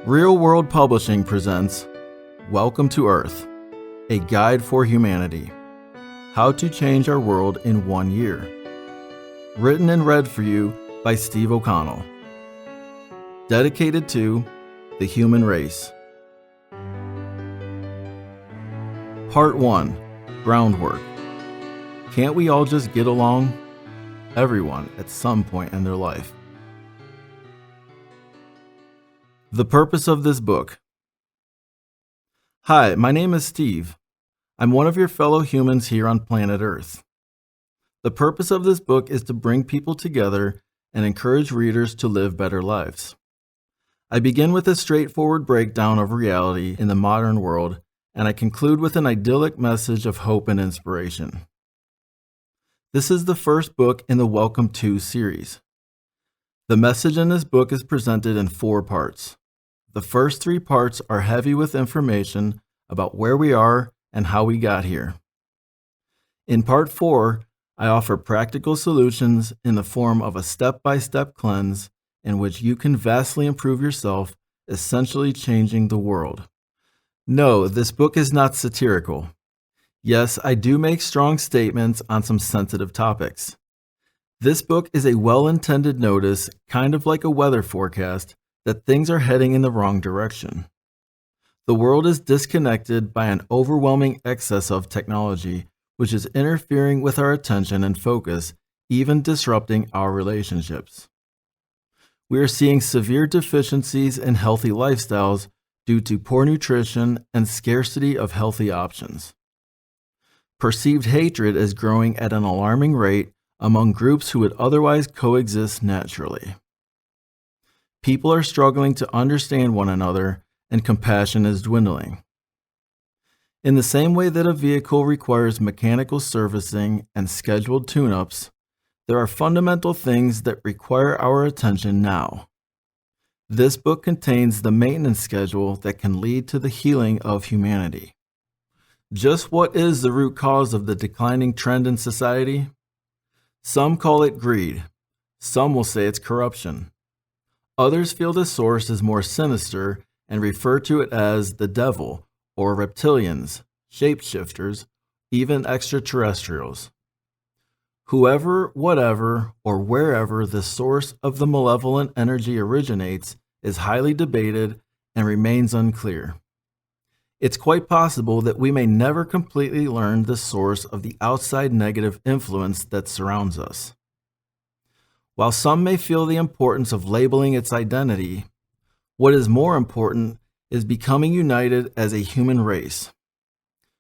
Real World Publishing presents Welcome to Earth, a guide for humanity. How to change our world in 1 year. Written and read for you by Steve O'Connell. Dedicated to the human race. Part 1. Groundwork. Can't we all just get along? Everyone at some point in their life. The purpose of this book. Hi, my name is Steve. I'm one of your fellow humans here on planet Earth. The purpose of this book is to bring people together and encourage readers to live better lives. I begin with a straightforward breakdown of reality in the modern world, and I conclude with an idyllic message of hope and inspiration. This is the first book in the Welcome To series. The message in this book is presented in 4 parts. The first 3 parts are heavy with information about where we are and how we got here. In Part 4, I offer practical solutions in the form of a step-by-step cleanse in which you can vastly improve yourself, essentially changing the world. No, this book is not satirical. Yes, I do make strong statements on some sensitive topics. This book is a well-intended notice, kind of like a weather forecast, that things are heading in the wrong direction. The world is disconnected by an overwhelming excess of technology, which is interfering with our attention and focus, even disrupting our relationships. We are seeing severe deficiencies in healthy lifestyles due to poor nutrition and scarcity of healthy options. Perceived hatred is growing at an alarming rate among groups who would otherwise coexist naturally. People are struggling to understand one another, and compassion is dwindling. In the same way that a vehicle requires mechanical servicing and scheduled tune-ups, there are fundamental things that require our attention now. This book contains the maintenance schedule that can lead to the healing of humanity. Just what is the root cause of the declining trend in society? Some call it greed. Some will say it's corruption. Others feel the source is more sinister and refer to it as the devil, or reptilians, shapeshifters, even extraterrestrials. Whoever, whatever, or wherever the source of the malevolent energy originates is highly debated and remains unclear. It's quite possible that we may never completely learn the source of the outside negative influence that surrounds us. While some may feel the importance of labeling its identity, what is more important is becoming united as a human race.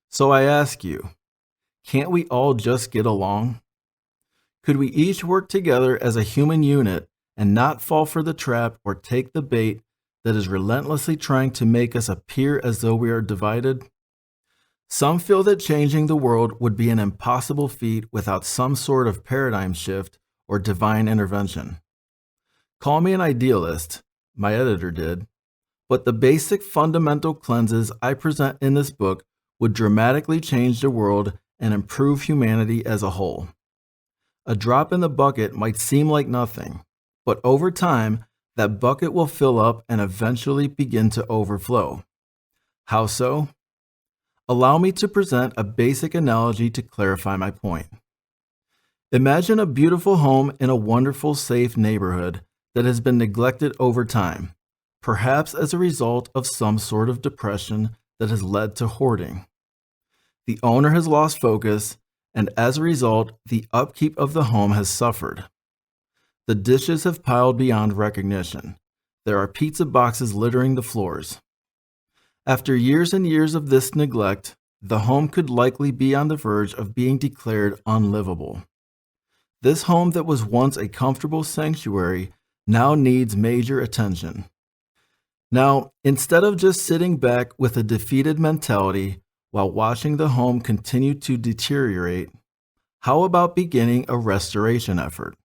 So I ask you, can't we all just get along? Could we each work together as a human unit and not fall for the trap or take the bait that is relentlessly trying to make us appear as though we are divided? Some feel that changing the world would be an impossible feat without some sort of paradigm shift or divine intervention. Call me an idealist, my editor did, but the basic fundamental cleanses I present in this book would dramatically change the world and improve humanity as a whole. A drop in the bucket might seem like nothing, but over time, that bucket will fill up and eventually begin to overflow. How so? Allow me to present a basic analogy to clarify my point. Imagine a beautiful home in a wonderful, safe neighborhood that has been neglected over time, perhaps as a result of some sort of depression that has led to hoarding. The owner has lost focus, and as a result, the upkeep of the home has suffered. The dishes have piled beyond recognition. There are pizza boxes littering the floors. After years and years of this neglect, the home could likely be on the verge of being declared unlivable. This home that was once a comfortable sanctuary now needs major attention. Now, instead of just sitting back with a defeated mentality while watching the home continue to deteriorate, how about beginning a restoration effort?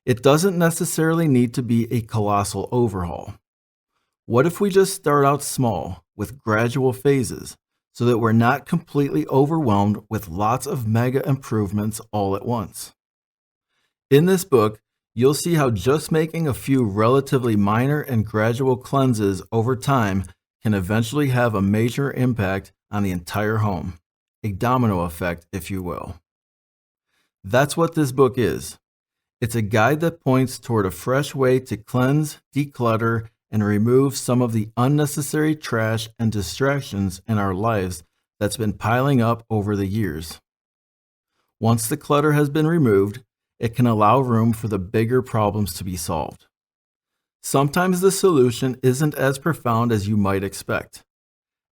It doesn't necessarily need to be a colossal overhaul. What if we just start out small with gradual phases so that we're not completely overwhelmed with lots of mega improvements all at once? In this book, You'll see how just making a few relatively minor and gradual cleanses over time can eventually have a major impact on the entire home. A domino effect, if you will. That's what this book is. It's a guide that points toward a fresh way to cleanse, declutter, and remove some of the unnecessary trash and distractions in our lives that's been piling up over the years. Once the clutter has been removed, it can allow room for the bigger problems to be solved. Sometimes the solution isn't as profound as you might expect.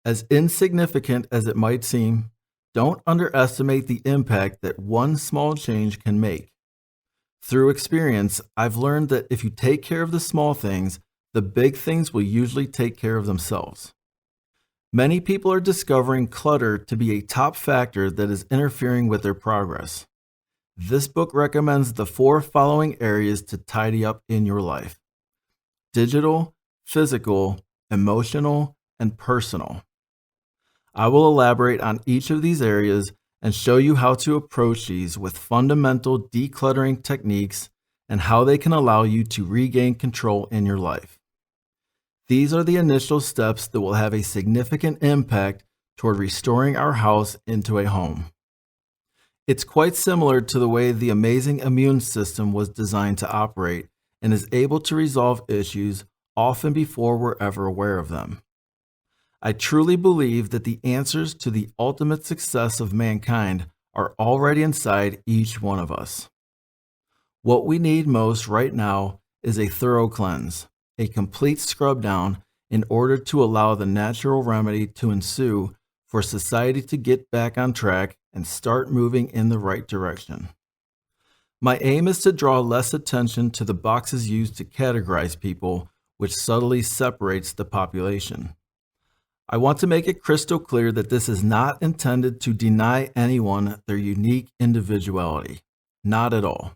As insignificant as it might seem, don't underestimate the impact that one small change can make. Through experience, I've learned that if you take care of the small things, the big things will usually take care of themselves. Many people are discovering clutter to be a top factor that is interfering with their progress. This book recommends the 4 following areas to tidy up in your life: digital, physical, emotional, and personal. I will elaborate on each of these areas and show you how to approach these with fundamental decluttering techniques and how they can allow you to regain control in your life. These are the initial steps that will have a significant impact toward restoring our house into a home. It's quite similar to the way the amazing immune system was designed to operate and is able to resolve issues often before we're ever aware of them. I truly believe that the answers to the ultimate success of mankind are already inside each one of us. What we need most right now is a thorough cleanse, a complete scrub down in order to allow the natural remedy to ensue for society to get back on track and start moving in the right direction. My aim is to draw less attention to the boxes used to categorize people, which subtly separates the population. I want to make it crystal clear that this is not intended to deny anyone their unique individuality. Not at all.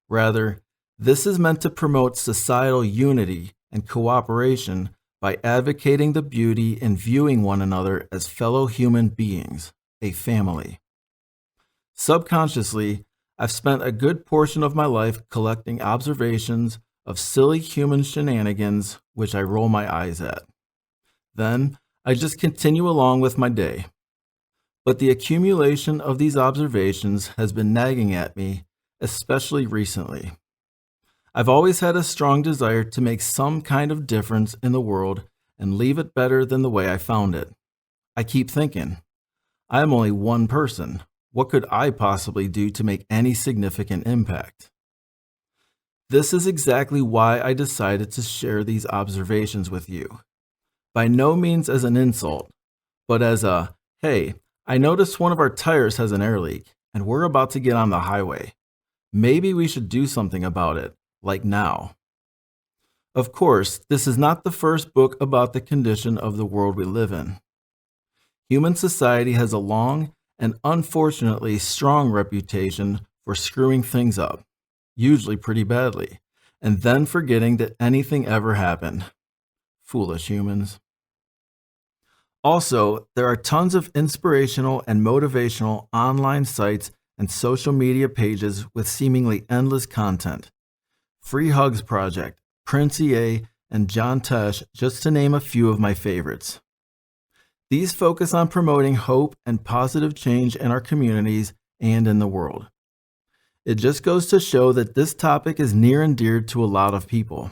Rather, this is meant to promote societal unity and cooperation by advocating the beauty in viewing one another as fellow human beings, a family. Subconsciously, I've spent a good portion of my life collecting observations of silly human shenanigans which I roll my eyes at. Then, I just continue along with my day. But the accumulation of these observations has been nagging at me, especially recently. I've always had a strong desire to make some kind of difference in the world and leave it better than the way I found it. I keep thinking, I am only one person. What could I possibly do to make any significant impact? This is exactly why I decided to share these observations with you. By no means as an insult, but as a, hey, I noticed one of our tires has an air leak, and we're about to get on the highway. Maybe we should do something about it, like now. Of course, this is not the first book about the condition of the world we live in. Human society has a long and unfortunately strong reputation for screwing things up, usually pretty badly, and then forgetting that anything ever happened. Foolish humans. Also, there are tons of inspirational and motivational online sites and social media pages with seemingly endless content. Free Hugs Project, Prince EA, and John Tesh, just to name a few of my favorites. These focus on promoting hope and positive change in our communities and in the world. It just goes to show that this topic is near and dear to a lot of people.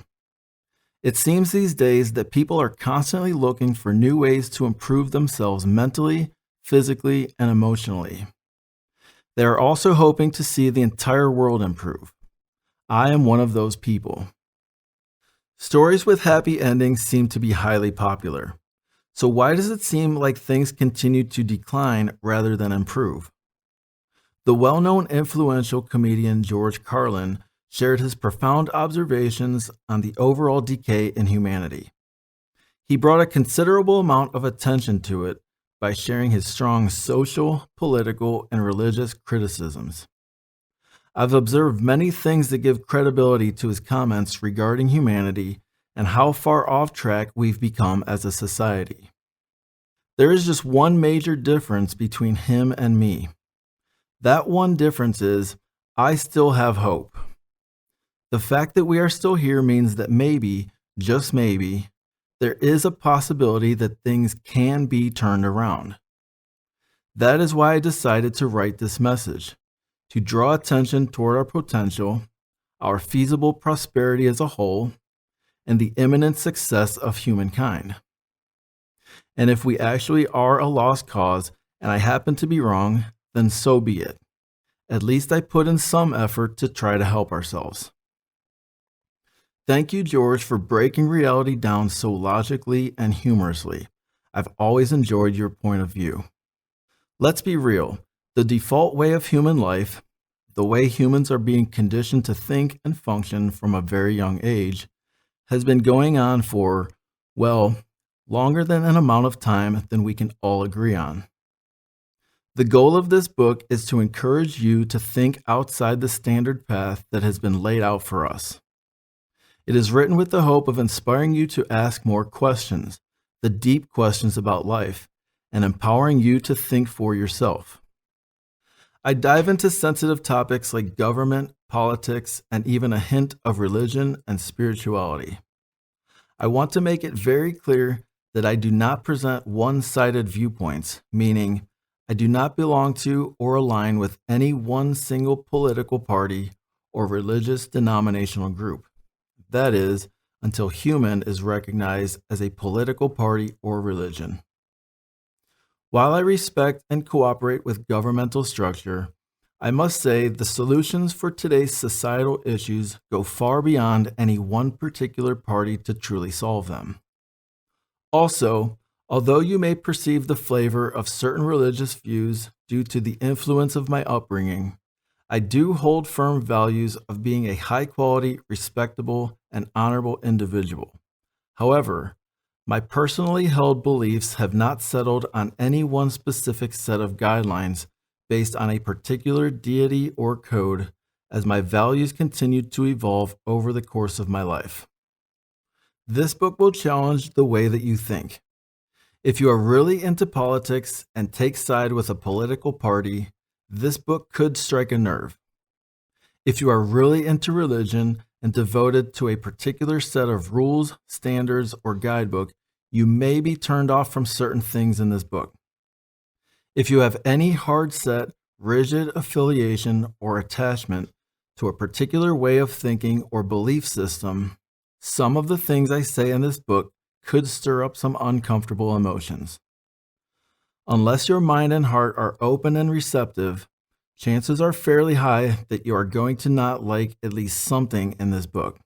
It seems these days that people are constantly looking for new ways to improve themselves mentally, physically, and emotionally. They are also hoping to see the entire world improve. I am one of those people. Stories with happy endings seem to be highly popular. So why does it seem like things continue to decline rather than improve? The well-known influential comedian George Carlin shared his profound observations on the overall decay in humanity. He brought a considerable amount of attention to it by sharing his strong social, political, and religious criticisms. I've observed many things that give credibility to his comments regarding humanity and how far off track we've become as a society. There is just one major difference between him and me. That one difference is I still have hope. The fact that we are still here means that maybe, just maybe, there is a possibility that things can be turned around. That is why I decided to write this message, to draw attention toward our potential, our feasible prosperity as a whole, and the imminent success of humankind. And if we actually are a lost cause and I happen to be wrong, then so be it. At least I put in some effort to try to help ourselves. Thank you, George, for breaking reality down so logically and humorously. I've always enjoyed your point of view. Let's be real. The default way of human life, the way humans are being conditioned to think and function from a very young age, has been going on for, well, longer than an amount of time than we can all agree on. The goal of this book is to encourage you to think outside the standard path that has been laid out for us. It is written with the hope of inspiring you to ask more questions, the deep questions about life, and empowering you to think for yourself. I dive into sensitive topics like government, politics, and even a hint of religion and spirituality. I want to make it very clear that I do not present one-sided viewpoints, meaning I do not belong to or align with any one single political party or religious denominational group. That is, until human is recognized as a political party or religion. While I respect and cooperate with governmental structure, I must say the solutions for today's societal issues go far beyond any one particular party to truly solve them. Also, although you may perceive the flavor of certain religious views due to the influence of my upbringing, I do hold firm values of being a high-quality, respectable, and honorable individual. However, my personally held beliefs have not settled on any one specific set of guidelines based on a particular deity or code, as my values continue to evolve over the course of my life. This book will challenge the way that you think. If you are really into politics and take side with a political party, this book could strike a nerve. If you are really into religion and devoted to a particular set of rules, standards, or guidebook, you may be turned off from certain things in this book. If you have any hard set, rigid affiliation or attachment to a particular way of thinking or belief system, some of the things I say in this book could stir up some uncomfortable emotions. Unless your mind and heart are open and receptive, chances are fairly high that you are going to not like at least something in this book.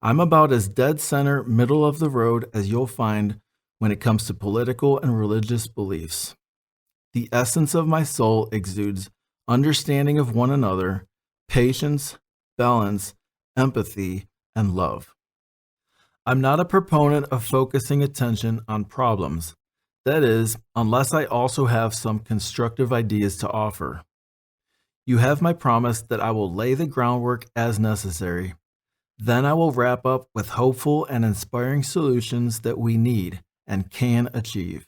I'm about as dead center, middle of the road as you'll find when it comes to political and religious beliefs. The essence of my soul exudes understanding of one another, patience, balance, empathy, and love. I'm not a proponent of focusing attention on problems. That is, unless I also have some constructive ideas to offer. You have my promise that I will lay the groundwork as necessary. Then I will wrap up with hopeful and inspiring solutions that we need and can achieve.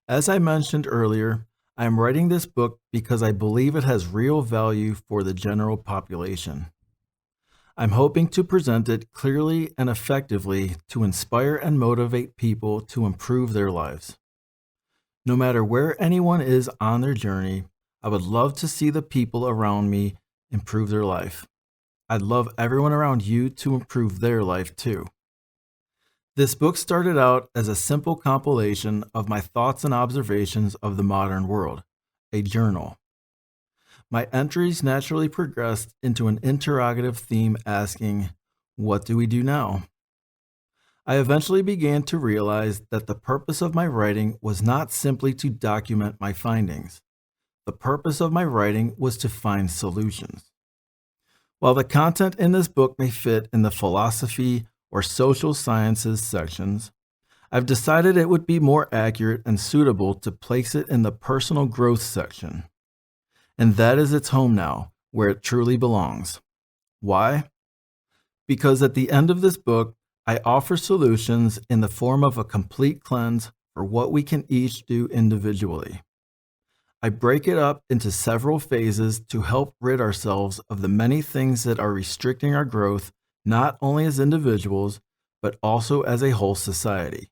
As I mentioned earlier, I am writing this book because I believe it has real value for the general population. I'm hoping to present it clearly and effectively to inspire and motivate people to improve their lives. No matter where anyone is on their journey, I would love to see the people around me improve their life. I'd love everyone around you to improve their life too. This book started out as a simple compilation of my thoughts and observations of the modern world, a journal. My entries naturally progressed into an interrogative theme asking, what do we do now? I eventually began to realize that the purpose of my writing was not simply to document my findings. The purpose of my writing was to find solutions. While the content in this book may fit in the philosophy or social sciences sections, I've decided it would be more accurate and suitable to place it in the personal growth section. And that is its home now, where it truly belongs. Why? Because at the end of this book, I offer solutions in the form of a complete cleanse for what we can each do individually. I break it up into several phases to help rid ourselves of the many things that are restricting our growth, not only as individuals, but also as a whole society.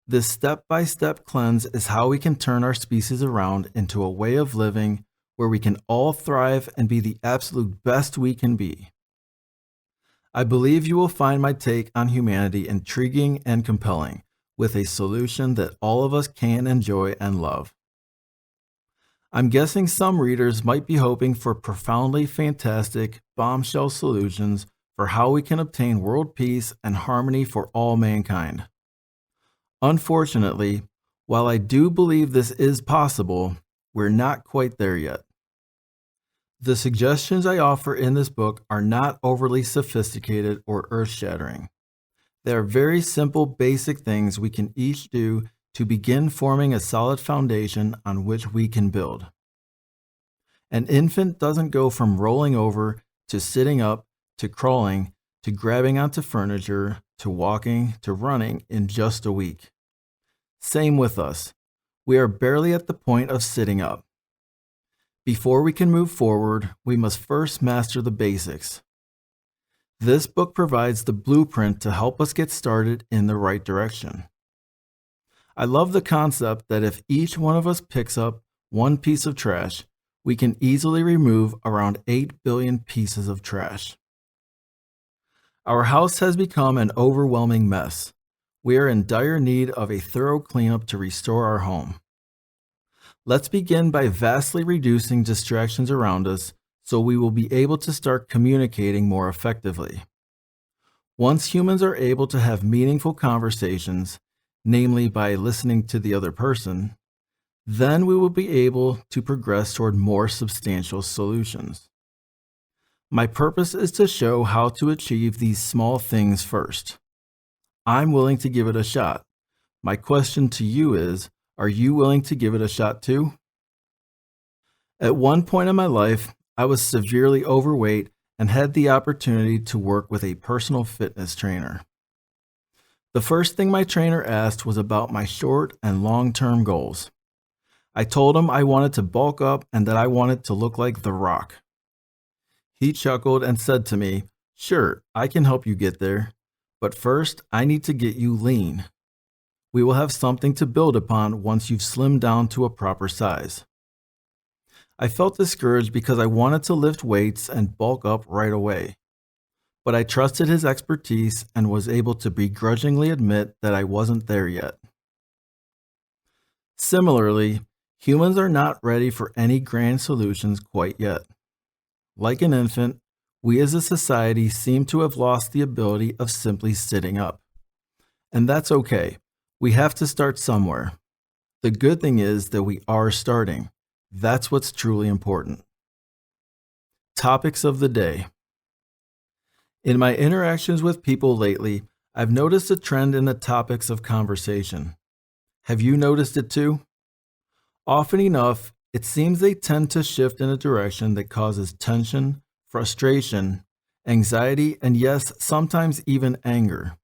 This step-by-step cleanse is how we can turn our species around into a way of living where we can all thrive and be the absolute best we can be. I believe you will find my take on humanity intriguing and compelling, with a solution that all of us can enjoy and love. I'm guessing some readers might be hoping for profoundly fantastic, bombshell solutions for how we can obtain world peace and harmony for all mankind. Unfortunately, while I do believe this is possible, we're not quite there yet. The suggestions I offer in this book are not overly sophisticated or earth-shattering. They are very simple, basic things we can each do to begin forming a solid foundation on which we can build. An infant doesn't go from rolling over to sitting up to crawling to grabbing onto furniture to walking to running in just a week. Same with us. We are barely at the point of sitting up. Before we can move forward, we must first master the basics. This book provides the blueprint to help us get started in the right direction. I love the concept that if each one of us picks up one piece of trash, we can easily remove around 8 billion pieces of trash. Our house has become an overwhelming mess. We are in dire need of a thorough cleanup to restore our home. Let's begin by vastly reducing distractions around us so we will be able to start communicating more effectively. Once humans are able to have meaningful conversations, namely by listening to the other person, then we will be able to progress toward more substantial solutions. My purpose is to show how to achieve these small things first. I'm willing to give it a shot. My question to you is, are you willing to give it a shot too? At one point in my life, I was severely overweight and had the opportunity to work with a personal fitness trainer. The first thing my trainer asked was about my short and long-term goals. I told him I wanted to bulk up and that I wanted to look like The Rock. He chuckled and said to me, "Sure, I can help you get there, but first I need to get you lean. We will have something to build upon once you've slimmed down to a proper size." I felt discouraged because I wanted to lift weights and bulk up right away. But I trusted his expertise and was able to begrudgingly admit that I wasn't there yet. Similarly, humans are not ready for any grand solutions quite yet. Like an infant, we as a society seem to have lost the ability of simply sitting up. And that's okay. We have to start somewhere. The good thing is that we are starting. That's what's truly important. Topics of the day. In my interactions with people lately, I've noticed a trend in the topics of conversation. Have you noticed it too? Often enough, it seems they tend to shift in a direction that causes tension, frustration, anxiety, and yes, sometimes even anger.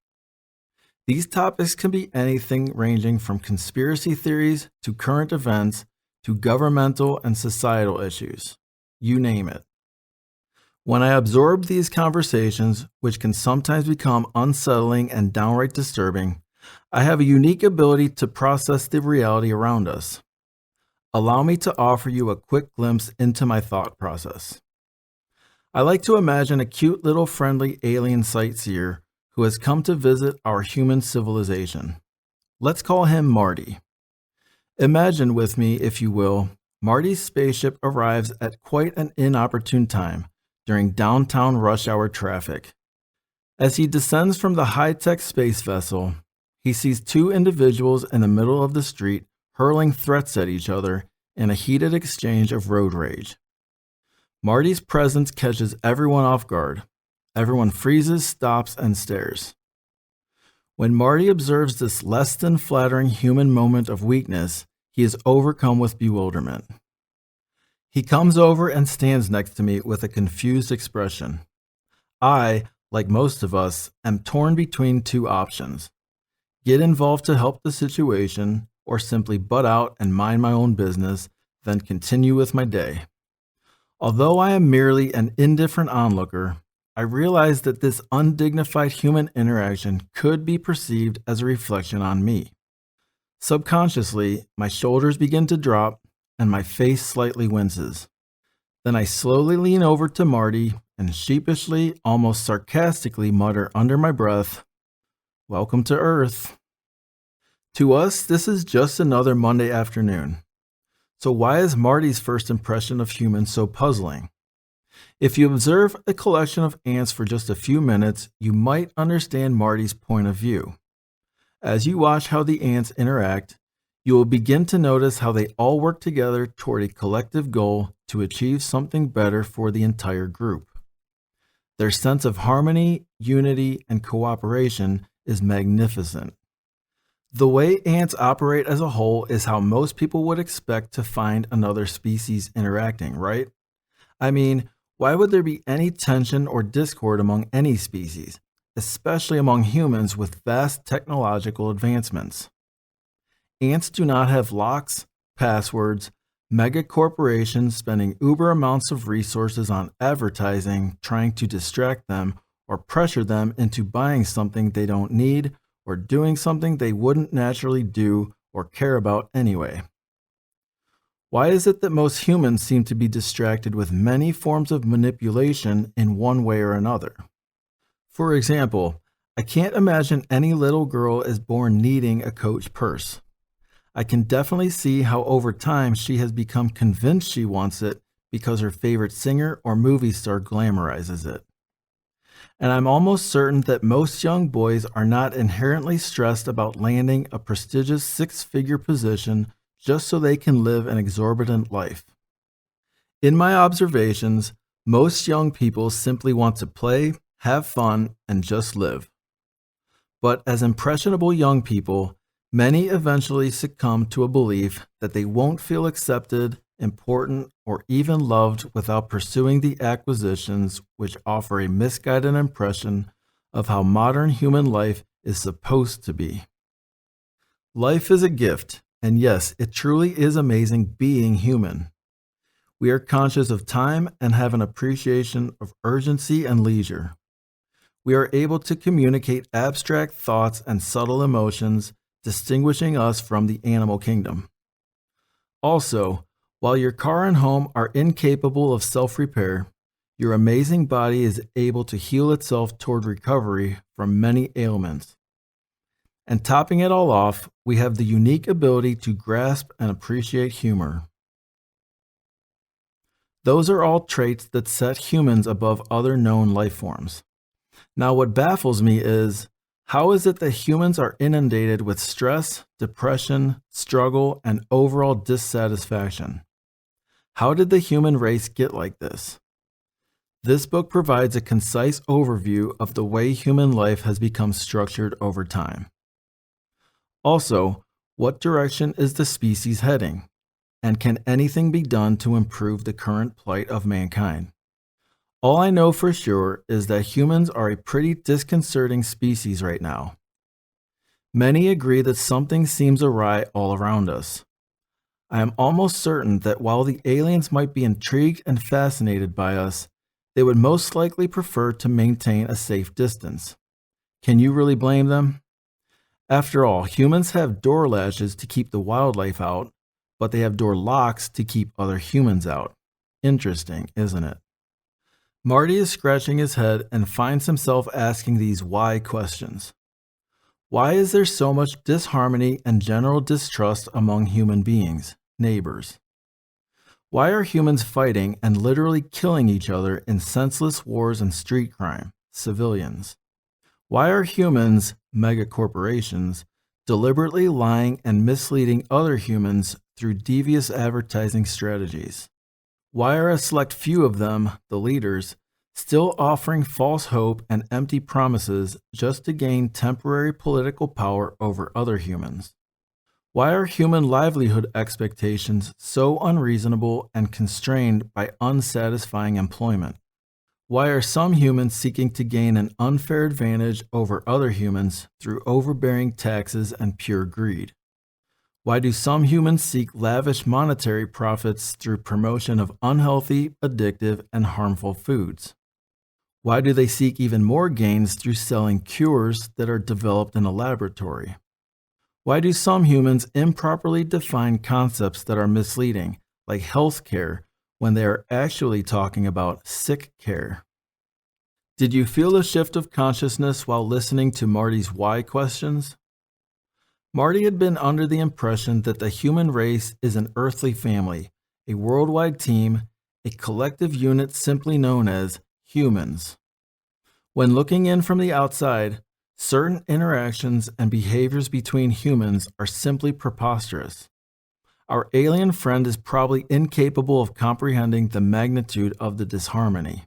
These topics can be anything ranging from conspiracy theories to current events to governmental and societal issues. You name it. When I absorb these conversations, which can sometimes become unsettling and downright disturbing, I have a unique ability to process the reality around us. Allow me to offer you a quick glimpse into my thought process. I like to imagine a cute little friendly alien sightseer who has come to visit our human civilization. Let's call him Marty. Imagine with me, if you will, Marty's spaceship arrives at quite an inopportune time during downtown rush hour traffic. As he descends from the high-tech space vessel, he sees two individuals in the middle of the street hurling threats at each other in a heated exchange of road rage. Marty's presence catches everyone off guard. Everyone freezes, stops, and stares. When Marty observes this less than flattering human moment of weakness, he is overcome with bewilderment. He comes over and stands next to me with a confused expression. I, like most of us, am torn between two options: get involved to help the situation, or simply butt out and mind my own business, then continue with my day. Although I am merely an indifferent onlooker, I realize that this undignified human interaction could be perceived as a reflection on me. Subconsciously, my shoulders begin to drop and my face slightly winces. Then I slowly lean over to Marty and sheepishly, almost sarcastically mutter under my breath, "Welcome to Earth." To us, this is just another Monday afternoon. So why is Marty's first impression of humans so puzzling? If you observe a collection of ants for just a few minutes, you might understand Marty's point of view. As you watch how the ants interact, you will begin to notice how they all work together toward a collective goal to achieve something better for the entire group. Their sense of harmony, unity, and cooperation is magnificent. The way ants operate as a whole is how most people would expect to find another species interacting, right? I mean, why would there be any tension or discord among any species, especially among humans with vast technological advancements? Ants do not have locks, passwords, mega corporations spending uber amounts of resources on advertising trying to distract them or pressure them into buying something they don't need or doing something they wouldn't naturally do or care about anyway. Why is it that most humans seem to be distracted with many forms of manipulation in one way or another? For example, I can't imagine any little girl is born needing a Coach purse. I can definitely see how over time she has become convinced she wants it because her favorite singer or movie star glamorizes it. And I'm almost certain that most young boys are not inherently stressed about landing a prestigious six-figure position just so they can live an exorbitant life. In my observations, most young people simply want to play, have fun, and just live. But as impressionable young people, many eventually succumb to a belief that they won't feel accepted, important, or even loved without pursuing the acquisitions which offer a misguided impression of how modern human life is supposed to be. Life is a gift, and yes, it truly is amazing being human. We are conscious of time and have an appreciation of urgency and leisure. We are able to communicate abstract thoughts and subtle emotions, distinguishing us from the animal kingdom. Also, while your car and home are incapable of self-repair, your amazing body is able to heal itself toward recovery from many ailments. And topping it all off, we have the unique ability to grasp and appreciate humor. Those are all traits that set humans above other known life forms. Now, what baffles me is, how is it that humans are inundated with stress, depression, struggle, and overall dissatisfaction? How did the human race get like this? This book provides a concise overview of the way human life has become structured over time. Also, what direction is the species heading? And can anything be done to improve the current plight of mankind? All I know for sure is that humans are a pretty disconcerting species right now. Many agree that something seems awry all around us. I am almost certain that while the aliens might be intrigued and fascinated by us, they would most likely prefer to maintain a safe distance. Can you really blame them? After all, humans have door latches to keep the wildlife out, but they have door locks to keep other humans out. Interesting, isn't it? Marty is scratching his head and finds himself asking these why questions. Why is there so much disharmony and general distrust among human beings, neighbors? Why are humans fighting and literally killing each other in senseless wars and street crime, civilians? Why are humans, megacorporations, deliberately lying and misleading other humans through devious advertising strategies? Why are a select few of them, the leaders, still offering false hope and empty promises just to gain temporary political power over other humans? Why are human livelihood expectations so unreasonable and constrained by unsatisfying employment? Why are some humans seeking to gain an unfair advantage over other humans through overbearing taxes and pure greed? Why do some humans seek lavish monetary profits through promotion of unhealthy, addictive, and harmful foods? Why do they seek even more gains through selling cures that are developed in a laboratory? Why do some humans improperly define concepts that are misleading, like health care, when they are actually talking about sick care? Did you feel a shift of consciousness while listening to Marty's why questions? Marty had been under the impression that the human race is an earthly family, a worldwide team, a collective unit simply known as humans. When looking in from the outside, certain interactions and behaviors between humans are simply preposterous. Our alien friend is probably incapable of comprehending the magnitude of the disharmony.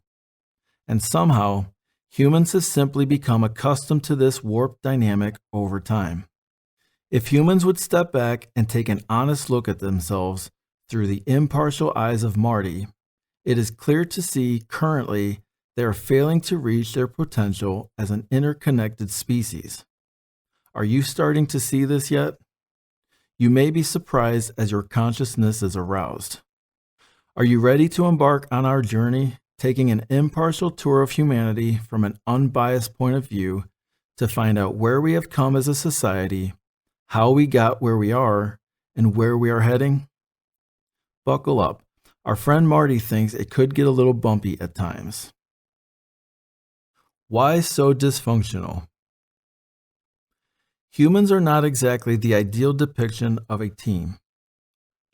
And somehow, humans have simply become accustomed to this warped dynamic over time. If humans would step back and take an honest look at themselves through the impartial eyes of Marty, it is clear to see currently they are failing to reach their potential as an interconnected species. Are you starting to see this yet? You may be surprised as your consciousness is aroused. Are you ready to embark on our journey, taking an impartial tour of humanity from an unbiased point of view to find out where we have come as a society, how we got where we are, and where we are heading? Buckle up. Our friend Marty thinks it could get a little bumpy at times. Why so dysfunctional? Humans are not exactly the ideal depiction of a team.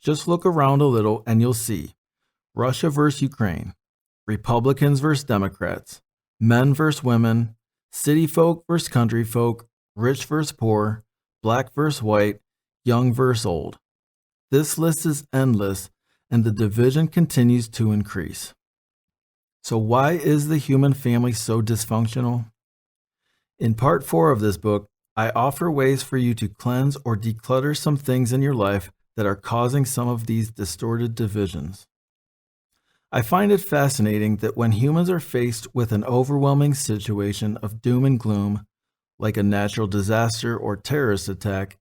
Just look around a little and you'll see Russia versus Ukraine, Republicans versus Democrats, men versus women, city folk versus country folk, rich versus poor, black versus white, young versus old. This list is endless, and the division continues to increase. So why is the human family so dysfunctional? In part 4 of this book, I offer ways for you to cleanse or declutter some things in your life that are causing some of these distorted divisions. I find it fascinating that when humans are faced with an overwhelming situation of doom and gloom, like a natural disaster or terrorist attack,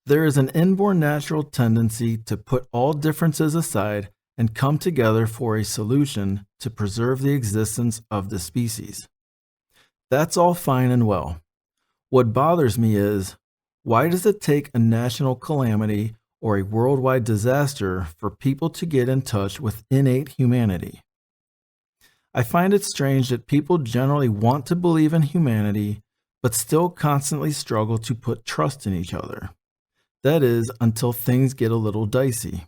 there is an inborn natural tendency to put all differences aside and come together for a solution to preserve the existence of the species. That's all fine and well. What bothers me is, why does it take a national calamity or a worldwide disaster for people to get in touch with innate humanity? I find it strange that people generally want to believe in humanity, but still constantly struggle to put trust in each other. That is, until things get a little dicey.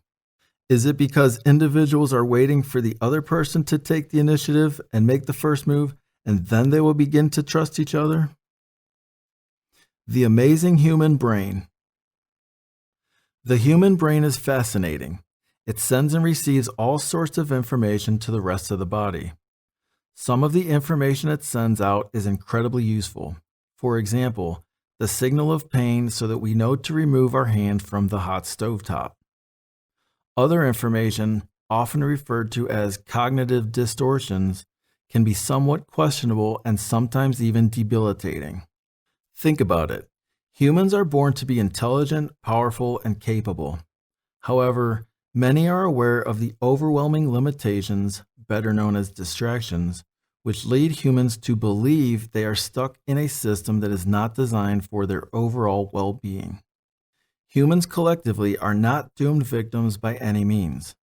Is it because individuals are waiting for the other person to take the initiative and make the first move, and then they will begin to trust each other? The amazing human brain. The human brain is fascinating. It sends and receives all sorts of information to the rest of the body. Some of the information it sends out is incredibly useful. For example, the signal of pain so that we know to remove our hand from the hot stovetop. Other information, often referred to as cognitive distortions, can be somewhat questionable and sometimes even debilitating. Think about it. Humans are born to be intelligent, powerful, and capable. However, many are aware of the overwhelming limitations, better known as distractions, which lead humans to believe they are stuck in a system that is not designed for their overall well-being. Humans collectively are not doomed victims by any means.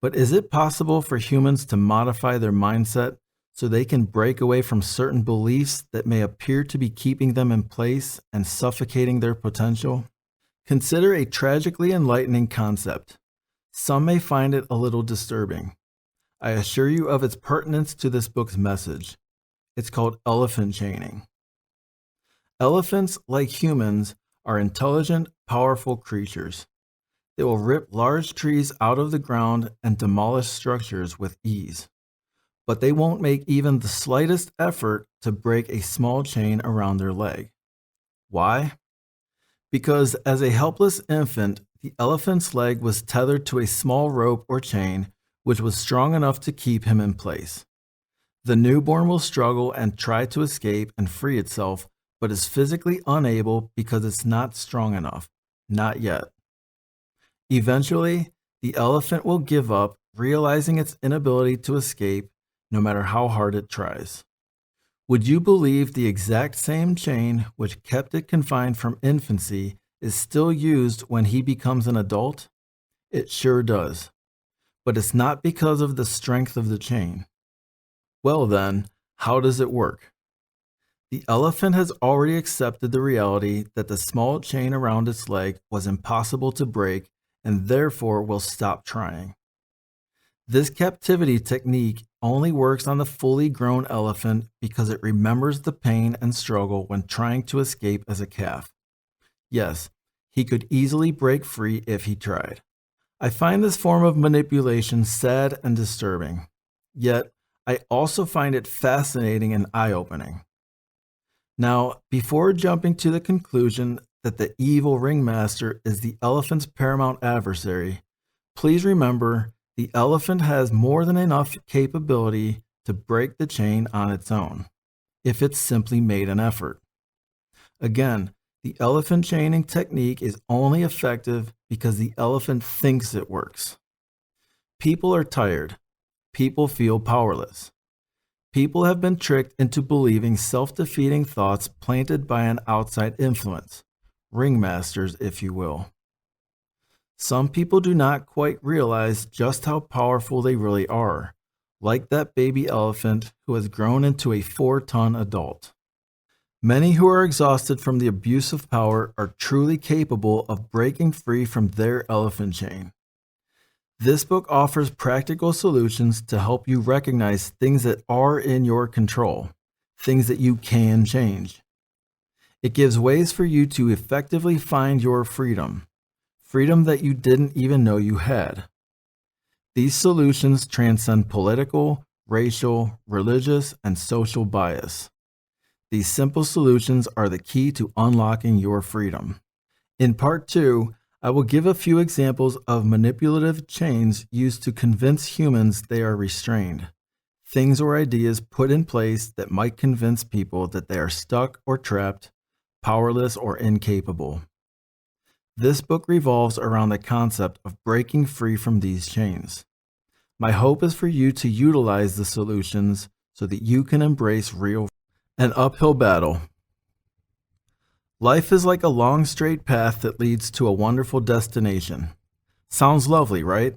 But is it possible for humans to modify their mindset so they can break away from certain beliefs that may appear to be keeping them in place and suffocating their potential? Consider a tragically enlightening concept. Some may find it a little disturbing. I assure you of its pertinence to this book's message. It's called elephant chaining. Elephants, like humans, are intelligent, powerful creatures. They will rip large trees out of the ground and demolish structures with ease. But they won't make even the slightest effort to break a small chain around their leg. Why? Because as a helpless infant, the elephant's leg was tethered to a small rope or chain which was strong enough to keep him in place. The newborn will struggle and try to escape and free itself, but is physically unable because it's not strong enough. Not yet. Eventually, the elephant will give up, realizing its inability to escape no matter how hard it tries. Would you believe the exact same chain which kept it confined from infancy is still used when he becomes an adult? It sure does. But it's not because of the strength of the chain. Well then, how does it work? The elephant has already accepted the reality that the small chain around its leg was impossible to break and therefore will stop trying. This captivity technique only works on the fully grown elephant because it remembers the pain and struggle when trying to escape as a calf. Yes, he could easily break free if he tried. I find this form of manipulation sad and disturbing, yet I also find it fascinating and eye-opening. Now, before jumping to the conclusion that the evil ringmaster is the elephant's paramount adversary, please remember the elephant has more than enough capability to break the chain on its own, if it's simply made an effort. Again, the elephant chaining technique is only effective because the elephant thinks it works. People are tired. People feel powerless. People have been tricked into believing self-defeating thoughts planted by an outside influence, ringmasters, if you will. Some people do not quite realize just how powerful they really are, like that baby elephant who has grown into a 4-ton adult. Many who are exhausted from the abuse of power are truly capable of breaking free from their elephant chain. This book offers practical solutions to help you recognize things that are in your control, things that you can change. It gives ways for you to effectively find your freedom, freedom that you didn't even know you had. These solutions transcend political, racial, religious, and social bias. These simple solutions are the key to unlocking your freedom. In part 2, I will give a few examples of manipulative chains used to convince humans they are restrained, things or ideas put in place that might convince people that they are stuck or trapped, powerless or incapable. This book revolves around the concept of breaking free from these chains. My hope is for you to utilize the solutions so that you can embrace real an uphill battle. Life is like a long straight path that leads to a wonderful destination. Sounds lovely, right?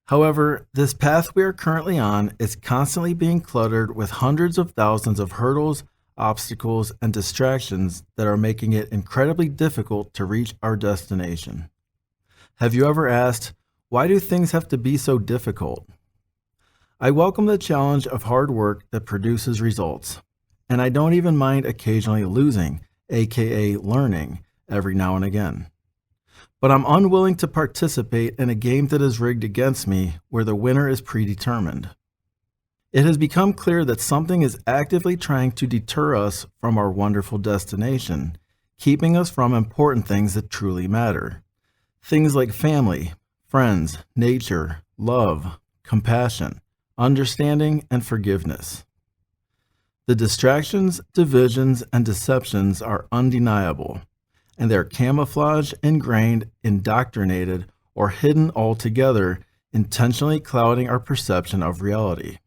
However, this path we are currently on is constantly being cluttered with hundreds of thousands of hurdles, obstacles, and distractions that are making it incredibly difficult to reach our destination. Have you ever asked, why do things have to be so difficult? I welcome the challenge of hard work that produces results, and I don't even mind occasionally losing, aka learning, every now and again. But I'm unwilling to participate in a game that is rigged against me where the winner is predetermined. It has become clear that something is actively trying to deter us from our wonderful destination, keeping us from important things that truly matter. Things like family, friends, nature, love, compassion, understanding, and forgiveness. The distractions, divisions, and deceptions are undeniable, and they're camouflaged, ingrained, indoctrinated, or hidden altogether, intentionally clouding our perception of reality.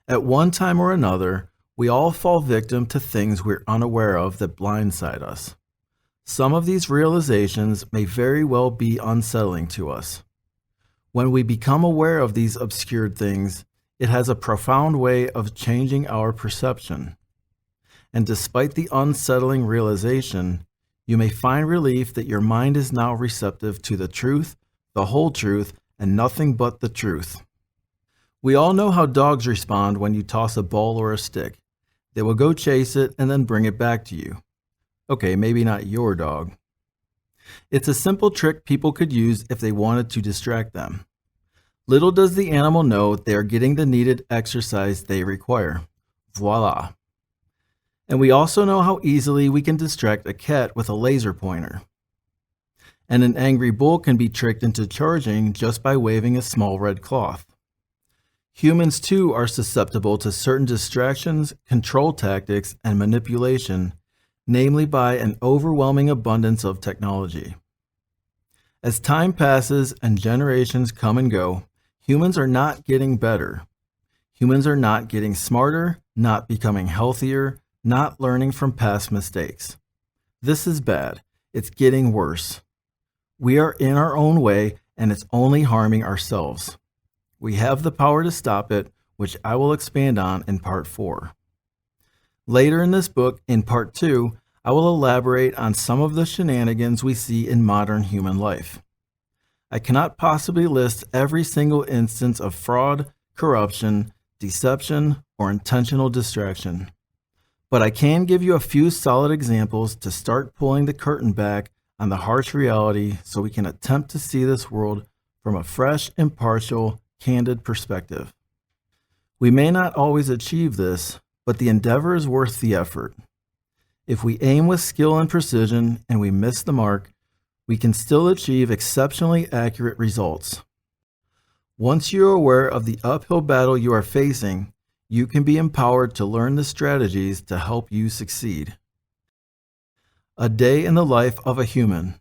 At one time or another, we all fall victim to things we're unaware of that blindside us. Some of these realizations may very well be unsettling to us. When we become aware of these obscured things, it has a profound way of changing our perception. And despite the unsettling realization, you may find relief that your mind is now receptive to the truth, the whole truth, and nothing but the truth. We all know how dogs respond when you toss a ball or a stick. They will go chase it and then bring it back to you. Okay, maybe not your dog. It's a simple trick people could use if they wanted to distract them. Little does the animal know they are getting the needed exercise they require. Voila. And we also know how easily we can distract a cat with a laser pointer. And an angry bull can be tricked into charging just by waving a small red cloth. Humans too are susceptible to certain distractions, control tactics, and manipulation, namely by an overwhelming abundance of technology. As time passes and generations come and go, humans are not getting better. Humans are not getting smarter, not becoming healthier, not learning from past mistakes. This is bad. It's getting worse. We are in our own way, and it's only harming ourselves. We have the power to stop it, which I will expand on in Part 4. Later in this book, in Part 2, I will elaborate on some of the shenanigans we see in modern human life. I cannot possibly list every single instance of fraud, corruption, deception, or intentional distraction. But I can give you a few solid examples to start pulling the curtain back on the harsh reality so we can attempt to see this world from a fresh, impartial, candid perspective. We may not always achieve this, but the endeavor is worth the effort. If we aim with skill and precision and we miss the mark, we can still achieve exceptionally accurate results. Once you're aware of the uphill battle you are facing, you can be empowered to learn the strategies to help you succeed. A day in the life of a human.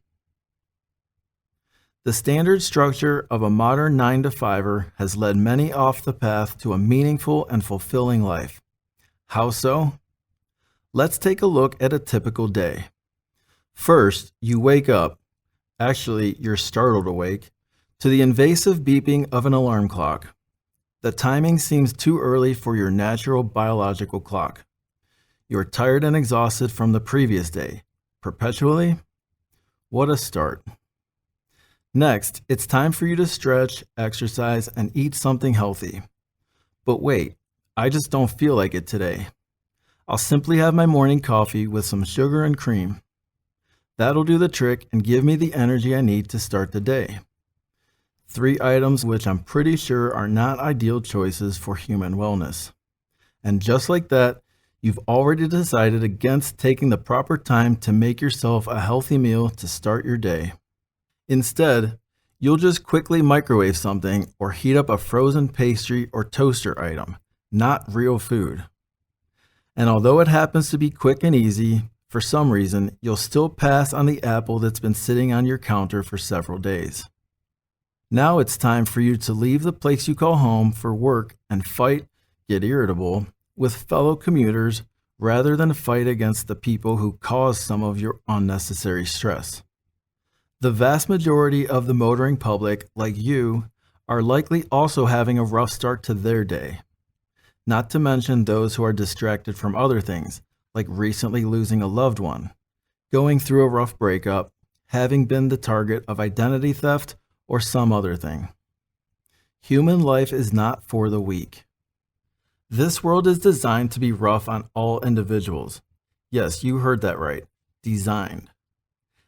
The standard structure of a modern 9-to-5er has led many off the path to a meaningful and fulfilling life. How so? Let's take a look at a typical day. First, you wake up. Actually, you're startled awake to the invasive beeping of an alarm clock. The timing seems too early for your natural biological clock. You're tired and exhausted from the previous day. Perpetually? What a start. Next, it's time for you to stretch, exercise, and eat something healthy. But wait, I just don't feel like it today. I'll simply have my morning coffee with some sugar and cream. That'll do the trick and give me the energy I need to start the day. 3 items which I'm pretty sure are not ideal choices for human wellness. And just like that, you've already decided against taking the proper time to make yourself a healthy meal to start your day. Instead, you'll just quickly microwave something or heat up a frozen pastry or toaster item, not real food. And although it happens to be quick and easy, for some reason, you'll still pass on the apple that's been sitting on your counter for several days. Now it's time for you to leave the place you call home for work and get irritable, with fellow commuters rather than fight against the people who cause some of your unnecessary stress. The vast majority of the motoring public, like you, are likely also having a rough start to their day. Not to mention those who are distracted from other things, like recently losing a loved one, going through a rough breakup, having been the target of identity theft, or some other thing. Human life is not for the weak. This world is designed to be rough on all individuals. Yes, you heard that right. Designed.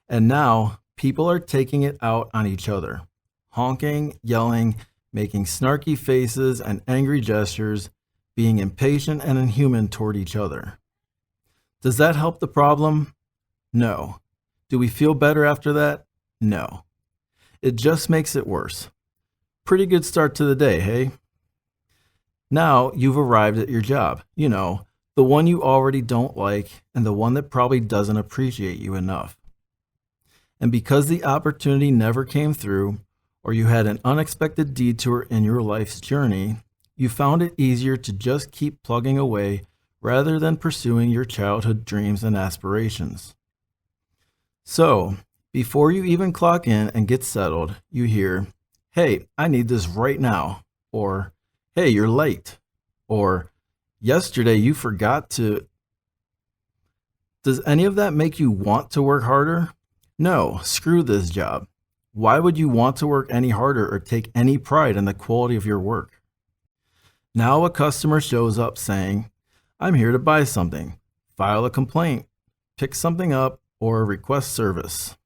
And now, people are taking it out on each other. Honking, yelling, making snarky faces and angry gestures, being impatient and inhuman toward each other. Does that help the problem? No. Do we feel better after that? No. It just makes it worse. Pretty good start to the day, hey? Now you've arrived at your job. You know, the one you already don't like and the one that probably doesn't appreciate you enough. And because the opportunity never came through, or you had an unexpected detour in your life's journey, you found it easier to just keep plugging away rather than pursuing your childhood dreams and aspirations. So, before you even clock in and get settled, you hear, "Hey, I need this right now," or "Hey, you're late," or "Yesterday you forgot to." Does any of that make you want to work harder? No, screw this job. Why would you want to work any harder or take any pride in the quality of your work? Now a customer shows up saying, "I'm here to buy something," file a complaint, pick something up, or request service.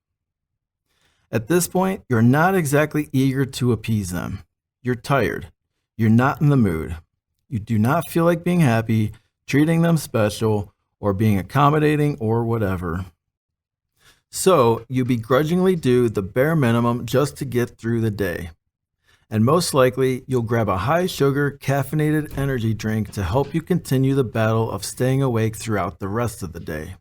At this point, you're not exactly eager to appease them. You're tired. You're not in the mood. You do not feel like being happy, treating them special, or being accommodating or whatever. So you begrudgingly do the bare minimum just to get through the day. And most likely, you'll grab a high-sugar, caffeinated energy drink to help you continue the battle of staying awake throughout the rest of the day.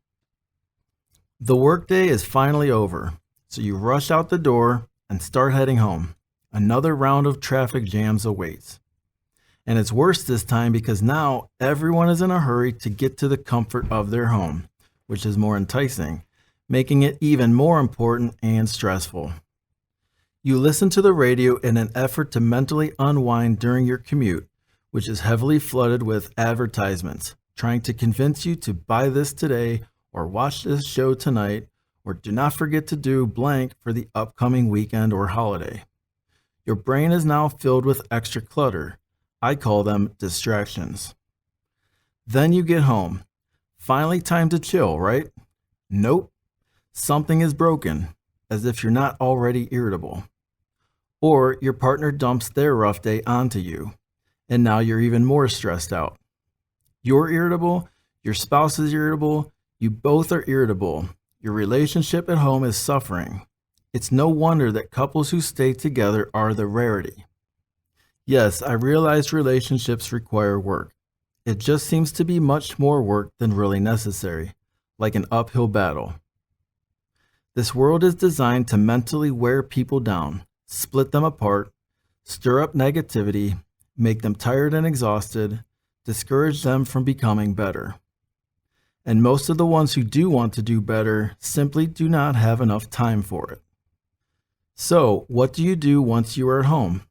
The workday is finally over, so you rush out the door and start heading home. Another round of traffic jams awaits. And it's worse this time because now everyone is in a hurry to get to the comfort of their home, which is more enticing, making it even more important and stressful. You listen to the radio in an effort to mentally unwind during your commute, which is heavily flooded with advertisements, trying to convince you to buy this today or watch this show tonight or do not forget to do blank for the upcoming weekend or holiday. Your brain is now filled with extra clutter. I call them distractions. Then you get home. Finally time to chill, right? Nope. Something is broken, as if you're not already irritable. Or your partner dumps their rough day onto you, and now you're even more stressed out. You're irritable, your spouse is irritable, you both are irritable. Your relationship at home is suffering. It's no wonder that couples who stay together are the rarity. Yes, I realize relationships require work. It just seems to be much more work than really necessary, like an uphill battle. This world is designed to mentally wear people down, split them apart, stir up negativity, make them tired and exhausted, discourage them from becoming better. And most of the ones who do want to do better simply do not have enough time for it. So, what do you do once you are at home?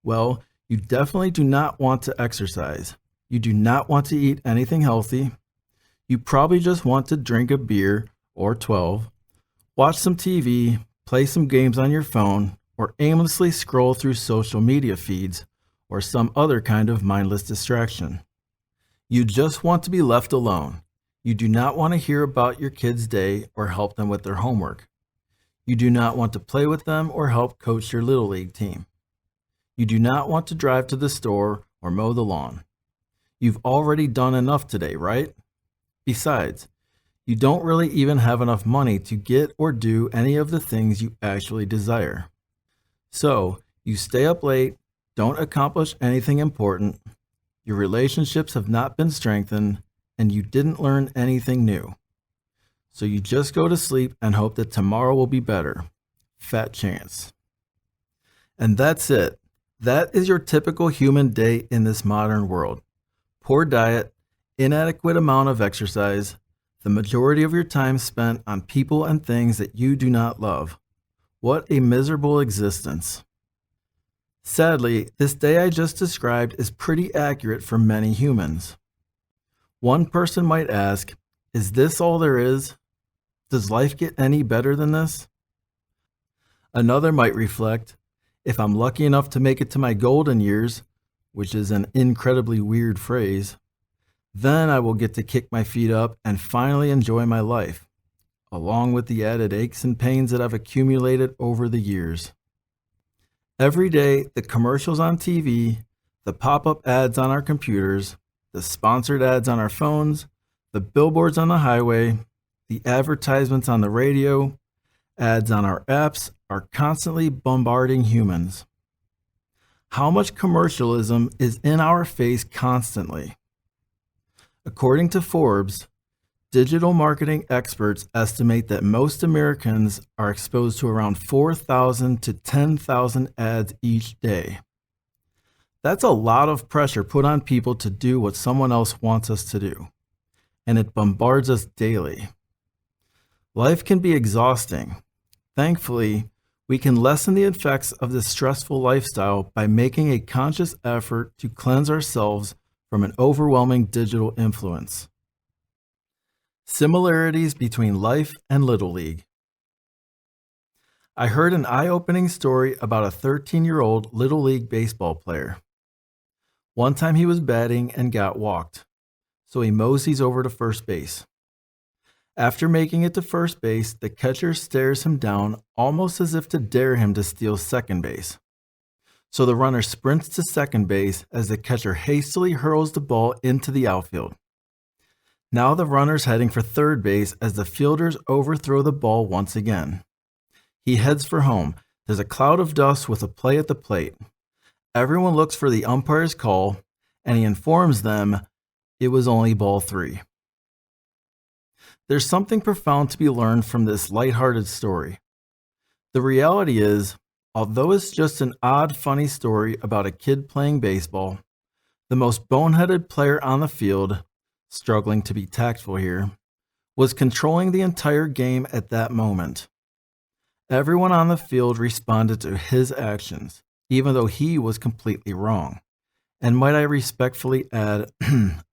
Well, you definitely do not want to exercise. You do not want to eat anything healthy. You probably just want to drink a beer or 12, watch some TV, play some games on your phone, or aimlessly scroll through social media feeds or some other kind of mindless distraction. You just want to be left alone. You do not want to hear about your kid's day or help them with their homework. You do not want to play with them or help coach your Little League team. You do not want to drive to the store or mow the lawn. You've already done enough today, right? Besides, you don't really even have enough money to get or do any of the things you actually desire. So, you stay up late, don't accomplish anything important, your relationships have not been strengthened, and you didn't learn anything new. So you just go to sleep and hope that tomorrow will be better. Fat chance. And that's it. That is your typical human day in this modern world. Poor diet, inadequate amount of exercise, the majority of your time spent on people and things that you do not love. What a miserable existence. Sadly, this day I just described is pretty accurate for many humans. One person might ask, is this all there is? Does life get any better than this? Another might reflect, if I'm lucky enough to make it to my golden years, which is an incredibly weird phrase, then I will get to kick my feet up and finally enjoy my life, along with the added aches and pains that I've accumulated over the years. Every day, the commercials on TV, the pop-up ads on our computers, the sponsored ads on our phones, the billboards on the highway, the advertisements on the radio, ads on our apps are constantly bombarding humans. How much commercialism is in our face constantly? According to Forbes, digital marketing experts estimate that most Americans are exposed to around 4,000 to 10,000 ads each day. That's a lot of pressure put on people to do what someone else wants us to do, and it bombards us daily. Life can be exhausting. Thankfully, we can lessen the effects of this stressful lifestyle by making a conscious effort to cleanse ourselves from an overwhelming digital influence. Similarities between life and Little League. I heard an eye-opening story about a 13-year-old Little League baseball player. One time he was batting and got walked, so he moseys over to first base. After making it to first base, the catcher stares him down almost as if to dare him to steal second base. So the runner sprints to second base as the catcher hastily hurls the ball into the outfield. Now the runner's heading for third base as the fielders overthrow the ball once again. He heads for home. There's a cloud of dust with a play at the plate. Everyone looks for the umpire's call, and he informs them it was only ball 3. There's something profound to be learned from this lighthearted story. The reality is, Although it's just an odd, funny story about a kid playing baseball, the most boneheaded player on the field, struggling to be tactful here, was controlling the entire game at that moment. Everyone on the field responded to his actions, even though he was completely wrong. And might I respectfully add,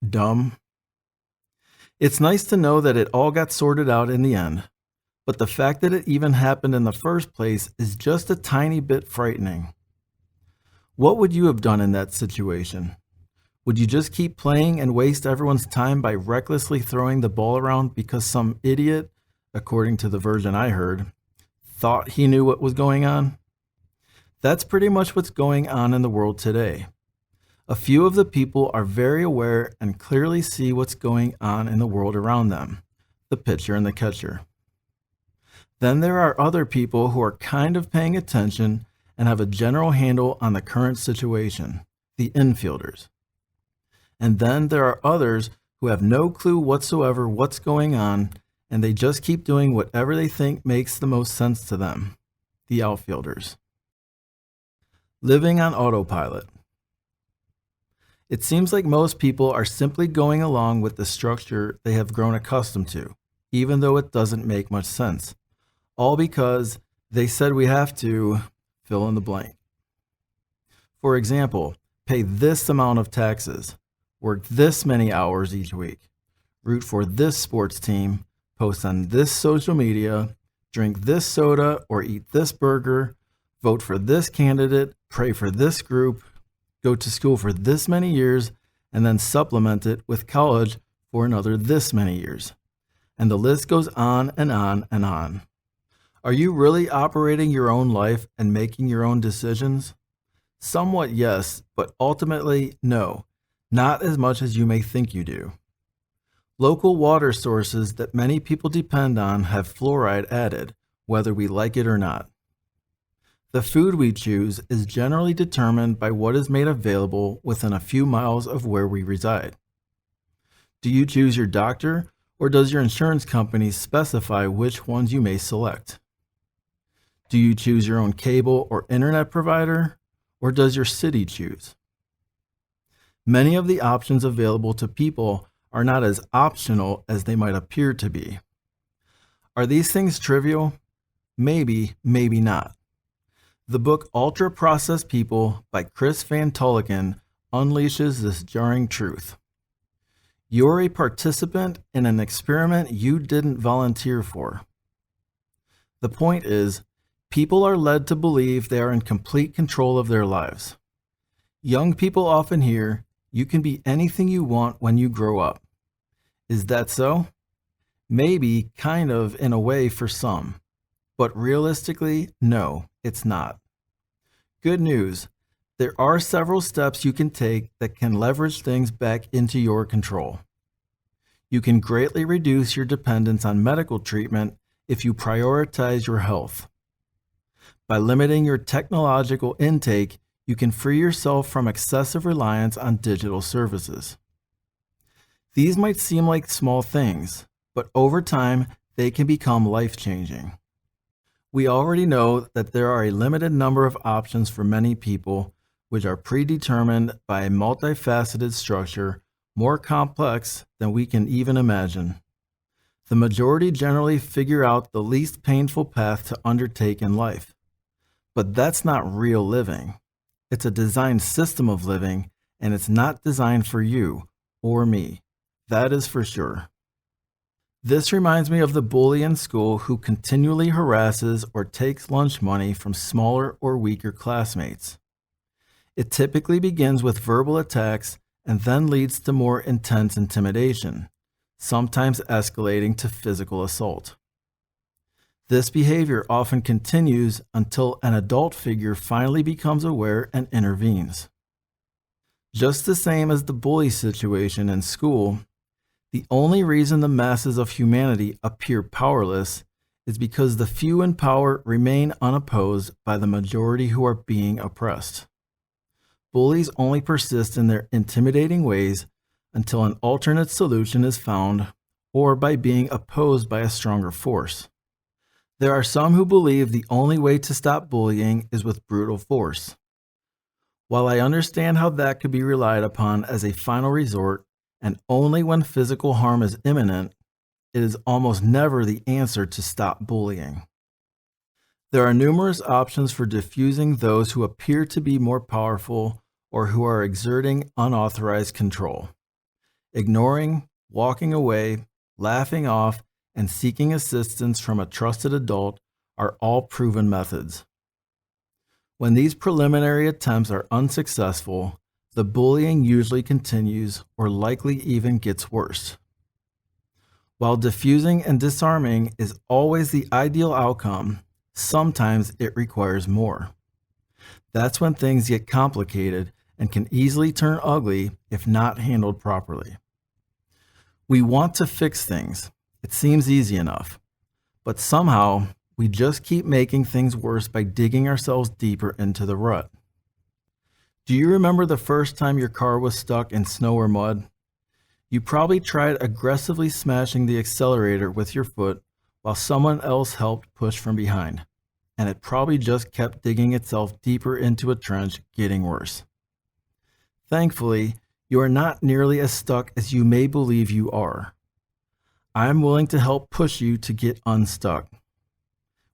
dumb? It's nice to know that it all got sorted out in the end, but the fact that it even happened in the first place is just a tiny bit frightening. What would you have done in that situation? Would you just keep playing and waste everyone's time by recklessly throwing the ball around because some idiot, according to the version I heard, thought he knew what was going on? That's pretty much what's going on in the world today. A few of the people are very aware and clearly see what's going on in the world around them, the pitcher and the catcher. Then there are other people who are kind of paying attention and have a general handle on the current situation, the infielders. And then there are others who have no clue whatsoever what's going on, and they just keep doing whatever they think makes the most sense to them, the outfielders. Living on autopilot. It seems like most people are simply going along with the structure they have grown accustomed to, even though it doesn't make much sense, all because they said we have to fill in the blank. For example, pay this amount of taxes, work this many hours each week, root for this sports team, post on this social media, drink this soda or eat this burger, vote for this candidate, pray for this group, go to school for this many years, and then supplement it with college for another this many years. And the list goes on and on and on. Are you really operating your own life and making your own decisions? Somewhat yes, but ultimately no, not as much as you may think you do. Local water sources that many people depend on have fluoride added, whether we like it or not. The food we choose is generally determined by what is made available within a few miles of where we reside. Do you choose your doctor, or does your insurance company specify which ones you may select? Do you choose your own cable or internet provider, or does your city choose? Many of the options available to people are not as optional as they might appear to be. Are these things trivial? Maybe, maybe not. The book Ultra Processed People by Chris Van Tulleken unleashes this jarring truth. You're a participant in an experiment you didn't volunteer for. The point is, people are led to believe they are in complete control of their lives. Young people often hear, "You can be anything you want when you grow up." Is that so? Maybe, kind of, in a way for some. But realistically, no, it's not. Good news, there are several steps you can take that can leverage things back into your control. You can greatly reduce your dependence on medical treatment if you prioritize your health. By limiting your technological intake, you can free yourself from excessive reliance on digital services. These might seem like small things, but over time, they can become life-changing. We already know that there are a limited number of options for many people, which are predetermined by a multifaceted structure more complex than we can even imagine. The majority generally figure out the least painful path to undertake in life. But that's not real living. It's a designed system of living, and it's not designed for you or me. That is for sure. This reminds me of the bully in school who continually harasses or takes lunch money from smaller or weaker classmates. It typically begins with verbal attacks and then leads to more intense intimidation, sometimes escalating to physical assault. This behavior often continues until an adult figure finally becomes aware and intervenes. Just the same as the bully situation in school, the only reason the masses of humanity appear powerless is because the few in power remain unopposed by the majority who are being oppressed. Bullies only persist in their intimidating ways until an alternate solution is found or by being opposed by a stronger force. There are some who believe the only way to stop bullying is with brutal force. While I understand how that could be relied upon as a final resort, and only when physical harm is imminent, it is almost never the answer to stop bullying. There are numerous options for diffusing those who appear to be more powerful or who are exerting unauthorized control. Ignoring, walking away, laughing off, and seeking assistance from a trusted adult are all proven methods. When these preliminary attempts are unsuccessful, the bullying usually continues or likely even gets worse. While diffusing and disarming is always the ideal outcome, sometimes it requires more. That's when things get complicated and can easily turn ugly if not handled properly. We want to fix things. It seems easy enough. But somehow, we just keep making things worse by digging ourselves deeper into the rut. Do you remember the first time your car was stuck in snow or mud? You probably tried aggressively smashing the accelerator with your foot while someone else helped push from behind, and it probably just kept digging itself deeper into a trench, getting worse. Thankfully, you are not nearly as stuck as you may believe you are. I am willing to help push you to get unstuck.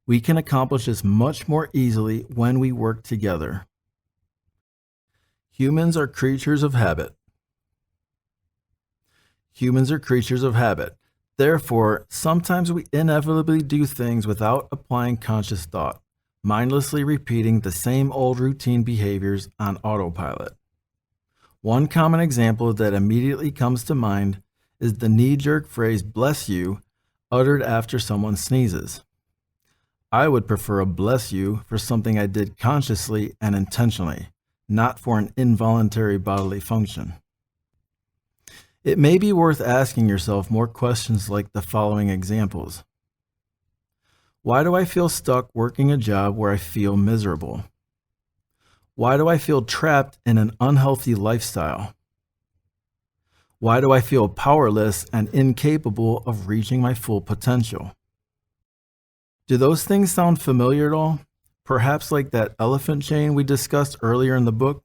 We can accomplish this much more easily when we work together. Humans are creatures of habit. Humans are creatures of habit. Therefore, sometimes we inevitably do things without applying conscious thought, mindlessly repeating the same old routine behaviors on autopilot. One common example that immediately comes to mind is the knee-jerk phrase "bless you" uttered after someone sneezes. I would prefer a "bless you" for something I did consciously and intentionally, not for an involuntary bodily function. It may be worth asking yourself more questions like the following examples. Why do I feel stuck working a job where I feel miserable? Why do I feel trapped in an unhealthy lifestyle? Why do I feel powerless and incapable of reaching my full potential? Do those things sound familiar at all? Perhaps like that elephant chain we discussed earlier in the book?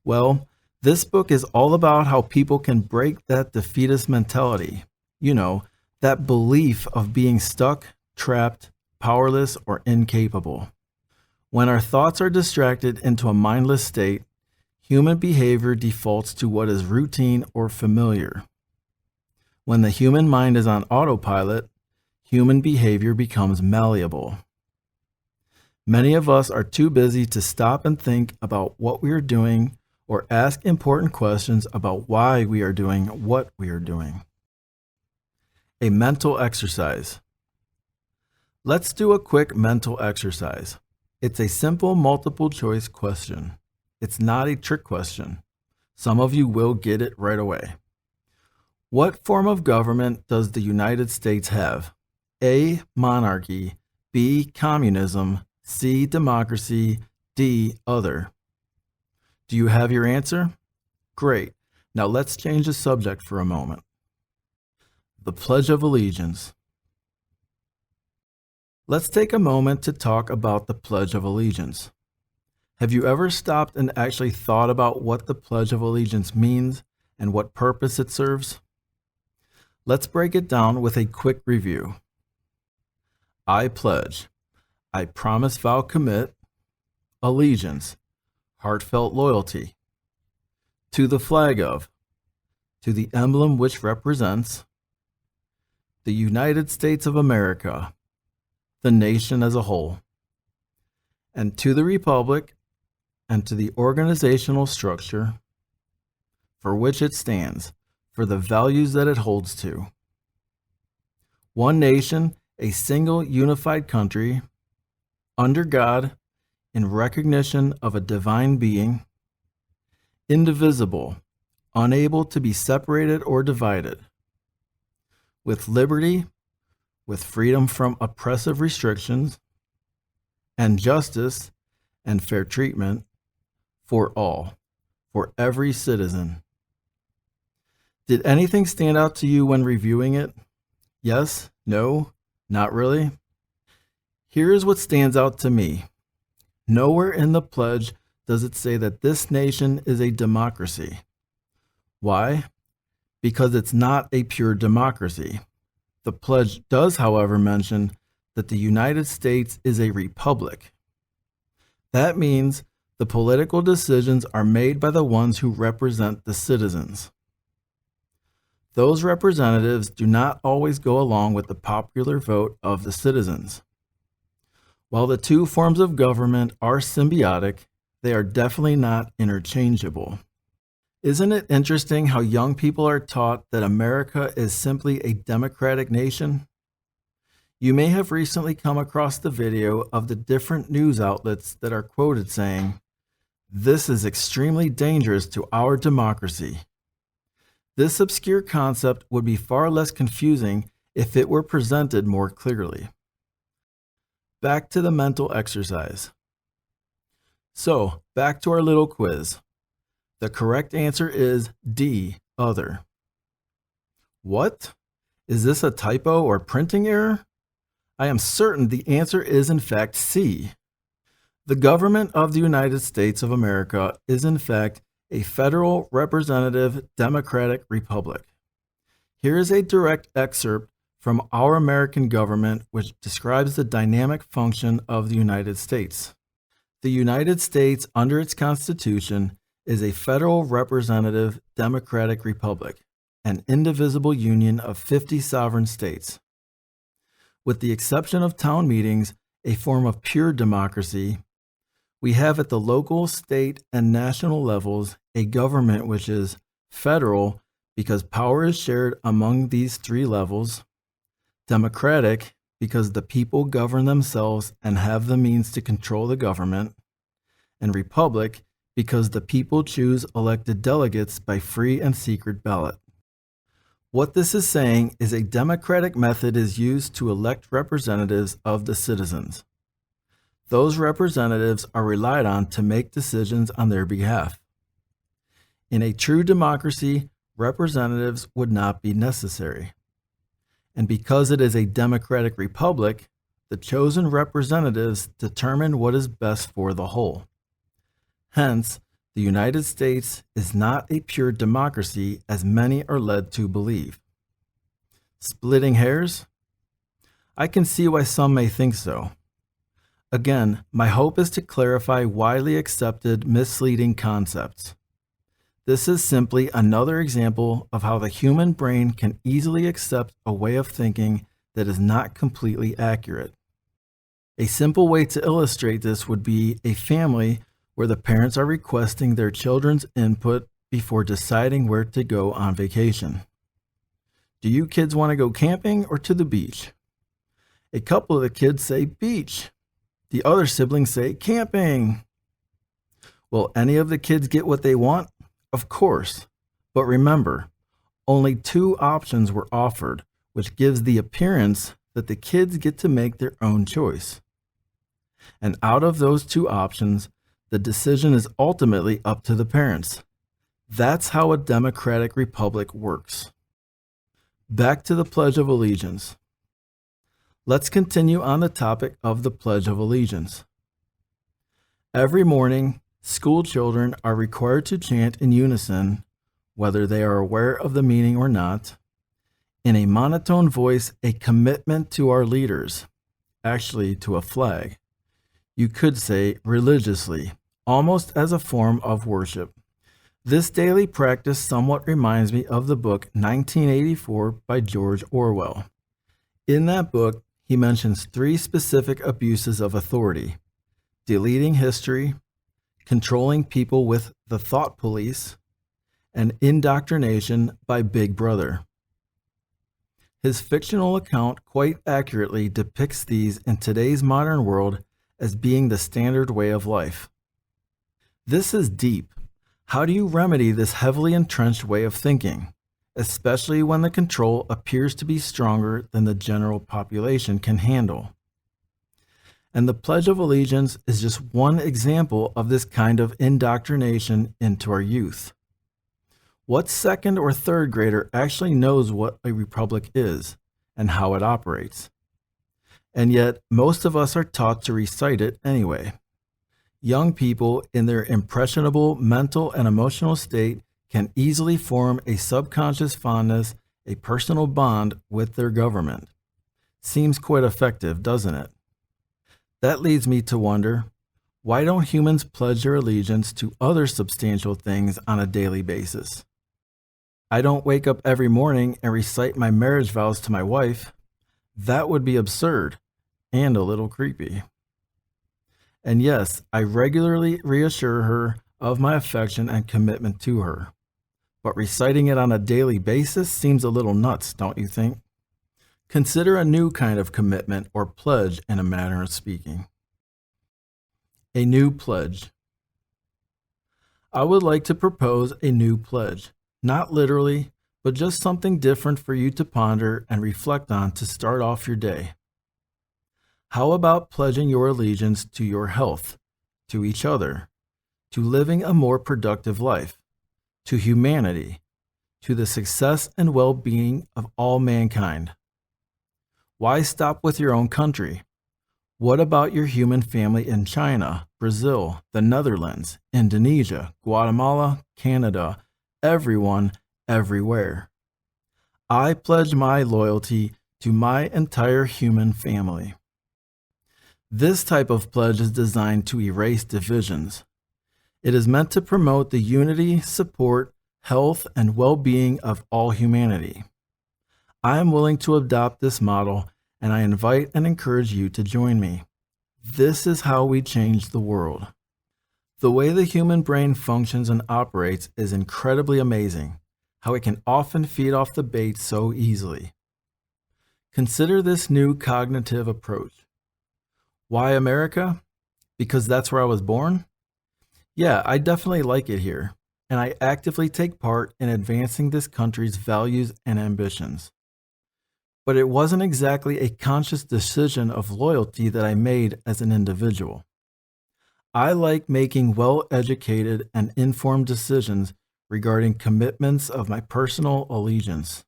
Well, this book is all about how people can break that defeatist mentality. You know, that belief of being stuck, trapped, powerless, or incapable. When our thoughts are distracted into a mindless state, human behavior defaults to what is routine or familiar. When the human mind is on autopilot, human behavior becomes malleable. Many of us are too busy to stop and think about what we are doing or ask important questions about why we are doing what we are doing. A mental exercise. Let's do a quick mental exercise. It's a simple multiple choice question. It's not a trick question. Some of you will get it right away. What form of government does the United States have? A. Monarchy. B. Communism. C. Democracy. D. Other. Do you have your answer? Great. Now let's change the subject for a moment. The Pledge of Allegiance. Let's take a moment to talk about the Pledge of Allegiance. Have you ever stopped and actually thought about what the Pledge of Allegiance means and what purpose it serves? Let's break it down with a quick review. I pledge. I promise, vow, commit. Allegiance. Heartfelt loyalty. To the flag of. To the emblem which represents. The United States of America. The nation as a whole. And to the republic and to the organizational structure for which it stands, for the values that it holds to. One nation, a single unified country, under God, in recognition of a divine being, indivisible, unable to be separated or divided, with liberty, with freedom from oppressive restrictions, and justice and fair treatment for all, for every citizen. Did anything stand out to you when reviewing it? Yes? No? Not really? Here's what stands out to me. Nowhere in the pledge does it say that this nation is a democracy. Why? Because it's not a pure democracy. The pledge does, however, mention that the United States is a republic. That means the political decisions are made by the ones who represent the citizens. Those representatives do not always go along with the popular vote of the citizens. While the two forms of government are symbiotic, they are definitely not interchangeable. Isn't it interesting how young people are taught that America is simply a democratic nation? You may have recently come across the video of the different news outlets that are quoted saying, "This is extremely dangerous to our democracy." This obscure concept would be far less confusing if it were presented more clearly. Back to the mental exercise. So, back to our little quiz. The correct answer is D, other. What? Is this a typo or printing error? I am certain the answer is in fact C. The government of the United States of America is in fact a federal representative democratic republic. Here is a direct excerpt from Our American Government, which describes the dynamic function of the United States. The United States, under its Constitution, is a federal representative democratic republic, an indivisible union of 50 sovereign states. With the exception of town meetings, a form of pure democracy, we have at the local, state, and national levels a government which is federal because power is shared among these three levels, democratic because the people govern themselves and have the means to control the government, and republic because the people choose elected delegates by free and secret ballot. What this is saying is a democratic method is used to elect representatives of the citizens. Those representatives are relied on to make decisions on their behalf. In a true democracy, representatives would not be necessary. And because it is a democratic republic, the chosen representatives determine what is best for the whole. Hence, the United States is not a pure democracy as many are led to believe. Splitting hairs? I can see why some may think so. Again, my hope is to clarify widely accepted misleading concepts. This is simply another example of how the human brain can easily accept a way of thinking that is not completely accurate. A simple way to illustrate this would be a family where the parents are requesting their children's input before deciding where to go on vacation. Do you kids want to go camping or to the beach? A couple of the kids say beach. The other siblings say camping. Will any of the kids get what they want? Of course. But remember, only two options were offered, which gives the appearance that the kids get to make their own choice. And out of those two options, the decision is ultimately up to the parents. That's how a democratic republic works. Back to the Pledge of Allegiance. Let's continue on the topic of the Pledge of Allegiance. Every morning, school children are required to chant in unison, whether they are aware of the meaning or not, in a monotone voice, a commitment to our leaders, actually to a flag. You could say religiously, almost as a form of worship. This daily practice somewhat reminds me of the book 1984 by George Orwell. In that book, he mentions three specific abuses of authority: deleting history, controlling people with the thought police, and indoctrination by Big Brother. His fictional account quite accurately depicts these in today's modern world as being the standard way of life. This is deep. How do you remedy this heavily entrenched way of thinking, especially when the control appears to be stronger than the general population can handle? And the Pledge of Allegiance is just one example of this kind of indoctrination into our youth. What second or third grader actually knows what a republic is and how it operates? And yet, most of us are taught to recite it anyway. Young people, in their impressionable mental and emotional state, can easily form a subconscious fondness, a personal bond with their government. Seems quite effective, doesn't it? That leads me to wonder, why don't humans pledge their allegiance to other substantial things on a daily basis? I don't wake up every morning and recite my marriage vows to my wife. That would be absurd and a little creepy. And yes, I regularly reassure her of my affection and commitment to her. But reciting it on a daily basis seems a little nuts, don't you think? Consider a new kind of commitment or pledge in a manner of speaking. A new pledge. I would like to propose a new pledge, not literally, but just something different for you to ponder and reflect on to start off your day. How about pledging your allegiance to your health, to each other, to living a more productive life, to humanity, to the success and well-being of all mankind? Why stop with your own country? What about your human family in China, Brazil, the Netherlands, Indonesia, Guatemala, Canada, everyone, everywhere? I pledge my loyalty to my entire human family. This type of pledge is designed to erase divisions. It is meant to promote the unity, support, health, and well-being of all humanity. I am willing to adopt this model, and I invite and encourage you to join me. This is how we change the world. The way the human brain functions and operates is incredibly amazing, how it can often feed off the bait so easily. Consider this new cognitive approach. Why America? Because that's where I was born? Yeah, I definitely like it here, and I actively take part in advancing this country's values and ambitions. But it wasn't exactly a conscious decision of loyalty that I made as an individual. I like making well-educated and informed decisions regarding commitments of my personal allegiance.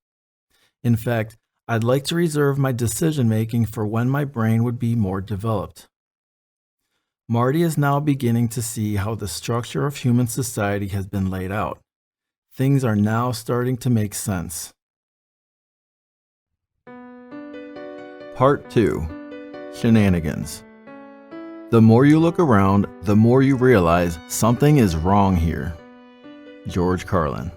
In fact, I'd like to reserve my decision-making for when my brain would be more developed. Marty is now beginning to see how the structure of human society has been laid out. Things are now starting to make sense. Part 2. Shenanigans. The more you look around, the more you realize something is wrong here. George Carlin.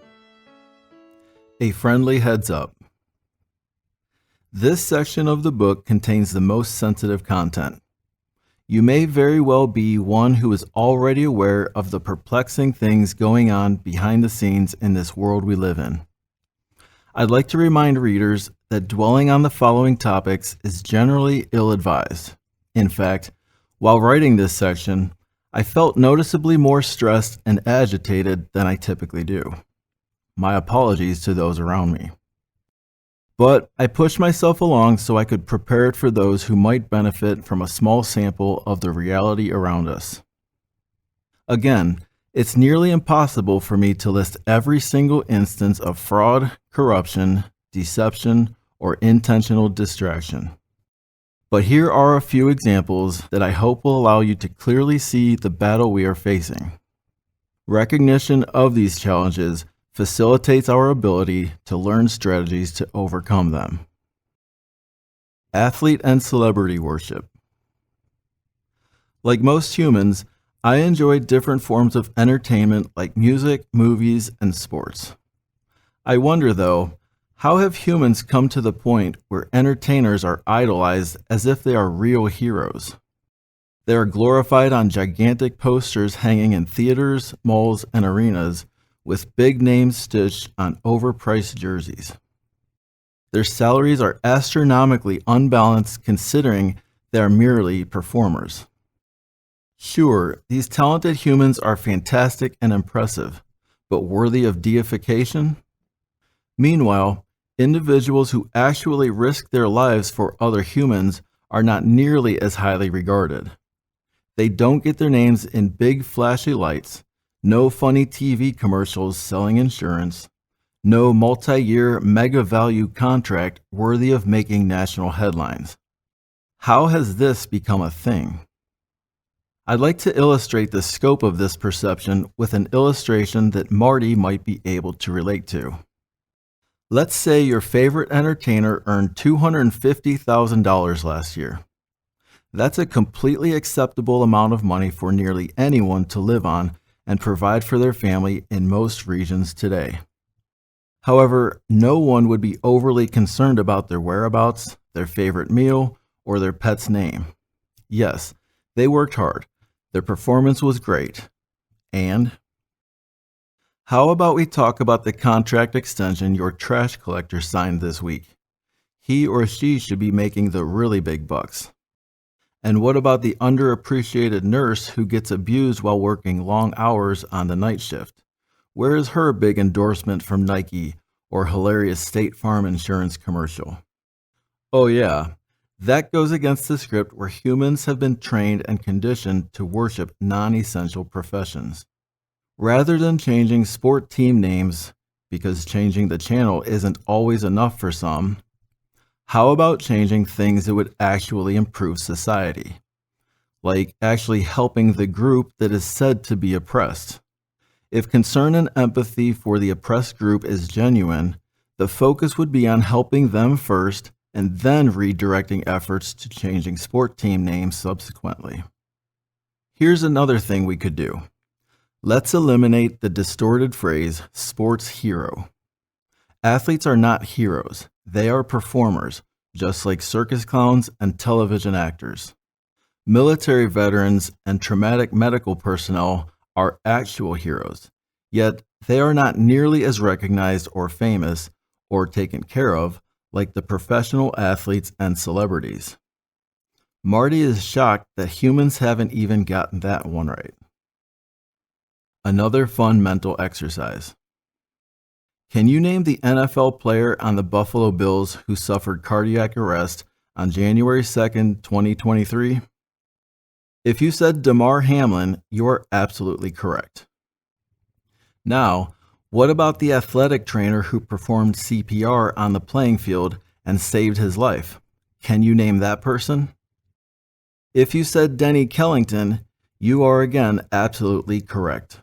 A friendly heads up. This section of the book contains the most sensitive content. You may very well be one who is already aware of the perplexing things going on behind the scenes in this world we live in. I'd like to remind readers that dwelling on the following topics is generally ill-advised. In fact, while writing this section, I felt noticeably more stressed and agitated than I typically do. My apologies to those around me. But I pushed myself along so I could prepare it for those who might benefit from a small sample of the reality around us. Again, it's nearly impossible for me to list every single instance of fraud, corruption, deception, or intentional distraction. But here are a few examples that I hope will allow you to clearly see the battle we are facing. Recognition of these challenges facilitates our ability to learn strategies to overcome them. Athlete and celebrity worship. Like most humans, I enjoy different forms of entertainment like music, movies, and sports. I wonder, though, how have humans come to the point where entertainers are idolized as if they are real heroes? They are glorified on gigantic posters hanging in theaters, malls, and arenas, with big names stitched on overpriced jerseys. Their salaries are astronomically unbalanced considering they are merely performers. Sure, these talented humans are fantastic and impressive, but worthy of deification? Meanwhile, individuals who actually risk their lives for other humans are not nearly as highly regarded. They don't get their names in big flashy lights, no funny TV commercials selling insurance, no multi-year mega value contract worthy of making national headlines. How has this become a thing? I'd like to illustrate the scope of this perception with an illustration that Marty might be able to relate to. Let's say your favorite entertainer earned $250,000 last year. That's a completely acceptable amount of money for nearly anyone to live on and provide for their family in most regions today. However, no one would be overly concerned about their whereabouts, their favorite meal, or their pet's name. Yes, they worked hard. Their performance was great. And how about we talk about the contract extension your trash collector signed this week? He or she should be making the really big bucks. And what about the underappreciated nurse who gets abused while working long hours on the night shift? Where is her big endorsement from Nike or hilarious State Farm insurance commercial? Oh yeah, that goes against the script where humans have been trained and conditioned to worship non-essential professions. Rather than changing sport team names, because changing the channel isn't always enough for some, how about changing things that would actually improve society? Like actually helping the group that is said to be oppressed. If concern and empathy for the oppressed group is genuine, the focus would be on helping them first and then redirecting efforts to changing sport team names subsequently. Here's another thing we could do. Let's eliminate the distorted phrase, sports hero. Athletes are not heroes. They are performers, just like circus clowns and television actors. Military veterans and traumatic medical personnel are actual heroes, yet they are not nearly as recognized or famous or taken care of like the professional athletes and celebrities. Marty is shocked that humans haven't even gotten that one right. Another fun mental exercise. Can you name the NFL player on the Buffalo Bills who suffered cardiac arrest on January 2nd, 2023? If you said Damar Hamlin, you're absolutely correct. Now, what about the athletic trainer who performed CPR on the playing field and saved his life? Can you name that person? If you said Denny Kellington, you are again absolutely correct.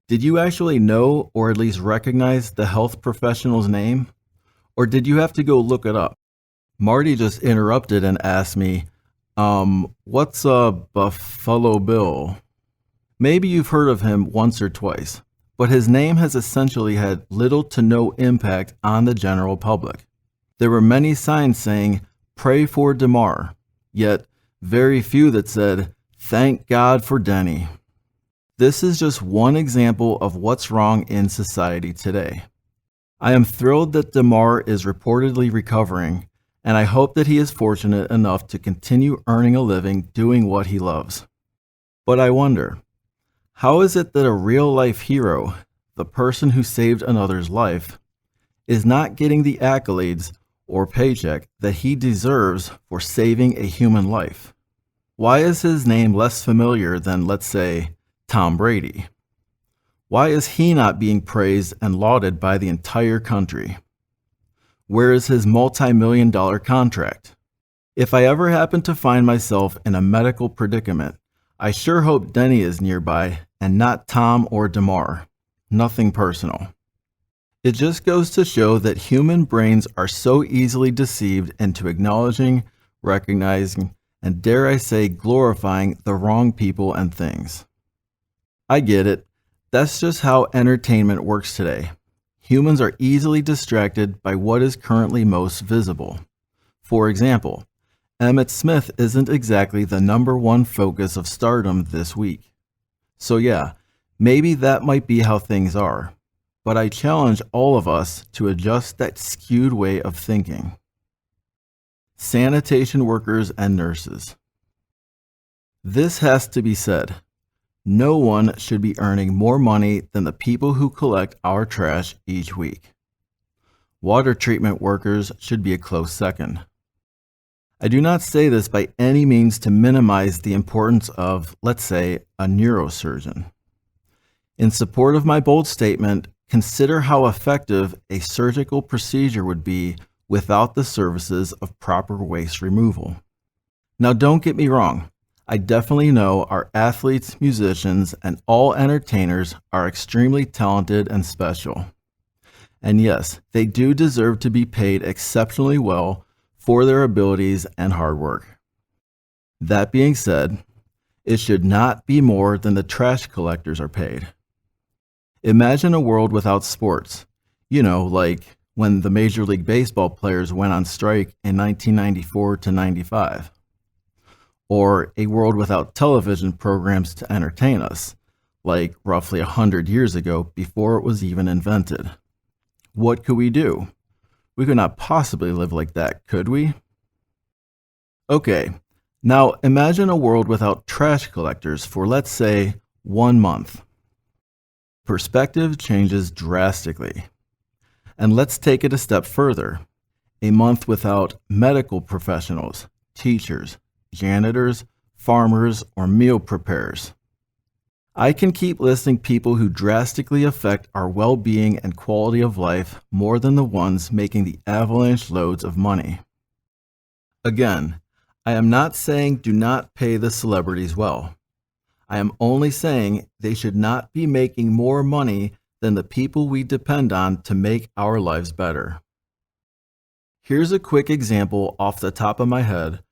Did you actually know or at least recognize the health professional's name? Or did you have to go look it up? Marty just interrupted and asked me, what's a Buffalo Bill? Maybe you've heard of him once or twice, but his name has essentially had little to no impact on the general public. There were many signs saying, "Pray for Damar," yet very few that said, "Thank God for Denny." This is just one example of what's wrong in society today. I am thrilled that Damar is reportedly recovering, and I hope that he is fortunate enough to continue earning a living doing what he loves. But I wonder, how is it that a real-life hero, the person who saved another's life, is not getting the accolades or paycheck that he deserves for saving a human life? Why is his name less familiar than, let's say, Tom Brady? Why is he not being praised and lauded by the entire country? Where is his multi-million-dollar contract? If I ever happen to find myself in a medical predicament, I sure hope Denny is nearby and not Tom or Damar. Nothing personal. It just goes to show that human brains are so easily deceived into acknowledging, recognizing, and dare I say glorifying the wrong people and things. I get it. That's just how entertainment works today. Humans are easily distracted by what is currently most visible. For example, Emmitt Smith isn't exactly the #1 focus of stardom this week. So yeah, maybe that might be how things are. But I challenge all of us to adjust that skewed way of thinking. Sanitation workers and nurses. This has to be said. No one should be earning more money than the people who collect our trash each week. Water treatment workers should be a close second. I do not say this by any means to minimize the importance of, let's say, a neurosurgeon. In support of my bold statement, consider how effective a surgical procedure would be without the services of proper waste removal. Now, don't get me wrong. I definitely know our athletes, musicians, and all entertainers are extremely talented and special. And yes, they do deserve to be paid exceptionally well for their abilities and hard work. That being said, it should not be more than the trash collectors are paid. Imagine a world without sports. Like when the Major League Baseball players went on strike in 1994 to 95. Or a world without television programs to entertain us, like roughly 100 years ago before it was even invented. What could we do? We could not possibly live like that, could we? Okay, now imagine a world without trash collectors for, let's say, 1 month. Perspective changes drastically. And let's take it a step further. A month without medical professionals, teachers, janitors, farmers, or meal preparers. I can keep listing people who drastically affect our well-being and quality of life more than the ones making the avalanche loads of money. Again, I am not saying do not pay the celebrities well. I am only saying they should not be making more money than the people we depend on to make our lives better. Here's a quick example off the top of my head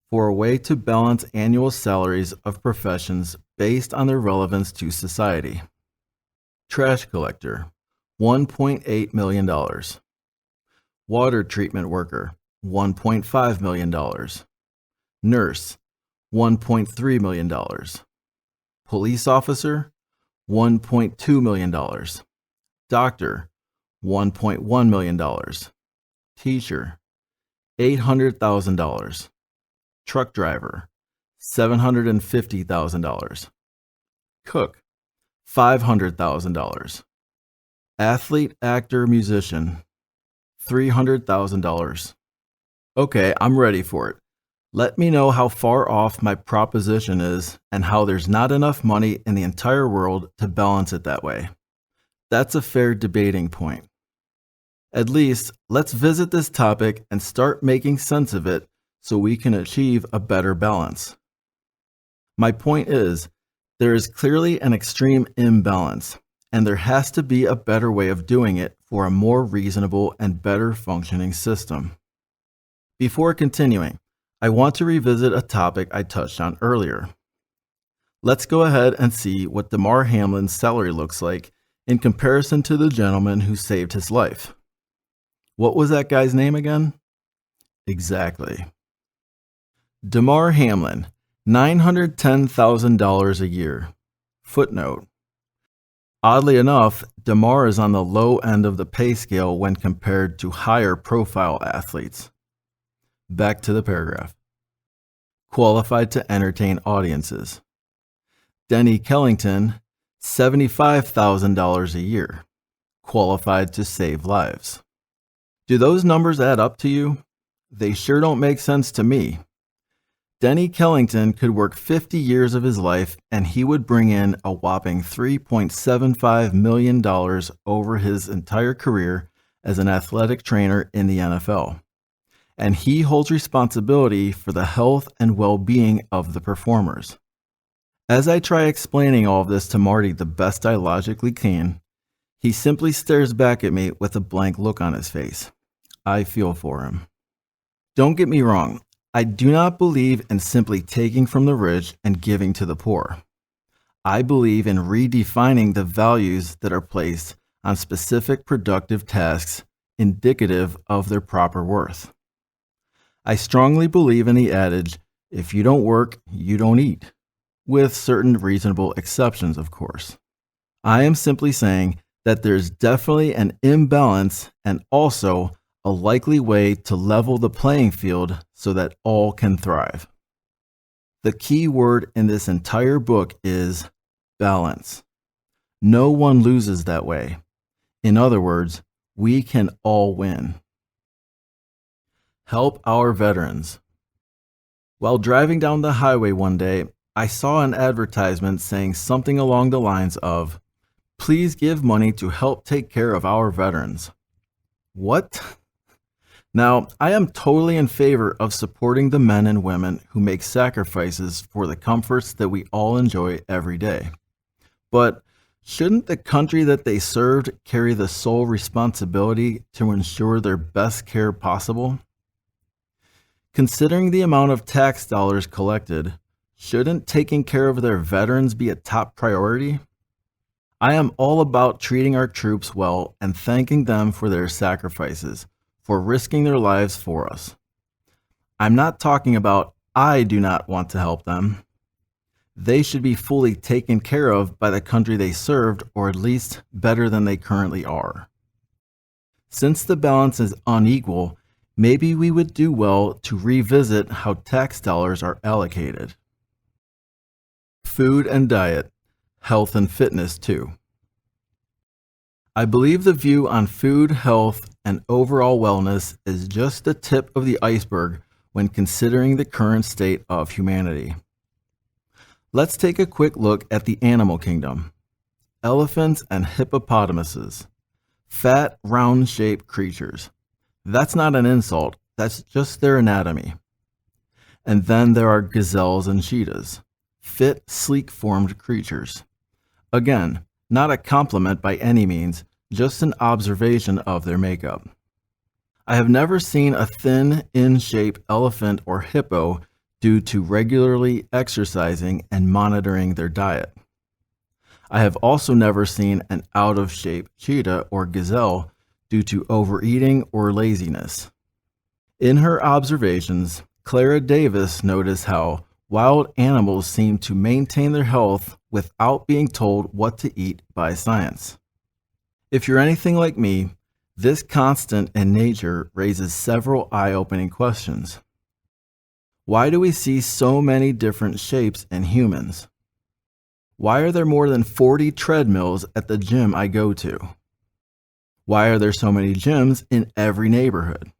for a way to balance annual salaries of professions based on their relevance to society. Trash collector, $1.8 million. Water treatment worker, $1.5 million. Nurse, $1.3 million. Police officer, $1.2 million. Doctor, $1.1 million. Teacher, $800,000. Truck driver, $750,000. Cook, $500,000. Athlete, actor, musician, $300,000. Okay, I'm ready for it. Let me know how far off my proposition is and how there's not enough money in the entire world to balance it that way. That's a fair debating point. At least, let's visit this topic and start making sense of it so we can achieve a better balance. My point is, there is clearly an extreme imbalance, and there has to be a better way of doing it for a more reasonable and better functioning system. Before continuing, I want to revisit a topic I touched on earlier. Let's go ahead and see what Damar Hamlin's salary looks like in comparison to the gentleman who saved his life. What was that guy's name again? Exactly. Damar Hamlin, $910,000 a year. Footnote. Oddly enough, Damar is on the low end of the pay scale when compared to higher profile athletes. Back to the paragraph. Qualified to entertain audiences. Denny Kellington, $75,000 a year. Qualified to save lives. Do those numbers add up to you? They sure don't make sense to me. Denny Kellington could work 50 years of his life and he would bring in a whopping $3.75 million over his entire career as an athletic trainer in the NFL. And he holds responsibility for the health and well-being of the performers. As I try explaining all of this to Marty the best I logically can, he simply stares back at me with a blank look on his face. I feel for him. Don't get me wrong. I do not believe in simply taking from the rich and giving to the poor. I believe in redefining the values that are placed on specific productive tasks indicative of their proper worth. I strongly believe in the adage, if you don't work, you don't eat, with certain reasonable exceptions, of course. I am simply saying that there's definitely an imbalance and also a likely way to level the playing field so that all can thrive. The key word in this entire book is balance. No one loses that way. In other words, we can all win. Help our veterans. While driving down the highway one day, I saw an advertisement saying something along the lines of, "Please give money to help take care of our veterans." What? Now, I am totally in favor of supporting the men and women who make sacrifices for the comforts that we all enjoy every day. But shouldn't the country that they served carry the sole responsibility to ensure their best care possible? Considering the amount of tax dollars collected, shouldn't taking care of their veterans be a top priority? I am all about treating our troops well and thanking them for their sacrifices, for risking their lives for us. I'm not talking about I do not want to help them. They should be fully taken care of by the country they served, or at least better than they currently are. Since the balance is unequal, maybe we would do well to revisit how tax dollars are allocated. Food and diet, health and fitness too. I believe the view on food, health, and overall wellness is just the tip of the iceberg when considering the current state of humanity. Let's take a quick look at the animal kingdom. Elephants and hippopotamuses. Fat, round-shaped creatures. That's not an insult, that's just their anatomy. And then there are gazelles and cheetahs. Fit, sleek-formed creatures. Again, not a compliment by any means, just an observation of their makeup. I have never seen a thin, in-shape elephant or hippo due to regularly exercising and monitoring their diet. I have also never seen an out-of-shape cheetah or gazelle due to overeating or laziness. In her observations, Clara Davis noticed how wild animals seem to maintain their health without being told what to eat by science. If you're anything like me, this constant in nature raises several eye-opening questions. Why do we see so many different shapes in humans? Why are there more than 40 treadmills at the gym I go to? Why are there so many gyms in every neighborhood?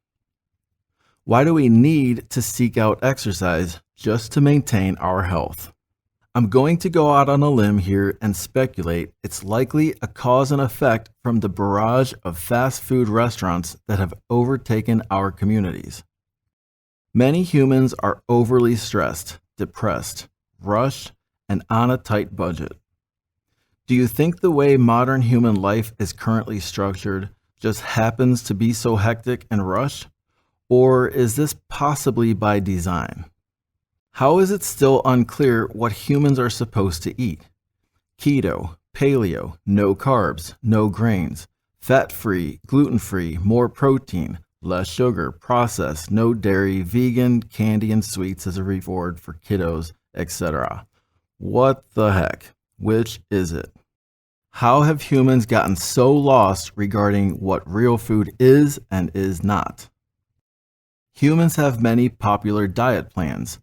Why do we need to seek out exercise just to maintain our health? I'm going to go out on a limb here and speculate it's likely a cause and effect from the barrage of fast food restaurants that have overtaken our communities. Many humans are overly stressed, depressed, rushed, and on a tight budget. Do you think the way modern human life is currently structured just happens to be so hectic and rushed? Or is this possibly by design? How is it still unclear what humans are supposed to eat? Keto, paleo, no carbs, no grains, fat-free, gluten-free, more protein, less sugar, processed, no dairy, vegan, candy and sweets as a reward for kiddos, etc. What the heck? Which is it? How have humans gotten so lost regarding what real food is and is not? Humans have many popular diet plans.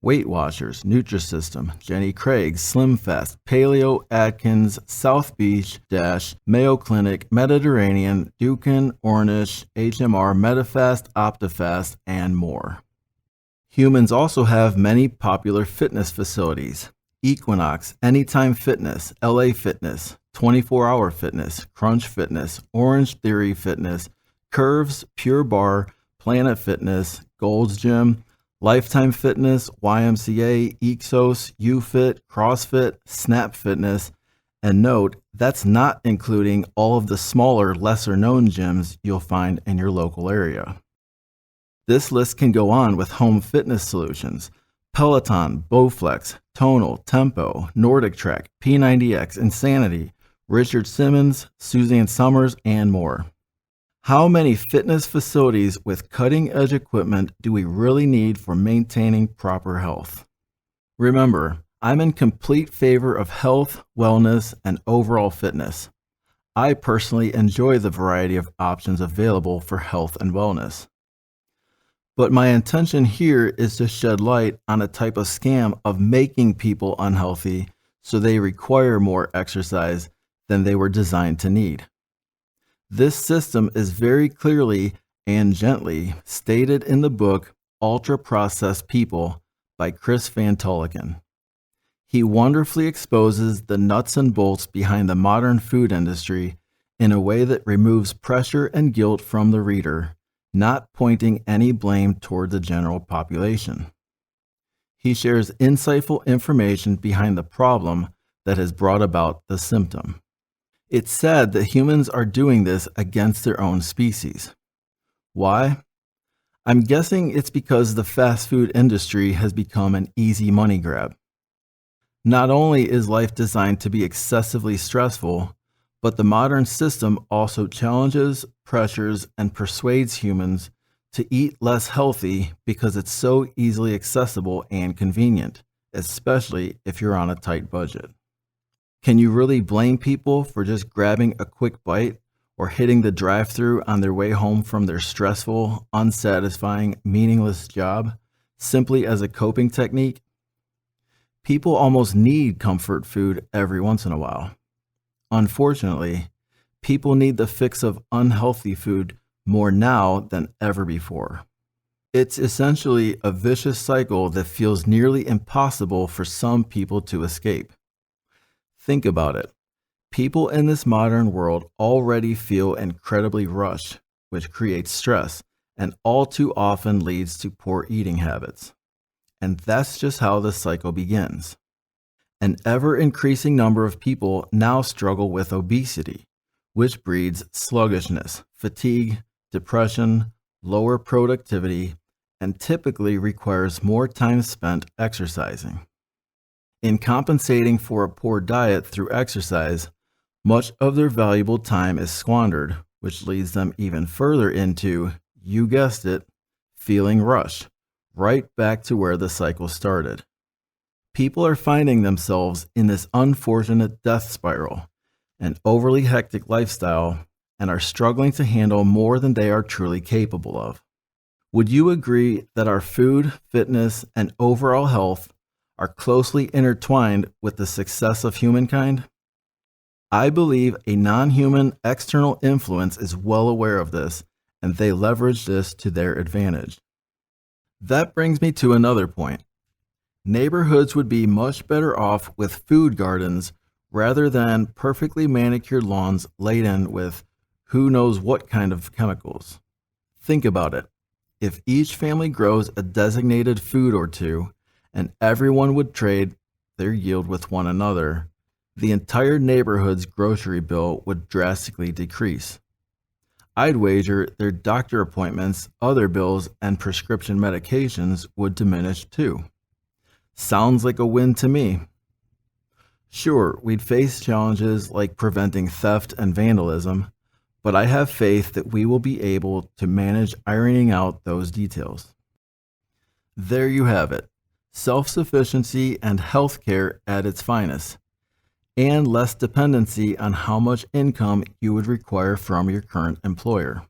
Weight Watchers, Nutrisystem, Jenny Craig's, Slim Fast, Paleo, Atkins, South Beach, Dash, Mayo Clinic, Mediterranean, Dukin, Ornish, HMR, Medifast, OptiFast, and more. Humans also have many popular fitness facilities. Equinox, Anytime Fitness, LA Fitness, 24-Hour Fitness, Crunch Fitness, Orange Theory Fitness, Curves, Pure Bar, Planet Fitness, Gold's Gym, Lifetime Fitness, YMCA, Exos, UFit, CrossFit, Snap Fitness, and note, that's not including all of the smaller, lesser-known gyms you'll find in your local area. This list can go on with home fitness solutions, Peloton, Bowflex, Tonal, Tempo, Nordic Trek, P90X, Insanity, Richard Simmons, Suzanne Summers, and more. How many fitness facilities with cutting-edge equipment do we really need for maintaining proper health? Remember, I'm in complete favor of health, wellness, and overall fitness. I personally enjoy the variety of options available for health and wellness. But my intention here is to shed light on a type of scam of making people unhealthy so they require more exercise than they were designed to need. This system is very clearly and gently stated in the book Ultra Processed People by Chris Van Tulleken. He wonderfully exposes the nuts and bolts behind the modern food industry in a way that removes pressure and guilt from the reader not pointing any blame toward the general population. He shares insightful information behind the problem that has brought about the symptom. It's sad that humans are doing this against their own species. Why? I'm guessing it's because the fast food industry has become an easy money grab. Not only is life designed to be excessively stressful, but the modern system also challenges, pressures, and persuades humans to eat less healthy because it's so easily accessible and convenient, especially if you're on a tight budget. Can you really blame people for just grabbing a quick bite or hitting the drive-thru on their way home from their stressful, unsatisfying, meaningless job simply as a coping technique? People almost need comfort food every once in a while. Unfortunately, people need the fix of unhealthy food more now than ever before. It's essentially a vicious cycle that feels nearly impossible for some people to escape. Think about it. People in this modern world already feel incredibly rushed, which creates stress and all too often leads to poor eating habits. And that's just how the cycle begins. An ever-increasing number of people now struggle with obesity, which breeds sluggishness, fatigue, depression, lower productivity, and typically requires more time spent exercising. In compensating for a poor diet through exercise, much of their valuable time is squandered, which leads them even further into, you guessed it, feeling rushed, right back to where the cycle started. People are finding themselves in this unfortunate death spiral, an overly hectic lifestyle, and are struggling to handle more than they are truly capable of. Would you agree that our food, fitness, and overall health are closely intertwined with the success of humankind? I believe a non-human external influence is well aware of this, and they leverage this to their advantage. That brings me to another point. Neighborhoods would be much better off with food gardens rather than perfectly manicured lawns laden with who knows what kind of chemicals. Think about it. If each family grows a designated food or two, and everyone would trade their yield with one another, the entire neighborhood's grocery bill would drastically decrease. I'd wager their doctor appointments, other bills, and prescription medications would diminish too. Sounds like a win to me. Sure, we'd face challenges like preventing theft and vandalism, but I have faith that we will be able to manage ironing out those details. There you have it. Self-sufficiency and healthcare at its finest, and less dependency on how much income you would require from your current employer.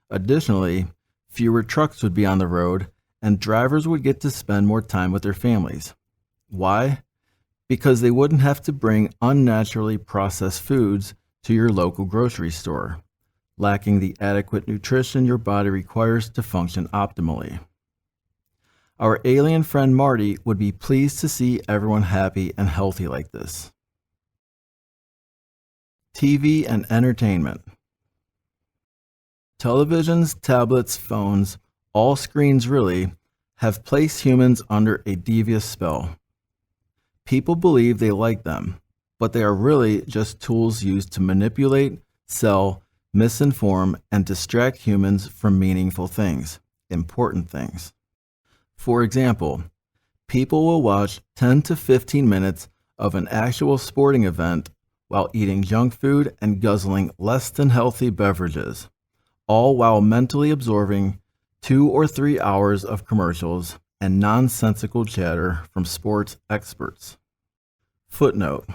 Additionally, fewer trucks would be on the road, and drivers would get to spend more time with their families. Why? Because they wouldn't have to bring unnaturally processed foods to your local grocery store, lacking the adequate nutrition your body requires to function optimally. Our alien friend Marty would be pleased to see everyone happy and healthy like this. TV and entertainment. Televisions, tablets, phones, all screens really, have placed humans under a devious spell. People believe they like them, but they are really just tools used to manipulate, sell, misinform, and distract humans from meaningful things, important things. For example, people will watch 10 to 15 minutes of an actual sporting event while eating junk food and guzzling less than healthy beverages, all while mentally absorbing 2 or 3 hours of commercials and nonsensical chatter from sports experts. Footnote: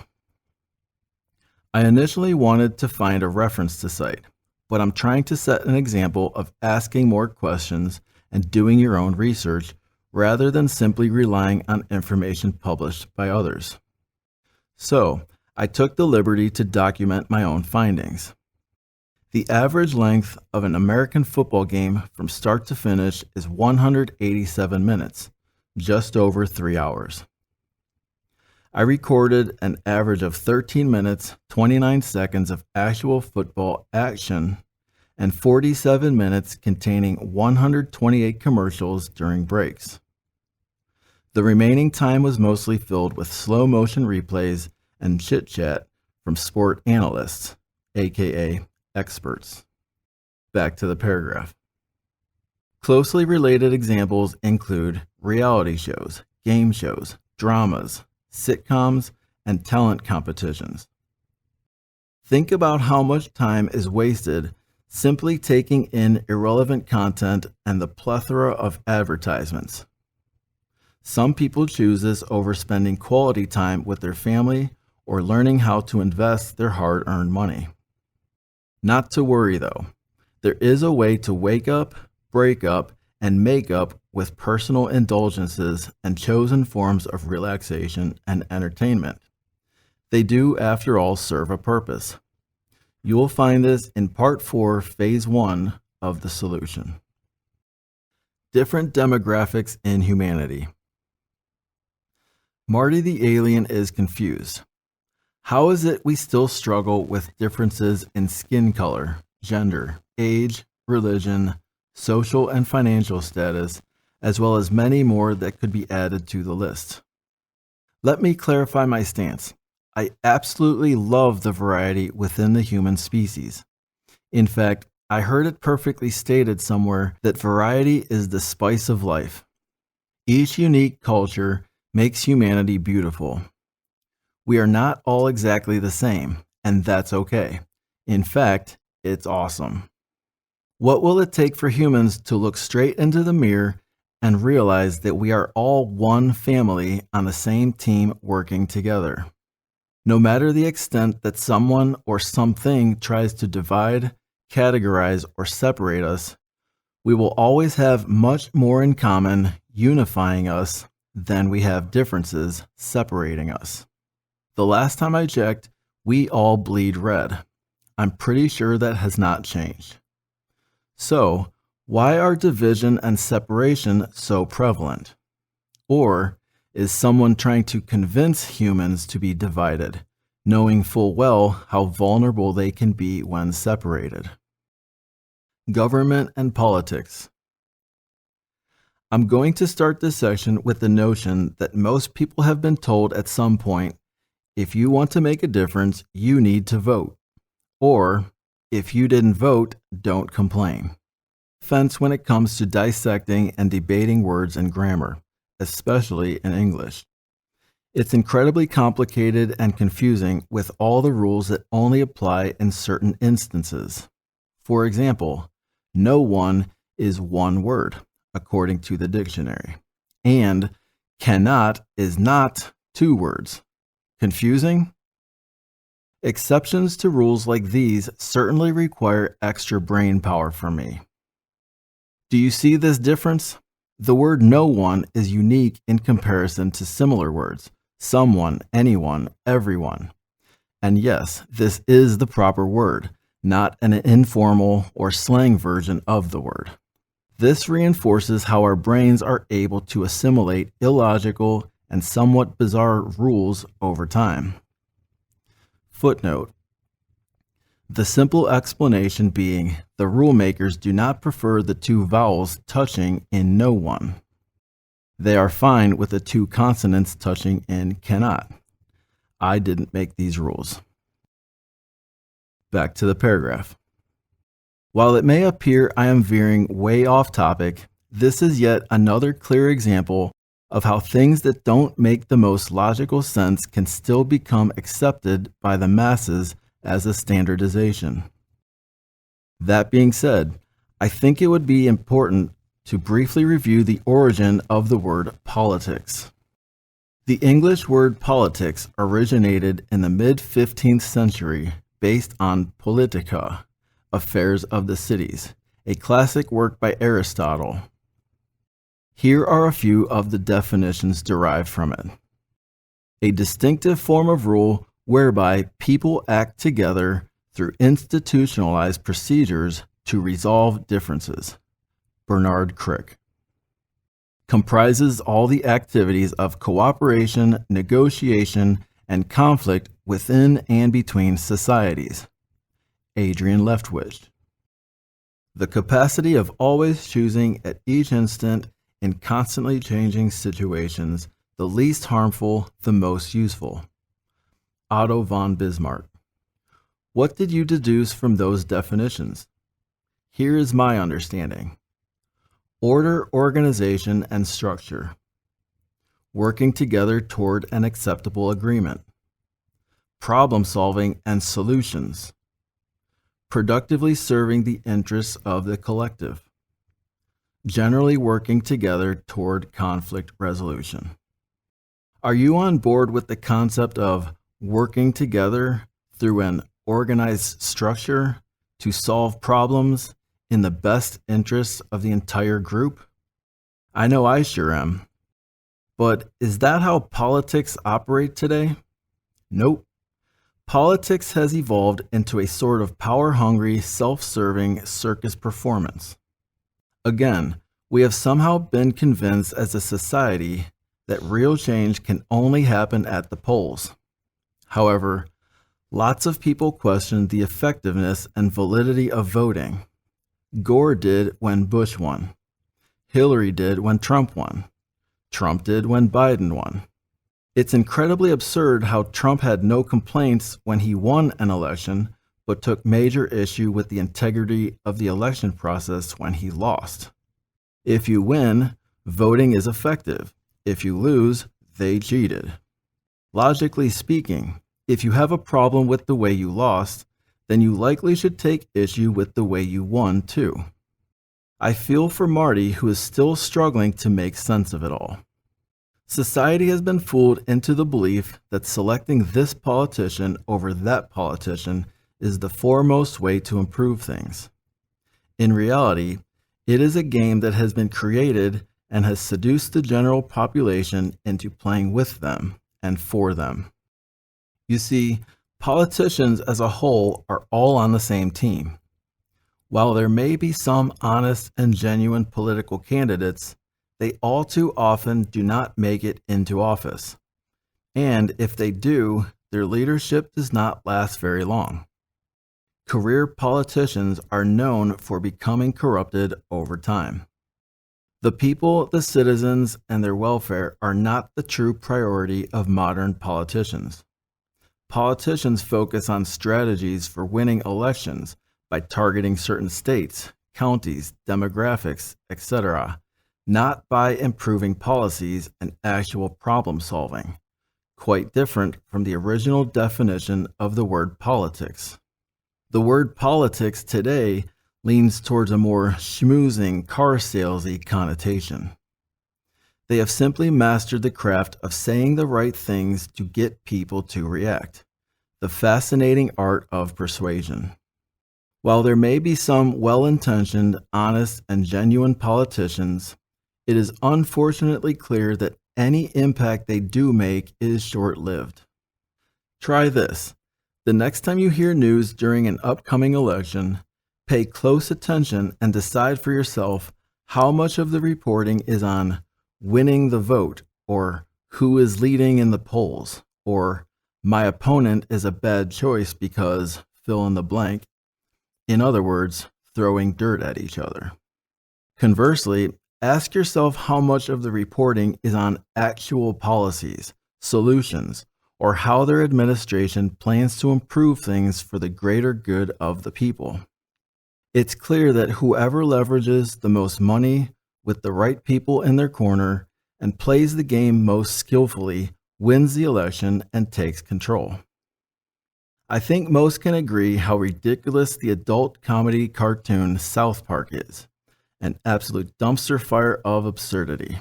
I initially wanted to find a reference to cite, but I'm trying to set an example of asking more questions and doing your own research rather than simply relying on information published by others. So, I took the liberty to document my own findings. The average length of an American football game from start to finish is 187 minutes, just over 3 hours. I recorded an average of 13 minutes, 29 seconds of actual football action and 47 minutes containing 128 commercials during breaks. The remaining time was mostly filled with slow motion replays and chit-chat from sport analysts, aka experts. Back to the paragraph. Closely related examples include reality shows, game shows, dramas, sitcoms, and talent competitions. Think about how much time is wasted simply taking in irrelevant content and the plethora of advertisements. Some people choose this over spending quality time with their family or learning how to invest their hard-earned money. Not to worry though, there is a way to wake up, break up, and make up with personal indulgences and chosen forms of relaxation and entertainment. They do, after all, serve a purpose. You will find this in Part 4, Phase 1 of the solution. Different demographics in humanity. Marty the alien is confused. How is it we still struggle with differences in skin color, gender, age, religion, social and financial status, as well as many more that could be added to the list? Let me clarify my stance. I absolutely love the variety within the human species. In fact, I heard it perfectly stated somewhere that variety is the spice of life. Each unique culture makes humanity beautiful. We are not all exactly the same, and that's okay. In fact, it's awesome. What will it take for humans to look straight into the mirror and realize that we are all one family on the same team working together? No matter the extent that someone or something tries to divide, categorize, or separate us, we will always have much more in common, unifying us, than we have differences separating us. The last time I checked, we all bleed red. I'm pretty sure that has not changed. So, why are division and separation so prevalent? Or is someone trying to convince humans to be divided, knowing full well how vulnerable they can be when separated? Government and politics. I'm going to start this section with the notion that most people have been told at some point, if you want to make a difference, you need to vote. Or, if you didn't vote, don't complain. Fence when it comes to dissecting and debating words and grammar, especially in English. It's incredibly complicated and confusing with all the rules that only apply in certain instances. For example, no one is one word, according to the dictionary, and cannot is not two words. Confusing? Exceptions to rules like these certainly require extra brain power from me. Do you see this difference? The word no one is unique in comparison to similar words, someone, anyone, everyone. And yes, this is the proper word, not an informal or slang version of the word. This reinforces how our brains are able to assimilate illogical and somewhat bizarre rules over time. Footnote. The simple explanation being the rule makers do not prefer the two vowels touching in no one. They are fine with the two consonants touching in cannot. I didn't make these rules. Back to the paragraph. While it may appear I am veering way off topic, this is yet another clear example of how things that don't make the most logical sense can still become accepted by the masses as a standardization. That being said, I think it would be important to briefly review the origin of the word politics. The English word politics originated in the mid-15th century based on politica, affairs of the cities, a classic work by Aristotle. Here are a few of the definitions derived from it. A distinctive form of rule whereby people act together through institutionalized procedures to resolve differences. Bernard Crick. Comprises all the activities of cooperation, negotiation, and conflict within and between societies. Adrian Leftwich. The capacity of always choosing at each instant in constantly changing situations, the least harmful, the most useful. Otto von Bismarck. What did you deduce from those definitions? Here is my understanding. Order, organization, and structure. Working together toward an acceptable agreement. Problem solving and solutions. Productively serving the interests of the collective. Generally working together toward conflict resolution. Are you on board with the concept of working together through an organized structure to solve problems in the best interests of the entire group? I know I sure am. But is that how politics operate today? Nope. Politics has evolved into a sort of power-hungry, self-serving circus performance. Again, we have somehow been convinced as a society that real change can only happen at the polls. However, lots of people question the effectiveness and validity of voting. Gore did when Bush won. Hillary did when Trump won. Trump did when Biden won. It's incredibly absurd how Trump had no complaints when he won an election, but took major issue with the integrity of the election process when he lost. If you win, voting is effective. If you lose, they cheated. Logically speaking, if you have a problem with the way you lost, then you likely should take issue with the way you won too. I feel for Marty, who is still struggling to make sense of it all. Society has been fooled into the belief that selecting this politician over that politician is the foremost way to improve things. In reality, it is a game that has been created and has seduced the general population into playing with them and for them. You see, politicians as a whole are all on the same team. While there may be some honest and genuine political candidates, they all too often do not make it into office. And if they do, their leadership does not last very long. Career politicians are known for becoming corrupted over time. The people, the citizens, and their welfare are not the true priority of modern politicians. Politicians focus on strategies for winning elections by targeting certain states, counties, demographics, etc., not by improving policies and actual problem solving, quite different from the original definition of the word politics. The word politics today leans towards a more schmoozing, car salesy connotation. They have simply mastered the craft of saying the right things to get people to react, the fascinating art of persuasion. While there may be some well-intentioned, honest, and genuine politicians, it is unfortunately clear that any impact they do make is short-lived. Try this. The next time you hear news during an upcoming election, pay close attention and decide for yourself how much of the reporting is on winning the vote, or who is leading in the polls, or my opponent is a bad choice because fill in the blank. In other words, throwing dirt at each other. Conversely, ask yourself how much of the reporting is on actual policies, solutions, or how their administration plans to improve things for the greater good of the people. It's clear that whoever leverages the most money with the right people in their corner and plays the game most skillfully wins the election and takes control. I think most can agree how ridiculous the adult comedy cartoon South Park is. An absolute dumpster fire of absurdity.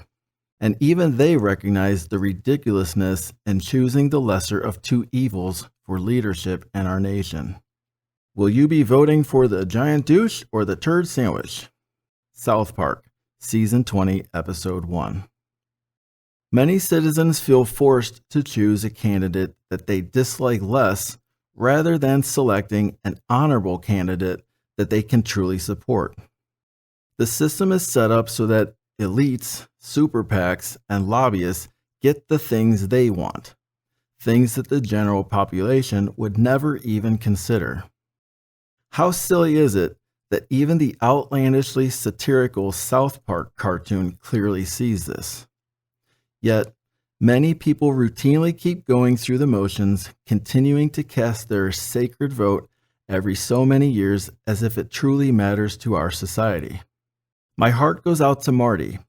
And even they recognize the ridiculousness in choosing the lesser of two evils for leadership in our nation. Will you be voting for the giant douche or the turd sandwich? South Park, Season 20, Episode 1. Many citizens feel forced to choose a candidate that they dislike less rather than selecting an honorable candidate that they can truly support. The system is set up so that elites, super PACs, and lobbyists get the things they want, things that the general population would never even consider. How silly is it that even the outlandishly satirical South Park cartoon clearly sees this. Yet, many people routinely keep going through the motions, continuing to cast their sacred vote every so many years as if it truly matters to our society. My heart goes out to Marty.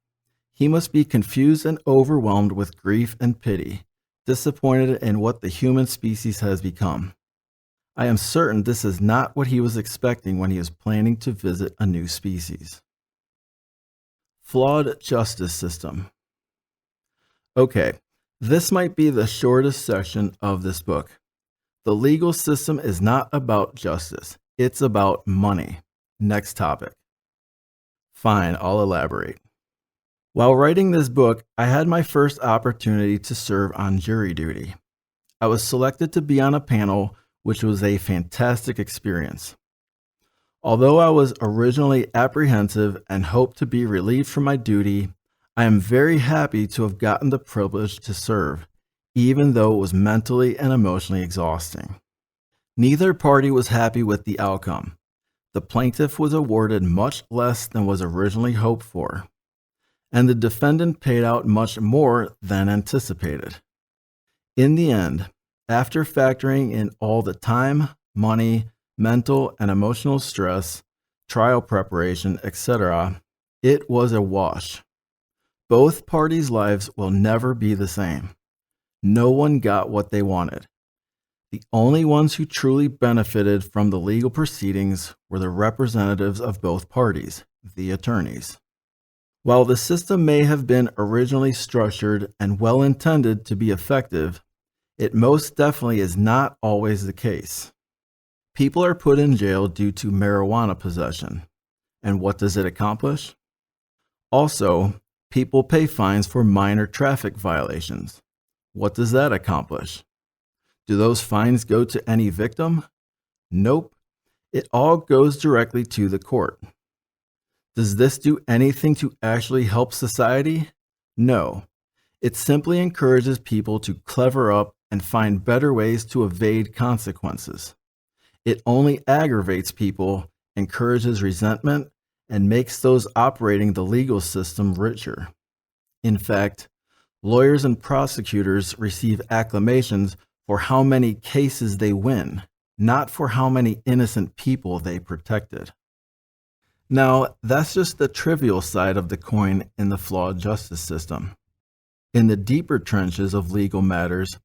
He must be confused and overwhelmed with grief and pity, disappointed in what the human species has become. I am certain this is not what he was expecting when he was planning to visit a new species. Flawed justice system. Okay, this might be the shortest section of this book. The legal system is not about justice. It's about money. Next topic. Fine, I'll elaborate. While writing this book, I had my first opportunity to serve on jury duty. I was selected to be on a panel, which was a fantastic experience. Although I was originally apprehensive and hoped to be relieved from my duty, I am very happy to have gotten the privilege to serve, even though it was mentally and emotionally exhausting. Neither party was happy with the outcome. The plaintiff was awarded much less than was originally hoped for, and the defendant paid out much more than anticipated. In the end, after factoring in all the time, money, mental and emotional stress, trial preparation, etc., it was a wash. Both parties' lives will never be the same. No one got what they wanted. The only ones who truly benefited from the legal proceedings were the representatives of both parties, the attorneys. While the system may have been originally structured and well intended to be effective, it most definitely is not always the case. People are put in jail due to marijuana possession. And what does it accomplish? Also, people pay fines for minor traffic violations. What does that accomplish? Do those fines go to any victim? Nope. It all goes directly to the court. Does this do anything to actually help society? No. It simply encourages people to clever up and find better ways to evade consequences. It only aggravates people, encourages resentment, and makes those operating the legal system richer. In fact, lawyers and prosecutors receive acclamations for how many cases they win, not for how many innocent people they protected. Now, that's just the trivial side of the coin in the flawed justice system. In the deeper trenches of legal matters,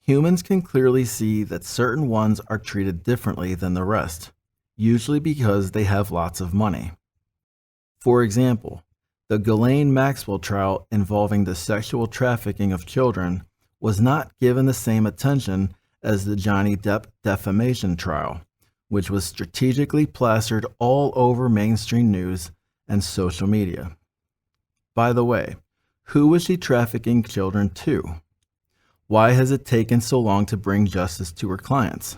humans can clearly see that certain ones are treated differently than the rest, usually because they have lots of money. For example, the Ghislaine Maxwell trial involving the sexual trafficking of children was not given the same attention as the Johnny Depp defamation trial, which was strategically plastered all over mainstream news and social media. By the way, who was she trafficking children to? Why has it taken so long to bring justice to her clients?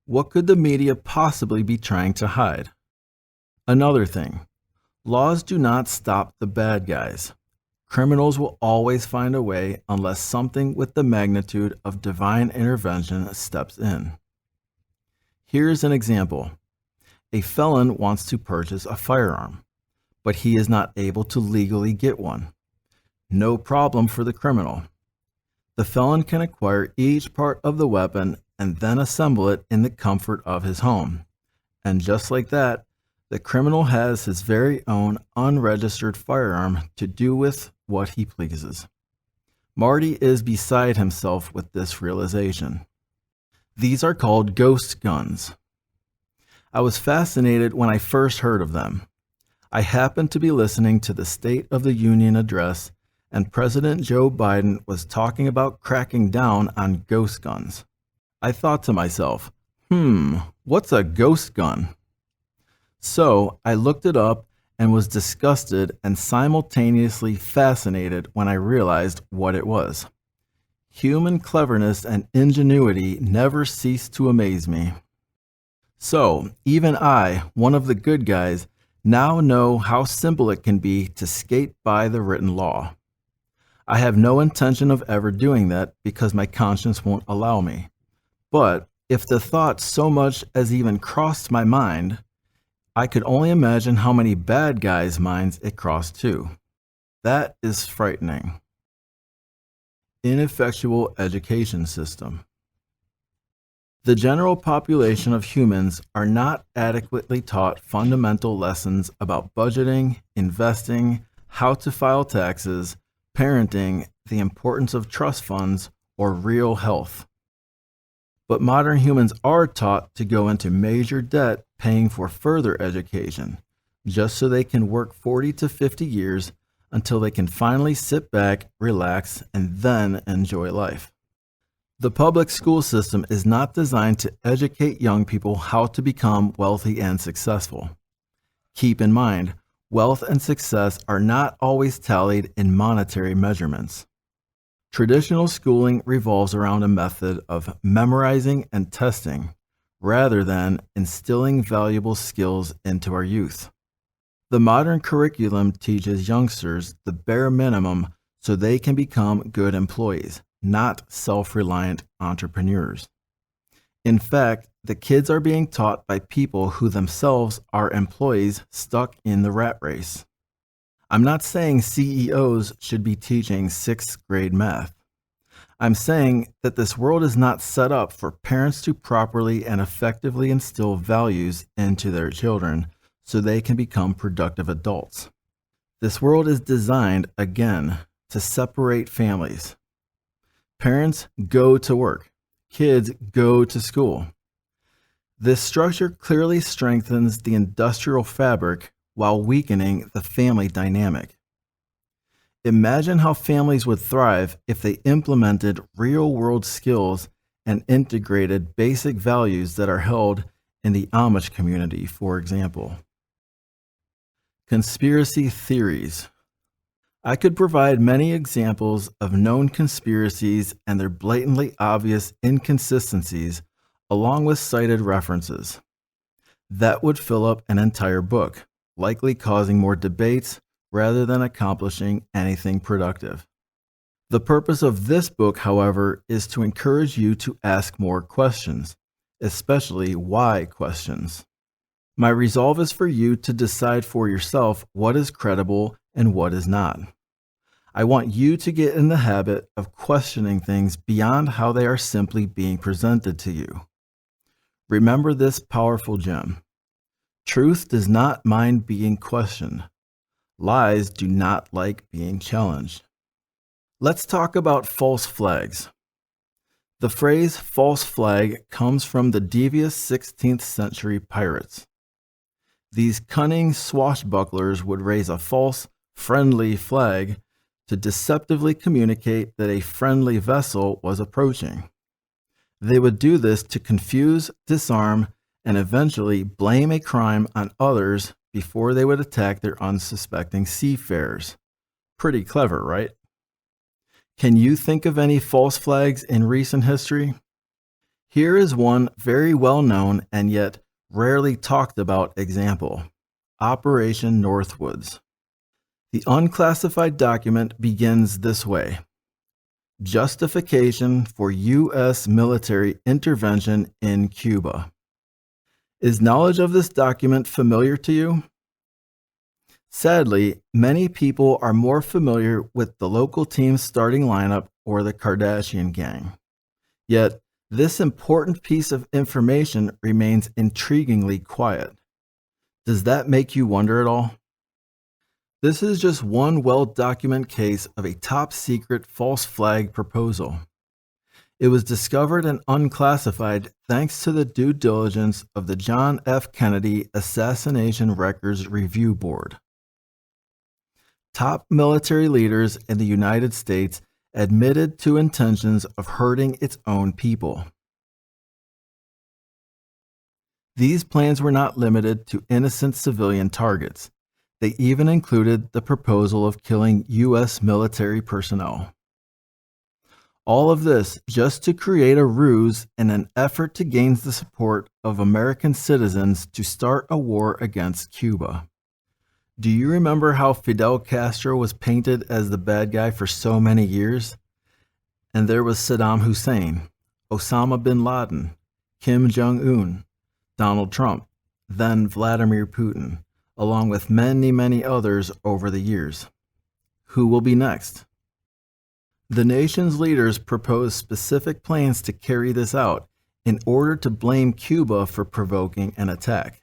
What could the media possibly be trying to hide? Another thing, laws do not stop the bad guys. Criminals will always find a way unless something with the magnitude of divine intervention steps in. Here's an example. A felon wants to purchase a firearm, but he is not able to legally get one. No problem for the criminal. The felon can acquire each part of the weapon and then assemble it in the comfort of his home. And just like that, the criminal has his very own unregistered firearm to do with what he pleases. Marty is beside himself with this realization. These are called ghost guns. I was fascinated when I first heard of them. I happened to be listening to the State of the Union address, and President Joe Biden was talking about cracking down on ghost guns. I thought to myself, what's a ghost gun? So I looked it up and was disgusted and simultaneously fascinated when I realized what it was. Human cleverness and ingenuity never cease to amaze me. So, even I, one of the good guys, now know how simple it can be to skate by the written law. I have no intention of ever doing that because my conscience won't allow me. But if the thought so much as even crossed my mind, I could only imagine how many bad guys' minds it crossed too. That is frightening. Ineffectual education system. The general population of humans are not adequately taught fundamental lessons about budgeting, investing, how to file taxes, parenting, the importance of trust funds, or real health. But modern humans are taught to go into major debt paying for further education, just so they can work 40 to 50 years until they can finally sit back, relax, and then enjoy life. The public school system is not designed to educate young people how to become wealthy and successful. Keep in mind, wealth and success are not always tallied in monetary measurements. Traditional schooling revolves around a method of memorizing and testing, rather than instilling valuable skills into our youth. The modern curriculum teaches youngsters the bare minimum so they can become good employees, not self-reliant entrepreneurs. In fact, the kids are being taught by people who themselves are employees stuck in the rat race. I'm not saying CEOs should be teaching 6th grade math. I'm saying that this world is not set up for parents to properly and effectively instill values into their children so they can become productive adults. This world is designed, again, to separate families. Parents go to work. Kids go to school. This structure clearly strengthens the industrial fabric while weakening the family dynamic. Imagine how families would thrive if they implemented real-world skills and integrated basic values that are held in the Amish community, for example. Conspiracy theories. I could provide many examples of known conspiracies and their blatantly obvious inconsistencies, along with cited references. That would fill up an entire book, likely causing more debates rather than accomplishing anything productive. The purpose of this book, however, is to encourage you to ask more questions, especially why questions. My resolve is for you to decide for yourself what is credible and what is not. I want you to get in the habit of questioning things beyond how they are simply being presented to you. Remember this powerful gem. Truth does not mind being questioned. Lies do not like being challenged. Let's talk about false flags. The phrase false flag comes from the devious 16th century pirates. These cunning swashbucklers would raise a false, friendly flag to deceptively communicate that a friendly vessel was approaching. They would do this to confuse, disarm, and eventually blame a crime on others before they would attack their unsuspecting seafarers. Pretty clever, right? Can you think of any false flags in recent history? Here is one very well known and yet rarely talked about example: Operation Northwoods. The unclassified document begins this way: Justification for U.S. military intervention in Cuba. Is knowledge of this document familiar to you? Sadly, many people are more familiar with the local team's starting lineup or the Kardashian gang. Yet, this important piece of information remains intriguingly quiet. Does that make you wonder at all? This is just one well-documented case of a top-secret false flag proposal. It was discovered and unclassified thanks to the due diligence of the John F. Kennedy Assassination Records Review Board. Top military leaders in the United States admitted to intentions of hurting its own people. These plans were not limited to innocent civilian targets. They even included the proposal of killing U.S. military personnel. All of this just to create a ruse in an effort to gain the support of American citizens to start a war against Cuba. Do you remember how Fidel Castro was painted as the bad guy for so many years? And there was Saddam Hussein, Osama bin Laden, Kim Jong-un, Donald Trump, then Vladimir Putin, along with many, many others over the years. Who will be next? The nation's leaders proposed specific plans to carry this out in order to blame Cuba for provoking an attack.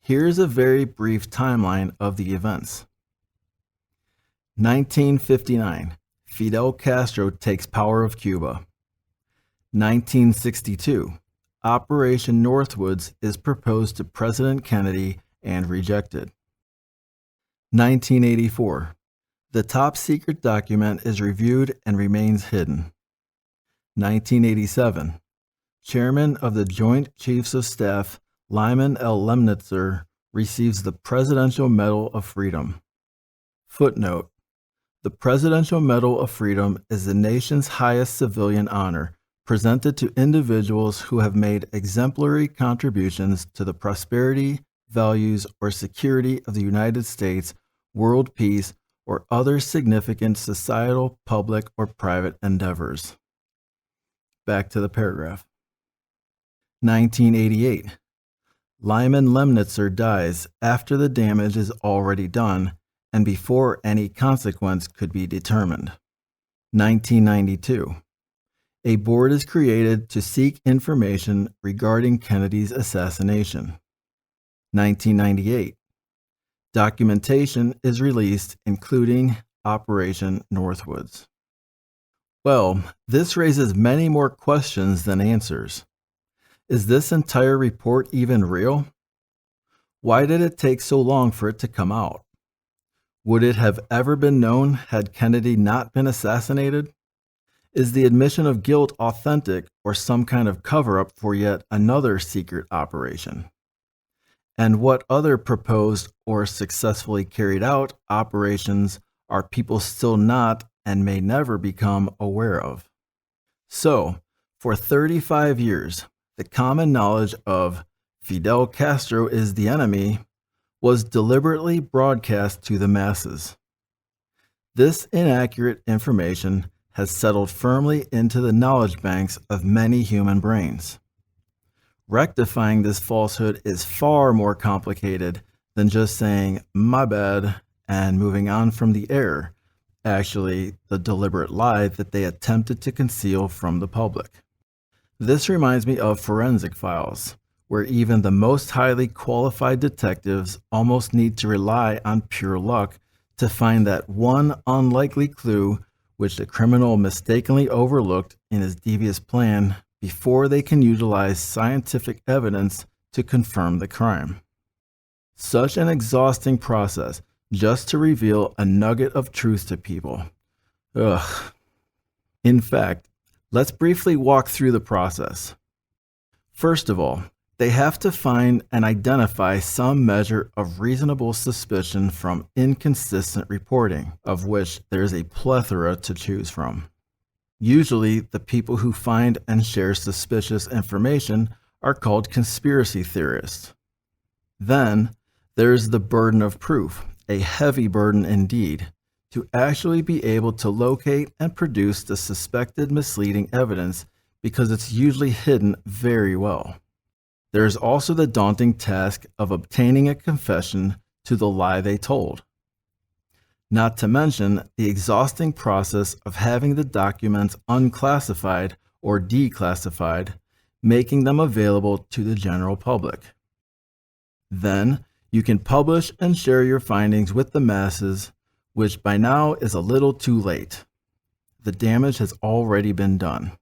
Here's a very brief timeline of the events. 1959, Fidel Castro takes power of Cuba. 1962, Operation Northwoods is proposed to President Kennedy and rejected. 1984, the top secret document is reviewed and remains hidden. 1987, Chairman of the Joint Chiefs of Staff, Lyman L. Lemnitzer, receives the Presidential Medal of Freedom. Footnote: the Presidential Medal of Freedom is the nation's highest civilian honor, presented to individuals who have made exemplary contributions to the prosperity, values, or security of the United States, world peace, or other significant societal, public, or private endeavors. Back to the paragraph. 1988. Lyman Lemnitzer dies after the damage is already done and before any consequence could be determined. 1992. A board is created to seek information regarding Kennedy's assassination. 1998. Documentation is released, including Operation Northwoods. Well, this raises many more questions than answers. Is this entire report even real? Why did it take so long for it to come out? Would it have ever been known had Kennedy not been assassinated? Is the admission of guilt authentic or some kind of cover-up for yet another secret operation? And what other proposed or successfully carried out operations are people still not and may never become aware of? So, for 35 years, the common knowledge of Fidel Castro is the enemy was deliberately broadcast to the masses. This inaccurate information has settled firmly into the knowledge banks of many human brains. Rectifying this falsehood is far more complicated than just saying, "my bad," and moving on from the error, actually the deliberate lie that they attempted to conceal from the public. This reminds me of forensic files, where even the most highly qualified detectives almost need to rely on pure luck to find that one unlikely clue which the criminal mistakenly overlooked in his devious plan before they can utilize scientific evidence to confirm the crime. Such an exhausting process just to reveal a nugget of truth to people. Ugh. In fact, let's briefly walk through the process. First of all, they have to find and identify some measure of reasonable suspicion from inconsistent reporting, of which there is a plethora to choose from. Usually, the people who find and share suspicious information are called conspiracy theorists. Then, there is the burden of proof, a heavy burden indeed, to actually be able to locate and produce the suspected misleading evidence because it's usually hidden very well. There is also the daunting task of obtaining a confession to the lie they told. Not to mention the exhausting process of having the documents unclassified or declassified, making them available to the general public. Then you can publish and share your findings with the masses, which by now is a little too late. The damage has already been done.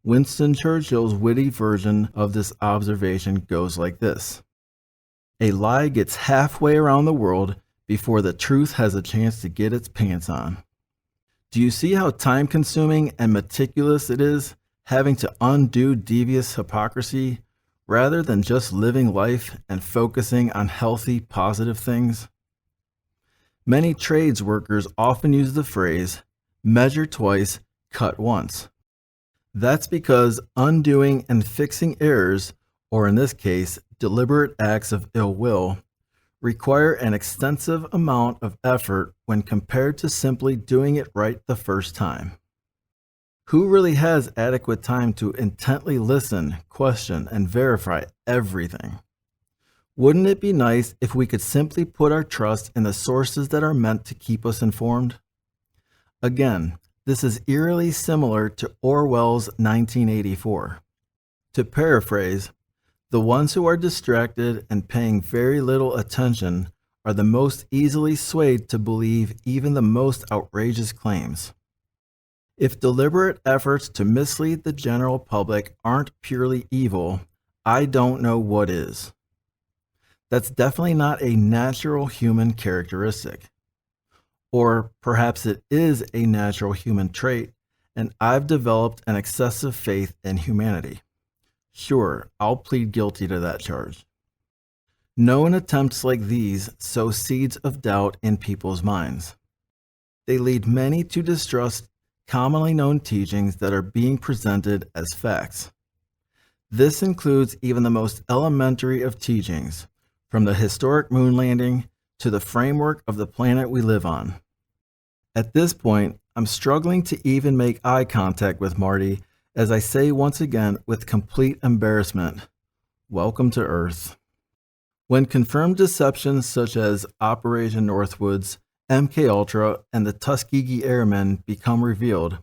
Winston Churchill's witty version of this observation goes like this: a lie gets halfway around the world before the truth has a chance to get its pants on. Do you see how time-consuming and meticulous it is having to undo devious hypocrisy rather than just living life and focusing on healthy, positive things? Many trades workers often use the phrase, "measure twice, cut once." That's because undoing and fixing errors, or in this case, deliberate acts of ill will, require an extensive amount of effort when compared to simply doing it right the first time. Who really has adequate time to intently listen, question, and verify everything? Wouldn't it be nice if we could simply put our trust in the sources that are meant to keep us informed? Again, this is eerily similar to Orwell's 1984. To paraphrase, the ones who are distracted and paying very little attention are the most easily swayed to believe even the most outrageous claims. If deliberate efforts to mislead the general public aren't purely evil, I don't know what is. That's definitely not a natural human characteristic. Or perhaps it is a natural human trait, and I've developed an excessive faith in humanity. Sure, I'll plead guilty to that charge. Known attempts like these sow seeds of doubt in people's minds. They lead many to distrust commonly known teachings that are being presented as facts. This includes even the most elementary of teachings, from the historic moon landing to the framework of the planet we live on. At this point, I'm struggling to even make eye contact with Marty as I say once again with complete embarrassment, welcome to Earth. When confirmed deceptions such as Operation Northwoods, MKUltra, and the Tuskegee Airmen become revealed,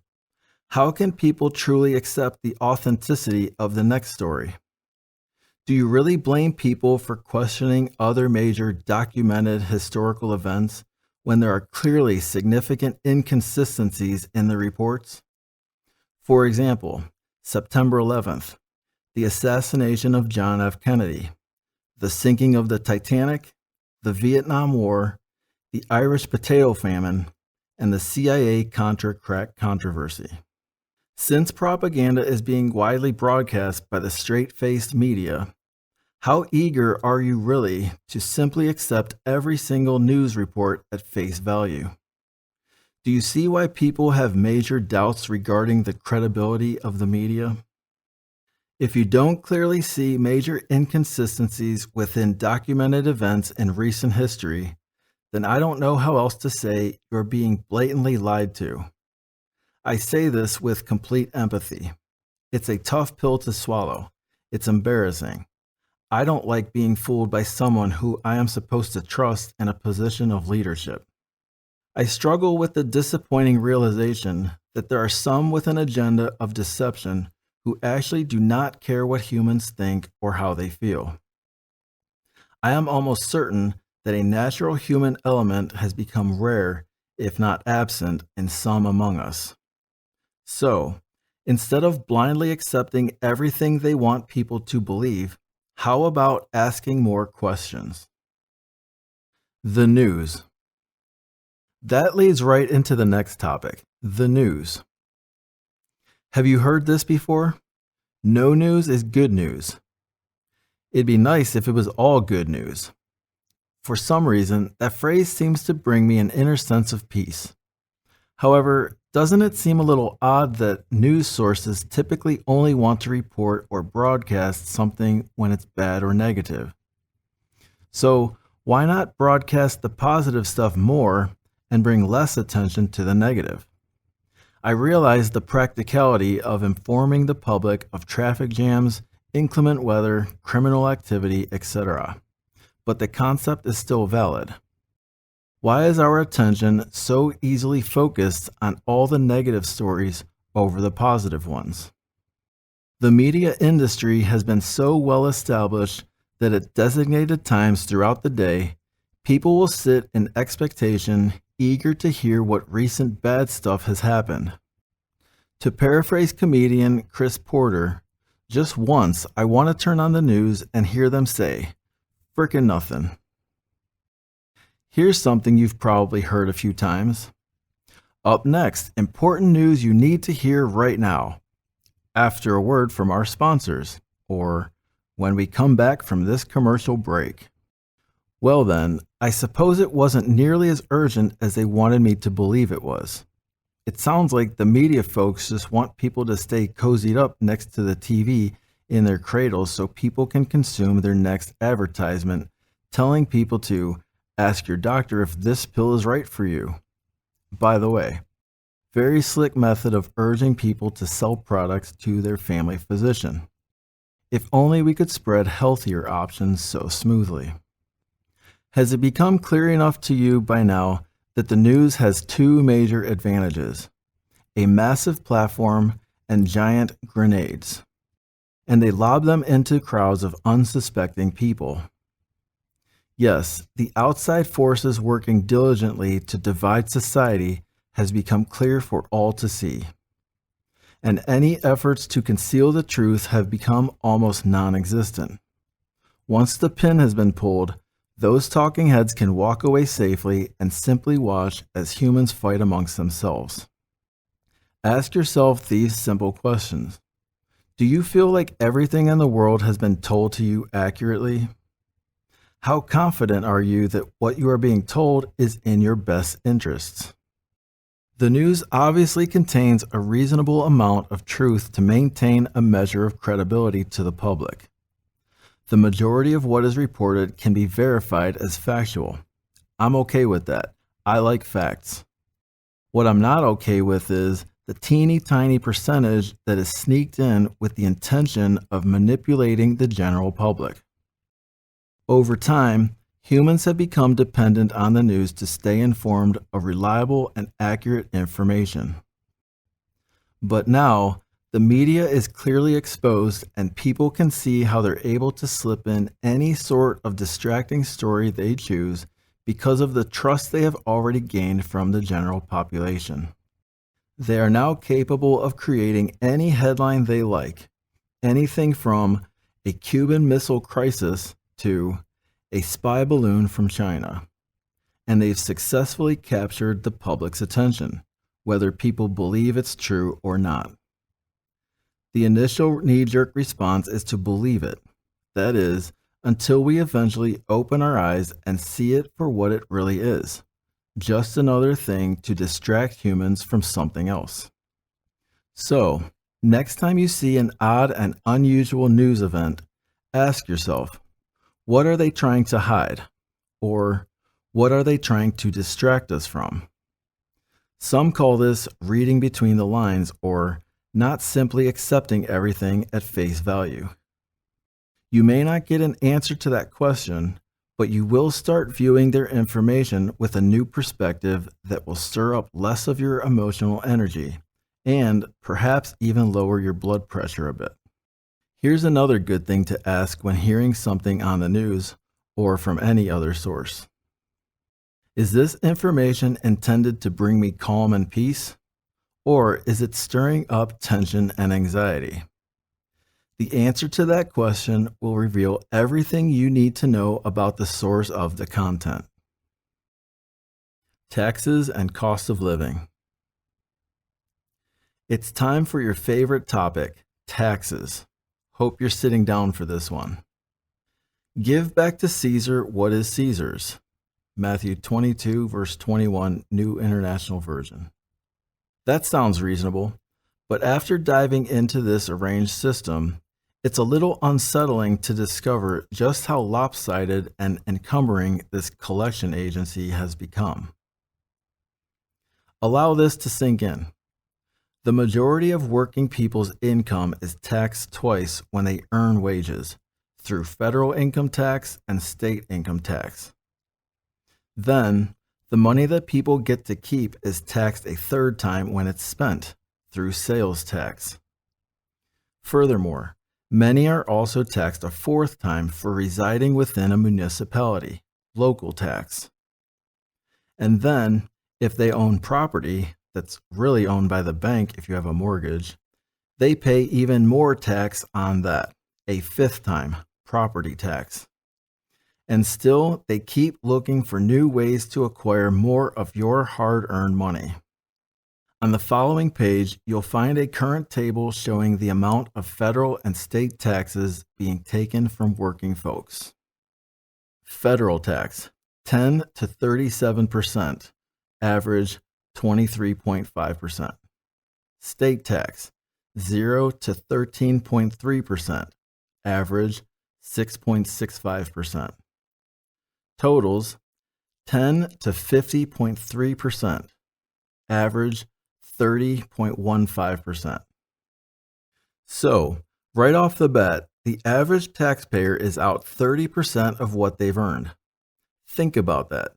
how can people truly accept the authenticity of the next story? Do you really blame people for questioning other major documented historical events when there are clearly significant inconsistencies in the reports? For example, September 11th, the assassination of John F. Kennedy, the sinking of the Titanic, the Vietnam War, the Irish potato famine, and the CIA Contra crack controversy. Since propaganda is being widely broadcast by the straight-faced media, how eager are you really to simply accept every single news report at face value? Do you see why people have major doubts regarding the credibility of the media? If you don't clearly see major inconsistencies within documented events in recent history, then I don't know how else to say you're being blatantly lied to. I say this with complete empathy. It's a tough pill to swallow. It's embarrassing. I don't like being fooled by someone who I am supposed to trust in a position of leadership. I struggle with the disappointing realization that there are some with an agenda of deception who actually do not care what humans think or how they feel. I am almost certain that a natural human element has become rare, if not absent, in some among us. So, instead of blindly accepting everything they want people to believe, how about asking more questions? The news. That leads right into the next topic, the news. Have you heard this before? No news is good news. It'd be nice if it was all good news. For some reason, that phrase seems to bring me an inner sense of peace. However, doesn't it seem a little odd that news sources typically only want to report or broadcast something when it's bad or negative? So, why not broadcast the positive stuff more and bring less attention to the negative? I realize the practicality of informing the public of traffic jams, inclement weather, criminal activity, etc. But the concept is still valid. Why is our attention so easily focused on all the negative stories over the positive ones? The media industry has been so well established that at designated times throughout the day, people will sit in expectation, eager to hear what recent bad stuff has happened. To paraphrase comedian Chris Porter, just once I want to turn on the news and hear them say, "Frickin' nothing." Here's something you've probably heard a few times. Up next, important news you need to hear right now, after a word from our sponsors, or when we come back from this commercial break. Well then, I suppose it wasn't nearly as urgent as they wanted me to believe it was. It sounds like the media folks just want people to stay cozied up next to the TV in their cradles so people can consume their next advertisement, telling people to ask your doctor if this pill is right for you. By the way, very slick method of urging people to sell products to their family physician. If only we could spread healthier options so smoothly. Has it become clear enough to you by now that the news has two major advantages: a massive platform and giant grenades, and they lob them into crowds of unsuspecting people? Yes, the outside forces working diligently to divide society has become clear for all to see, and any efforts to conceal the truth have become almost non-existent. Once the pin has been pulled, those talking heads can walk away safely and simply watch as humans fight amongst themselves. Ask yourself these simple questions. Do you feel like everything in the world has been told to you accurately? How confident are you that what you are being told is in your best interests? The news obviously contains a reasonable amount of truth to maintain a measure of credibility to the public. The majority of what is reported can be verified as factual. I'm okay with that. I like facts. What I'm not okay with is the teeny tiny percentage that is sneaked in with the intention of manipulating the general public. Over time, humans have become dependent on the news to stay informed of reliable and accurate information. But now, the media is clearly exposed and people can see how they're able to slip in any sort of distracting story they choose because of the trust they have already gained from the general population. They are now capable of creating any headline they like, anything from a Cuban Missile Crisis to a spy balloon from China, and they've successfully captured the public's attention, whether people believe it's true or not. The initial knee-jerk response is to believe it. That is, until we eventually open our eyes and see it for what it really is, just another thing to distract humans from something else. So, next time you see an odd and unusual news event, ask yourself, what are they trying to hide? Or what are they trying to distract us from? Some call this reading between the lines or not simply accepting everything at face value. You may not get an answer to that question, but you will start viewing their information with a new perspective that will stir up less of your emotional energy and perhaps even lower your blood pressure a bit. Here's another good thing to ask when hearing something on the news or from any other source. Is this information intended to bring me calm and peace? Or is it stirring up tension and anxiety? The answer to that question will reveal everything you need to know about the source of the content. Taxes and cost of living. It's time for your favorite topic, taxes. Hope you're sitting down for this one. Give back to Caesar what is Caesar's. Matthew 22, verse 21, New International Version. That sounds reasonable, but after diving into this arranged system, it's a little unsettling to discover just how lopsided and encumbering this collection agency has become. Allow this to sink in. The majority of working people's income is taxed twice when they earn wages, through federal income tax and state income tax. Then, the money that people get to keep is taxed a third time when it's spent, through sales tax. Furthermore, many are also taxed a fourth time for residing within a municipality, local tax. And then, if they own property that's really owned by the bank if you have a mortgage, they pay even more tax on that, a fifth time, property tax. And still, they keep looking for new ways to acquire more of your hard-earned money. On the following page, you'll find a current table showing the amount of federal and state taxes being taken from working folks. Federal tax, 10 to 37%, average 23.5%. State tax, 0 to 13.3%, average 6.65%. Totals, 10 to 50.3%, average 30.15%. So, right off the bat, the average taxpayer is out 30% of what they've earned. Think about that.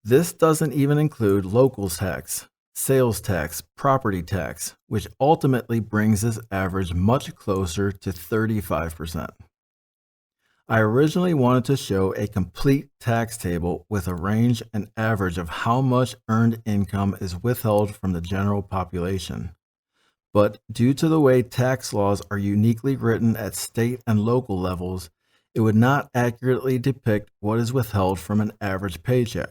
This doesn't even include locals tax, sales tax, property tax, which ultimately brings this average much closer to 35%. I originally wanted to show a complete tax table with a range and average of how much earned income is withheld from the general population. But due to the way tax laws are uniquely written at state and local levels, it would not accurately depict what is withheld from an average paycheck.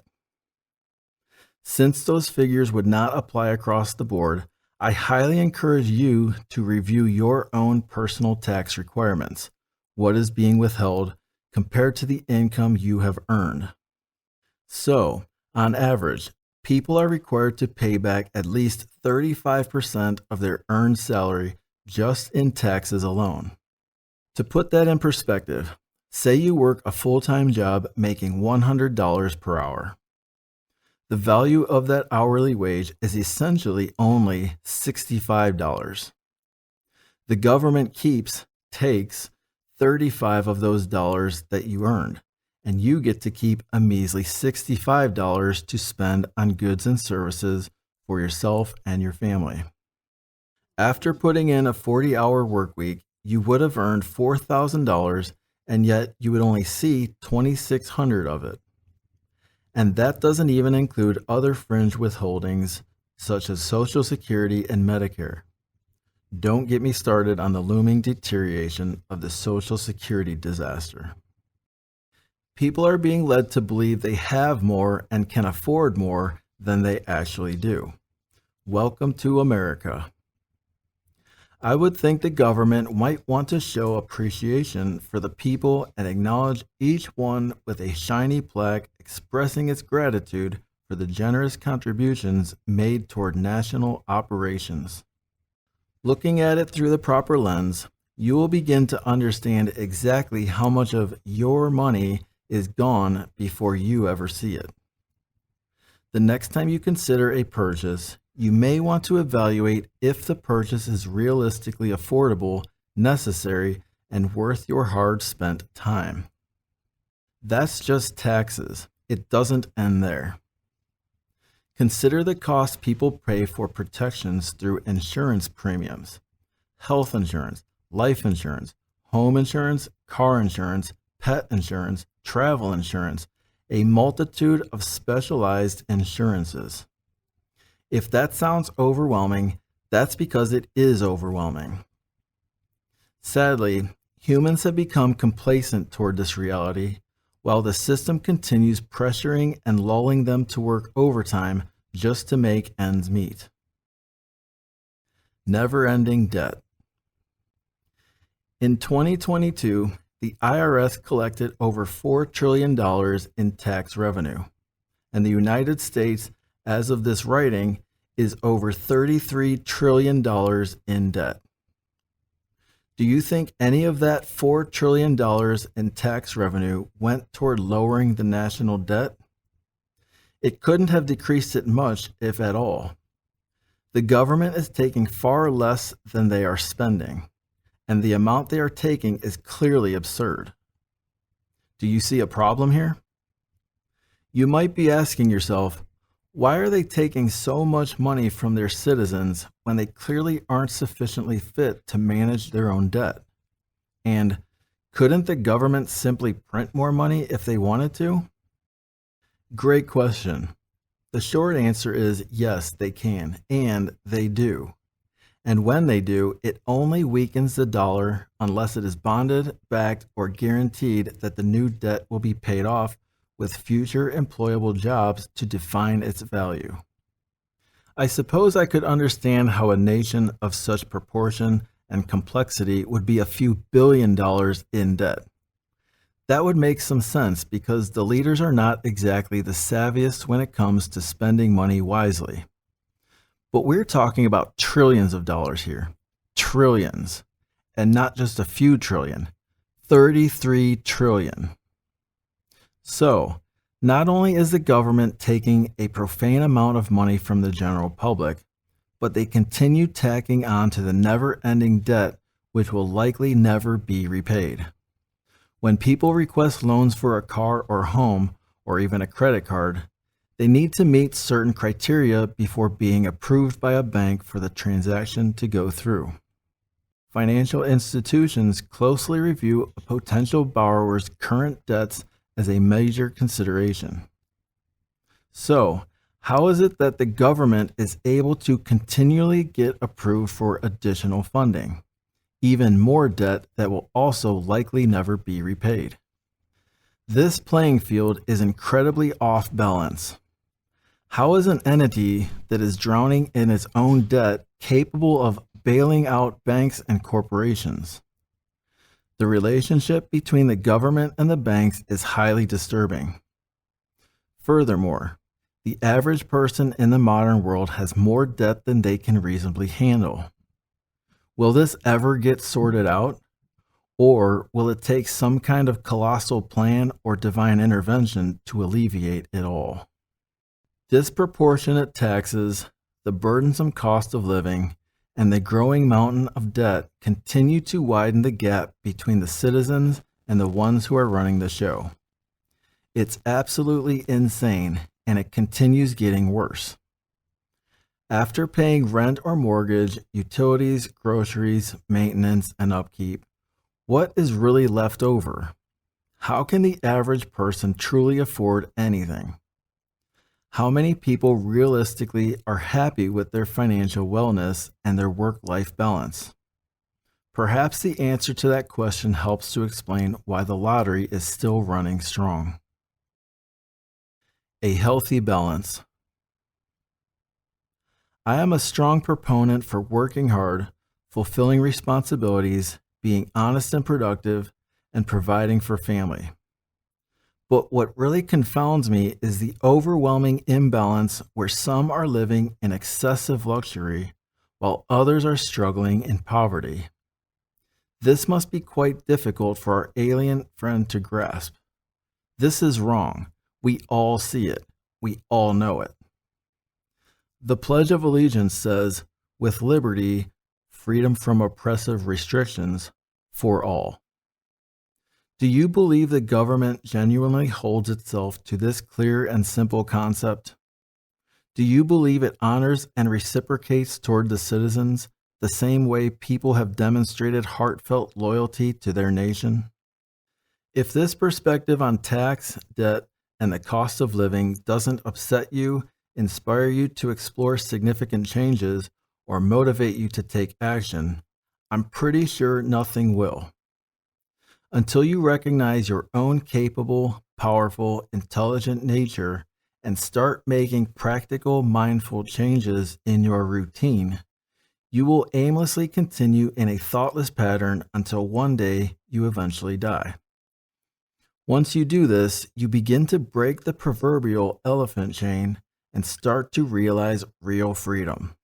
Since those figures would not apply across the board, I highly encourage you to review your own personal tax requirements. What is being withheld compared to the income you have earned. So, on average, people are required to pay back at least 35% of their earned salary just in taxes alone. To put that in perspective, say you work a full-time job making $100 per hour. The value of that hourly wage is essentially only $65. The government takes 35 of those dollars that you earned, and you get to keep a measly $65 to spend on goods and services for yourself and your family. After putting in a 40-hour work week, you would have earned $4,000, and yet you would only see $2,600 of it. And that doesn't even include other fringe withholdings such as Social Security and Medicare. Don't get me started on the looming deterioration of the Social Security disaster. People are being led to believe they have more and can afford more than they actually do. Welcome to America. I would think the government might want to show appreciation for the people and acknowledge each one with a shiny plaque expressing its gratitude for the generous contributions made toward national operations. Looking at it through the proper lens, you will begin to understand exactly how much of your money is gone before you ever see it. The next time you consider a purchase, you may want to evaluate if the purchase is realistically affordable, necessary, and worth your hard-spent time. That's just taxes. It doesn't end there. Consider the cost people pay for protections through insurance premiums, health insurance, life insurance, home insurance, car insurance, pet insurance, travel insurance, a multitude of specialized insurances. If that sounds overwhelming, that's because it is overwhelming. Sadly, humans have become complacent toward this reality, while the system continues pressuring and lulling them to work overtime just to make ends meet. Never-ending debt. In 2022, the IRS collected over $4 trillion in tax revenue, and the United States, as of this writing, is over $33 trillion in debt. Do you think any of that $4 trillion in tax revenue went toward lowering the national debt? It couldn't have decreased it much, if at all. The government is taking far less than they are spending, and the amount they are taking is clearly absurd. Do you see a problem here? You might be asking yourself, why are they taking so much money from their citizens when they clearly aren't sufficiently fit to manage their own debt? And couldn't the government simply print more money if they wanted to? Great question. The short answer is yes, they can, and they do. And when they do, it only weakens the dollar unless it is bonded, backed, or guaranteed that the new debt will be paid off with future employable jobs to define its value. I suppose I could understand how a nation of such proportion and complexity would be a few billion dollars in debt. That would make some sense because the leaders are not exactly the savviest when it comes to spending money wisely. But we're talking about trillions of dollars here. Trillions. And not just a few trillion. 33 trillion. So, not only is the government taking a profane amount of money from the general public, but they continue tacking on to the never-ending debt which will likely never be repaid. When people request loans for a car or home, or even a credit card, they need to meet certain criteria before being approved by a bank for the transaction to go through. Financial institutions closely review a potential borrower's current debts as a major consideration. So, how is it that the government is able to continually get approved for additional funding, even more debt that will also likely never be repaid? This playing field is incredibly off balance. How is an entity that is drowning in its own debt capable of bailing out banks and corporations? The relationship between the government and the banks is highly disturbing. Furthermore, the average person in the modern world has more debt than they can reasonably handle. Will this ever get sorted out? Or will it take some kind of colossal plan or divine intervention to alleviate it all? Disproportionate taxes, the burdensome cost of living, and the growing mountain of debt continue to widen the gap between the citizens and the ones who are running the show. It's absolutely insane, and it continues getting worse. After paying rent or mortgage, utilities, groceries, maintenance, and upkeep, what is really left over? How can the average person truly afford anything? How many people realistically are happy with their financial wellness and their work-life balance? Perhaps the answer to that question helps to explain why the lottery is still running strong. A healthy balance. I am a strong proponent for working hard, fulfilling responsibilities, being honest and productive, and providing for family. But what really confounds me is the overwhelming imbalance where some are living in excessive luxury while others are struggling in poverty. This must be quite difficult for our alien friend to grasp. This is wrong. We all see it. We all know it. The Pledge of Allegiance says, with liberty, freedom from oppressive restrictions, for all. Do you believe the government genuinely holds itself to this clear and simple concept? Do you believe it honors and reciprocates toward the citizens the same way people have demonstrated heartfelt loyalty to their nation? If this perspective on tax, debt, and the cost of living doesn't upset you, inspire you to explore significant changes, or motivate you to take action, I'm pretty sure nothing will. Until you recognize your own capable, powerful, intelligent nature and start making practical, mindful changes in your routine, you will aimlessly continue in a thoughtless pattern until one day you eventually die. Once you do this, you begin to break the proverbial elephant chain and start to realize real freedom.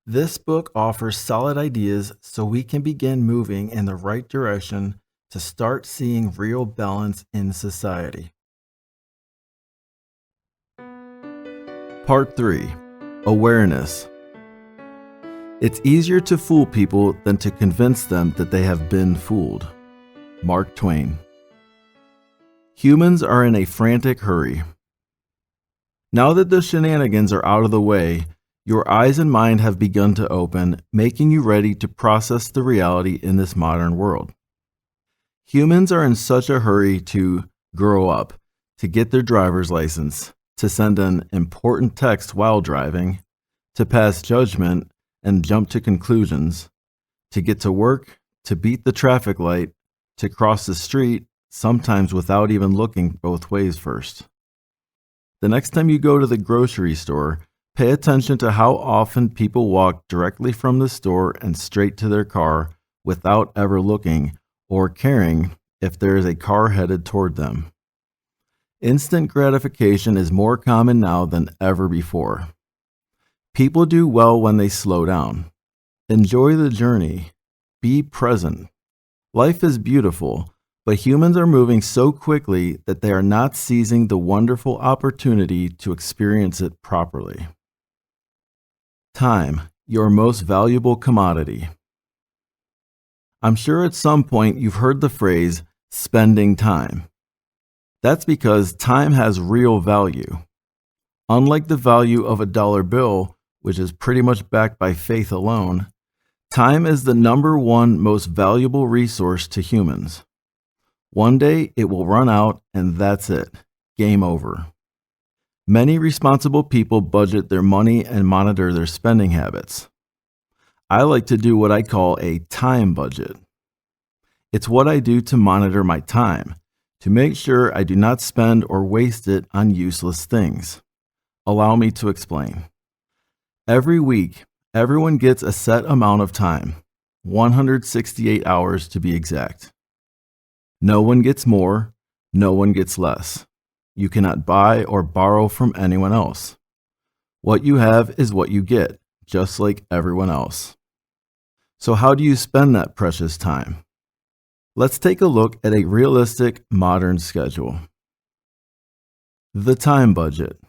This book offers solid ideas so we can begin moving in the right direction to start seeing real balance in society. Part 3. Awareness. It's easier to fool people than to convince them that they have been fooled. Mark Twain. Humans are in a frantic hurry. Now that the shenanigans are out of the way, your eyes and mind have begun to open, making you ready to process the reality in this modern world. Humans are in such a hurry to grow up, to get their driver's license, to send an important text while driving, to pass judgment and jump to conclusions, to get to work, to beat the traffic light, to cross the street, sometimes without even looking both ways first. The next time you go to the grocery store, pay attention to how often people walk directly from the store and straight to their car without ever looking or caring if there is a car headed toward them. Instant gratification is more common now than ever before. People do well when they slow down. Enjoy the journey. Be present. Life is beautiful, but humans are moving so quickly that they are not seizing the wonderful opportunity to experience it properly. Time, your most valuable commodity. I'm sure at some point you've heard the phrase, spending time. That's because time has real value. Unlike the value of a dollar bill, which is pretty much backed by faith alone, time is the number one most valuable resource to humans. One day it will run out and that's it. Game over. Many responsible people budget their money and monitor their spending habits. I like to do what I call a time budget. It's what I do to monitor my time, to make sure I do not spend or waste it on useless things. Allow me to explain. Every week, everyone gets a set amount of time, 168 hours to be exact. No one gets more, no one gets less. You cannot buy or borrow from anyone else. What you have is what you get, just like everyone else. So how do you spend that precious time? Let's take a look at a realistic modern schedule. The time budget.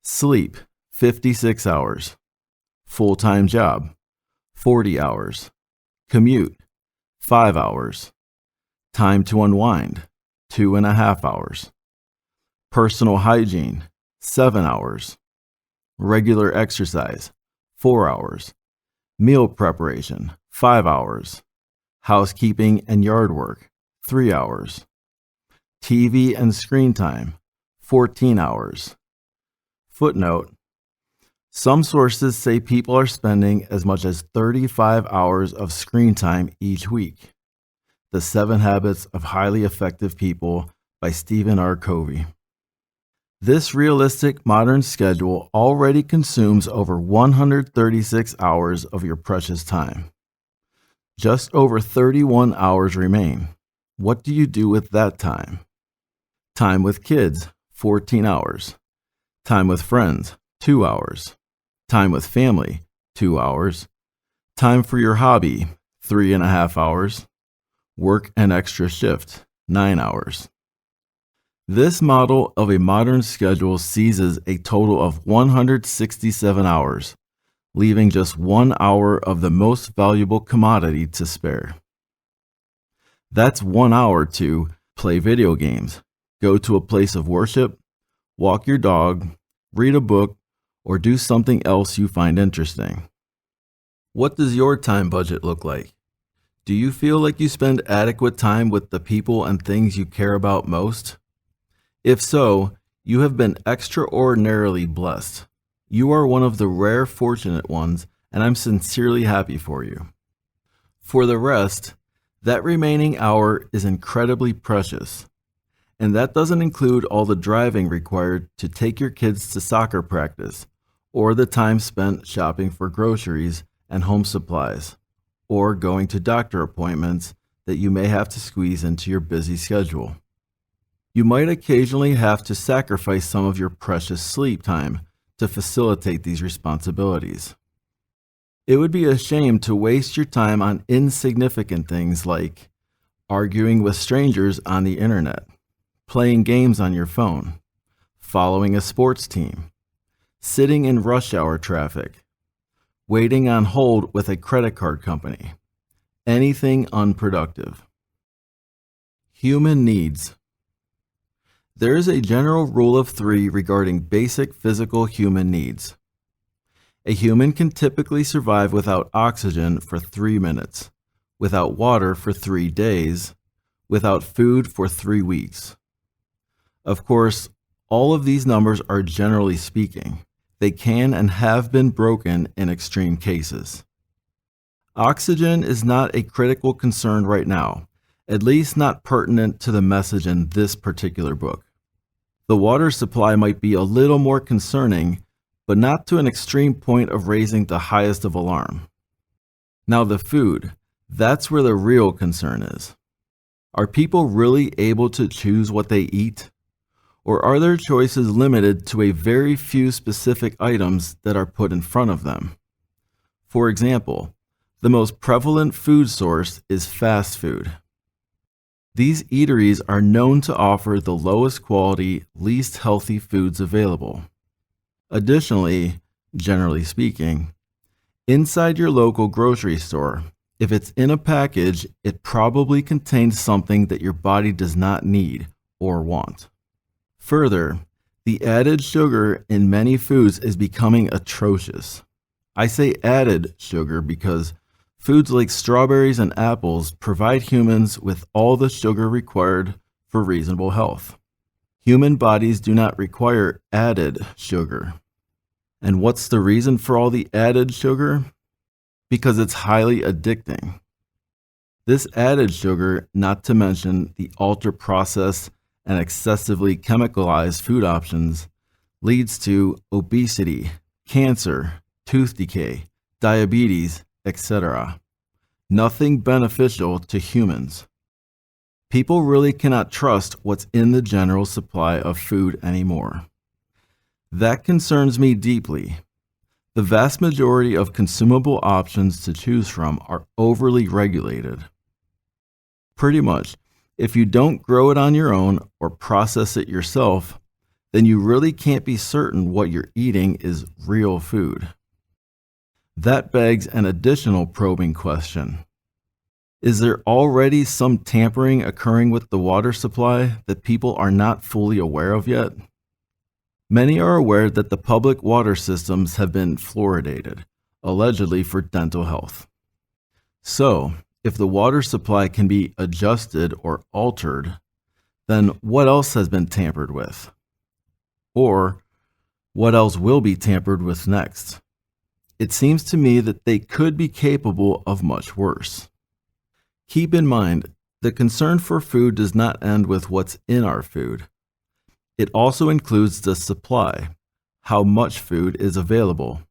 Sleep, 56 hours. Full-time job, 40 hours. Commute, 5 hours. Time to unwind, 2.5 hours. Personal hygiene, 7 hours. Regular exercise, 4 hours. Meal preparation, 5 hours. Housekeeping and yard work, 3 hours. TV and screen time, 14 hours. Footnote: some sources say people are spending as much as 35 hours of screen time each week. The 7 Habits of Highly Effective People by Stephen R. Covey. This realistic modern schedule already consumes over 136 hours of your precious time. Just over 31 hours remain. What do you do with that time? Time with kids, 14 hours. Time with friends, 2 hours. Time with family, 2 hours. Time for your hobby, 3.5 hours. Work an extra shift, 9 hours. This model of a modern schedule seizes a total of 167 hours, leaving just 1 hour of the most valuable commodity to spare. That's 1 hour to play video games, go to a place of worship, walk your dog, read a book, or do something else you find interesting. What does your time budget look like? Do you feel like you spend adequate time with the people and things you care about most? If so, you have been extraordinarily blessed. You are one of the rare fortunate ones, and I'm sincerely happy for you. For the rest, that remaining hour is incredibly precious. And that doesn't include all the driving required to take your kids to soccer practice, or the time spent shopping for groceries and home supplies, or going to doctor appointments that you may have to squeeze into your busy schedule. You might occasionally have to sacrifice some of your precious sleep time to facilitate these responsibilities. It would be a shame to waste your time on insignificant things like arguing with strangers on the internet, playing games on your phone, following a sports team, sitting in rush hour traffic, waiting on hold with a credit card company, anything unproductive. Human needs. There is a general rule of 3 regarding basic physical human needs. A human can typically survive without oxygen for 3 minutes, without water for 3 days, without food for 3 weeks. Of course, all of these numbers are generally speaking. They can and have been broken in extreme cases. Oxygen is not a critical concern right now, at least not pertinent to the message in this particular book. The water supply might be a little more concerning, but not to an extreme point of raising the highest of alarm. Now the food, that's where the real concern is. Are people really able to choose what they eat? Or are their choices limited to a very few specific items that are put in front of them? For example, the most prevalent food source is fast food. These eateries are known to offer the lowest quality, least healthy foods available. Additionally, generally speaking, inside your local grocery store. If it's in a package, it probably contains something that your body does not need or want. Further, the added sugar in many foods is becoming atrocious. I say added sugar because foods like strawberries and apples provide humans with all the sugar required for reasonable health. Human bodies do not require added sugar. And what's the reason for all the added sugar? Because it's highly addicting. This added sugar, not to mention the ultra-processed and excessively chemicalized food options, leads to obesity, cancer, tooth decay, diabetes, etc. Nothing beneficial to humans. People really cannot trust what's in the general supply of food anymore. That concerns me deeply. The vast majority of consumable options to choose from are overly regulated. Pretty much, if you don't grow it on your own or process it yourself, then you really can't be certain what you're eating is real food. That begs an additional probing question. Is there already some tampering occurring with the water supply that people are not fully aware of yet? Many are aware that the public water systems have been fluoridated, allegedly for dental health. So, if the water supply can be adjusted or altered, then what else has been tampered with? Or, what else will be tampered with next? It seems to me that they could be capable of much worse. Keep in mind, the concern for food does not end with what's in our food. It also includes the supply, how much food is available.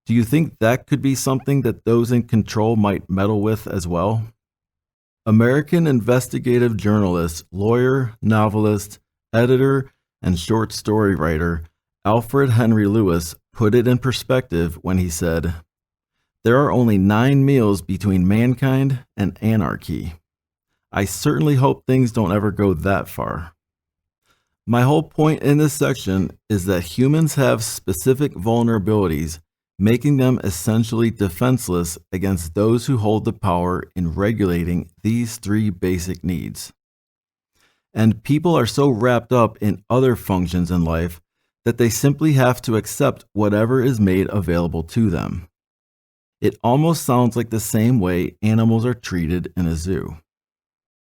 Do you think that could be something that those in control might meddle with as well? American investigative journalist, lawyer, novelist, editor, and short story writer Alfred Henry Lewis put it in perspective when he said, "There are only 9 meals between mankind and anarchy. I certainly hope things don't ever go that far." My whole point in this section is that humans have specific vulnerabilities, making them essentially defenseless against those who hold the power in regulating these 3 basic needs. And people are so wrapped up in other functions in life that they simply have to accept whatever is made available to them. It almost sounds like the same way animals are treated in a zoo.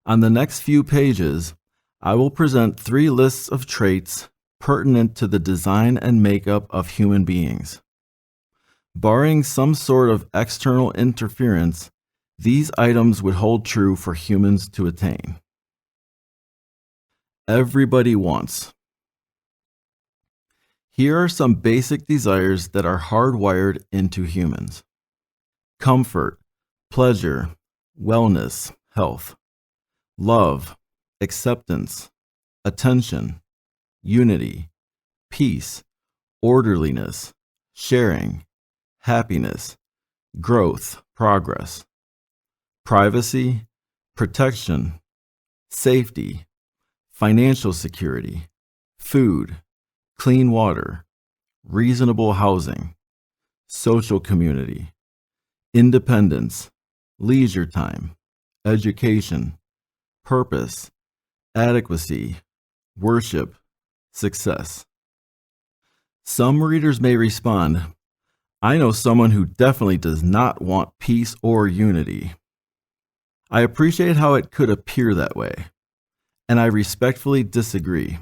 On the next few pages, I will present 3 lists of traits pertinent to the design and makeup of human beings. Barring some sort of external interference, these items would hold true for humans to attain. Everybody wants. Here are some basic desires that are hardwired into humans: comfort, pleasure, wellness, health, love, acceptance, attention, unity, peace, orderliness, sharing, happiness, growth, progress, privacy, protection, safety, financial security, food, clean water, reasonable housing, social community, independence, leisure time, education, purpose, adequacy, worship, success. Some readers may respond, "I know someone who definitely does not want peace or unity." I appreciate how it could appear that way, and I respectfully disagree.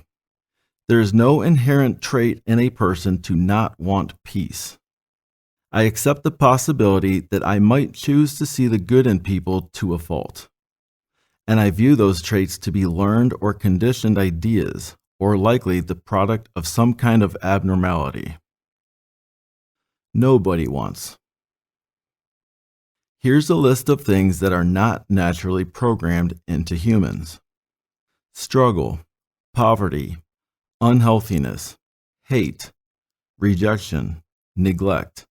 There is no inherent trait in a person to not want peace. I accept the possibility that I might choose to see the good in people to a fault, and I view those traits to be learned or conditioned ideas, or likely the product of some kind of abnormality. Nobody wants. Here's a list of things that are not naturally programmed into humans: struggle, poverty, unhealthiness, hate, rejection, neglect,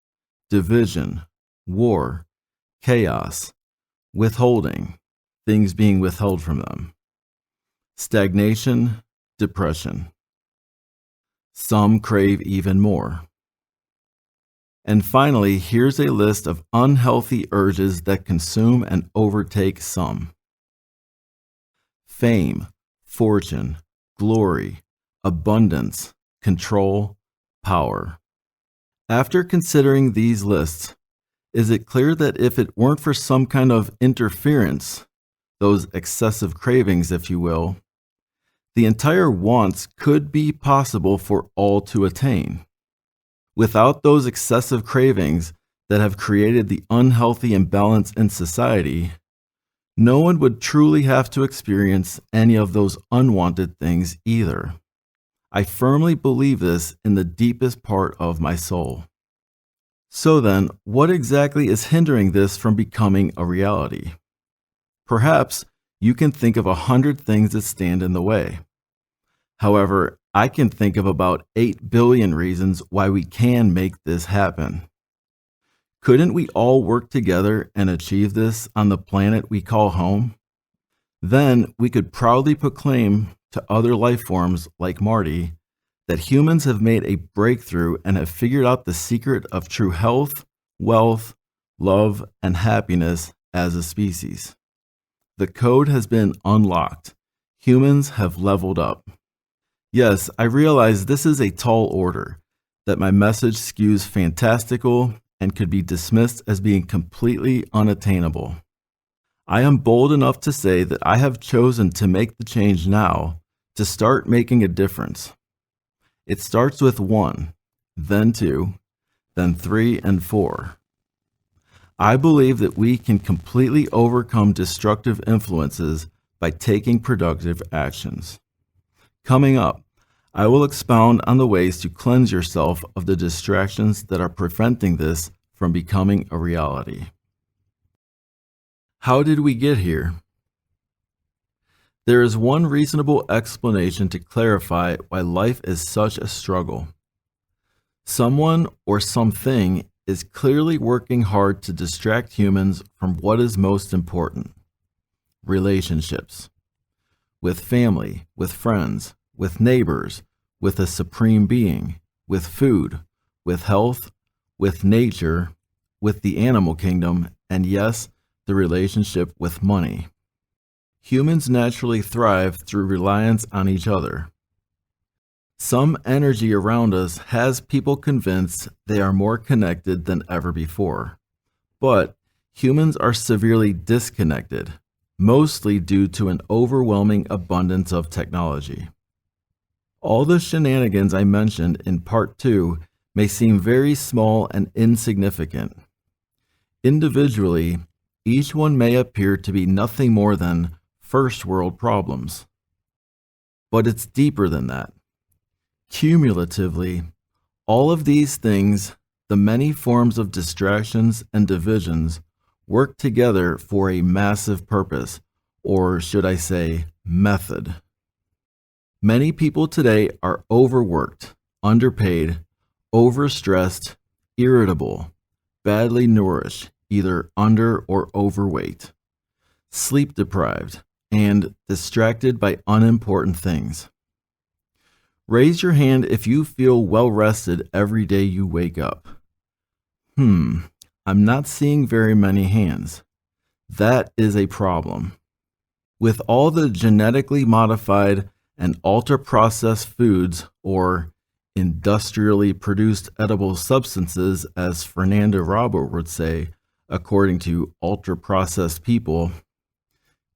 division, war, chaos, withholding, things being withheld from them, stagnation, depression. Some crave even more. And finally, here's a list of unhealthy urges that consume and overtake some: fame, fortune, glory, abundance, control, power. After considering these lists, is it clear that if it weren't for some kind of interference, those excessive cravings, if you will, the entire wants could be possible for all to attain? Without those excessive cravings that have created the unhealthy imbalance in society, no one would truly have to experience any of those unwanted things either. I firmly believe this in the deepest part of my soul. So then, what exactly is hindering this from becoming a reality? Perhaps you can think of 100 things that stand in the way. However, I can think of about 8 billion reasons why we can make this happen. Couldn't we all work together and achieve this on the planet we call home? Then we could proudly proclaim to other life forms like Marty that humans have made a breakthrough and have figured out the secret of true health, wealth, love, and happiness as a species. The code has been unlocked. Humans have leveled up. Yes, I realize this is a tall order, that my message skews fantastical and could be dismissed as being completely unattainable. I am bold enough to say that I have chosen to make the change now, to start making a difference. It starts with 1, then 2, then 3 and 4. I believe that we can completely overcome destructive influences by taking productive actions. Coming up, I will expound on the ways to cleanse yourself of the distractions that are preventing this from becoming a reality. How did we get here? There is one reasonable explanation to clarify why life is such a struggle. Someone or something is clearly working hard to distract humans from what is most important: relationships. With family, with friends, with neighbors, with a supreme being, with food, with health, with nature, with the animal kingdom, and yes, the relationship with money. Humans naturally thrive through reliance on each other. Some energy around us has people convinced they are more connected than ever before. But humans are severely disconnected, mostly due to an overwhelming abundance of technology. All the shenanigans I mentioned in Part 2 may seem very small and insignificant. Individually, each one may appear to be nothing more than first world problems. But it's deeper than that. Cumulatively, all of these things, the many forms of distractions and divisions, work together for a massive purpose, or should I say, method. Many people today are overworked, underpaid, overstressed, irritable, badly nourished, either under or overweight, sleep deprived, and distracted by unimportant things. Raise your hand if you feel well rested every day you wake up. I'm not seeing very many hands. That is a problem. With all the genetically modified and ultra-processed foods, or industrially produced edible substances, as Fernando Robert would say, according to ultra-processed people,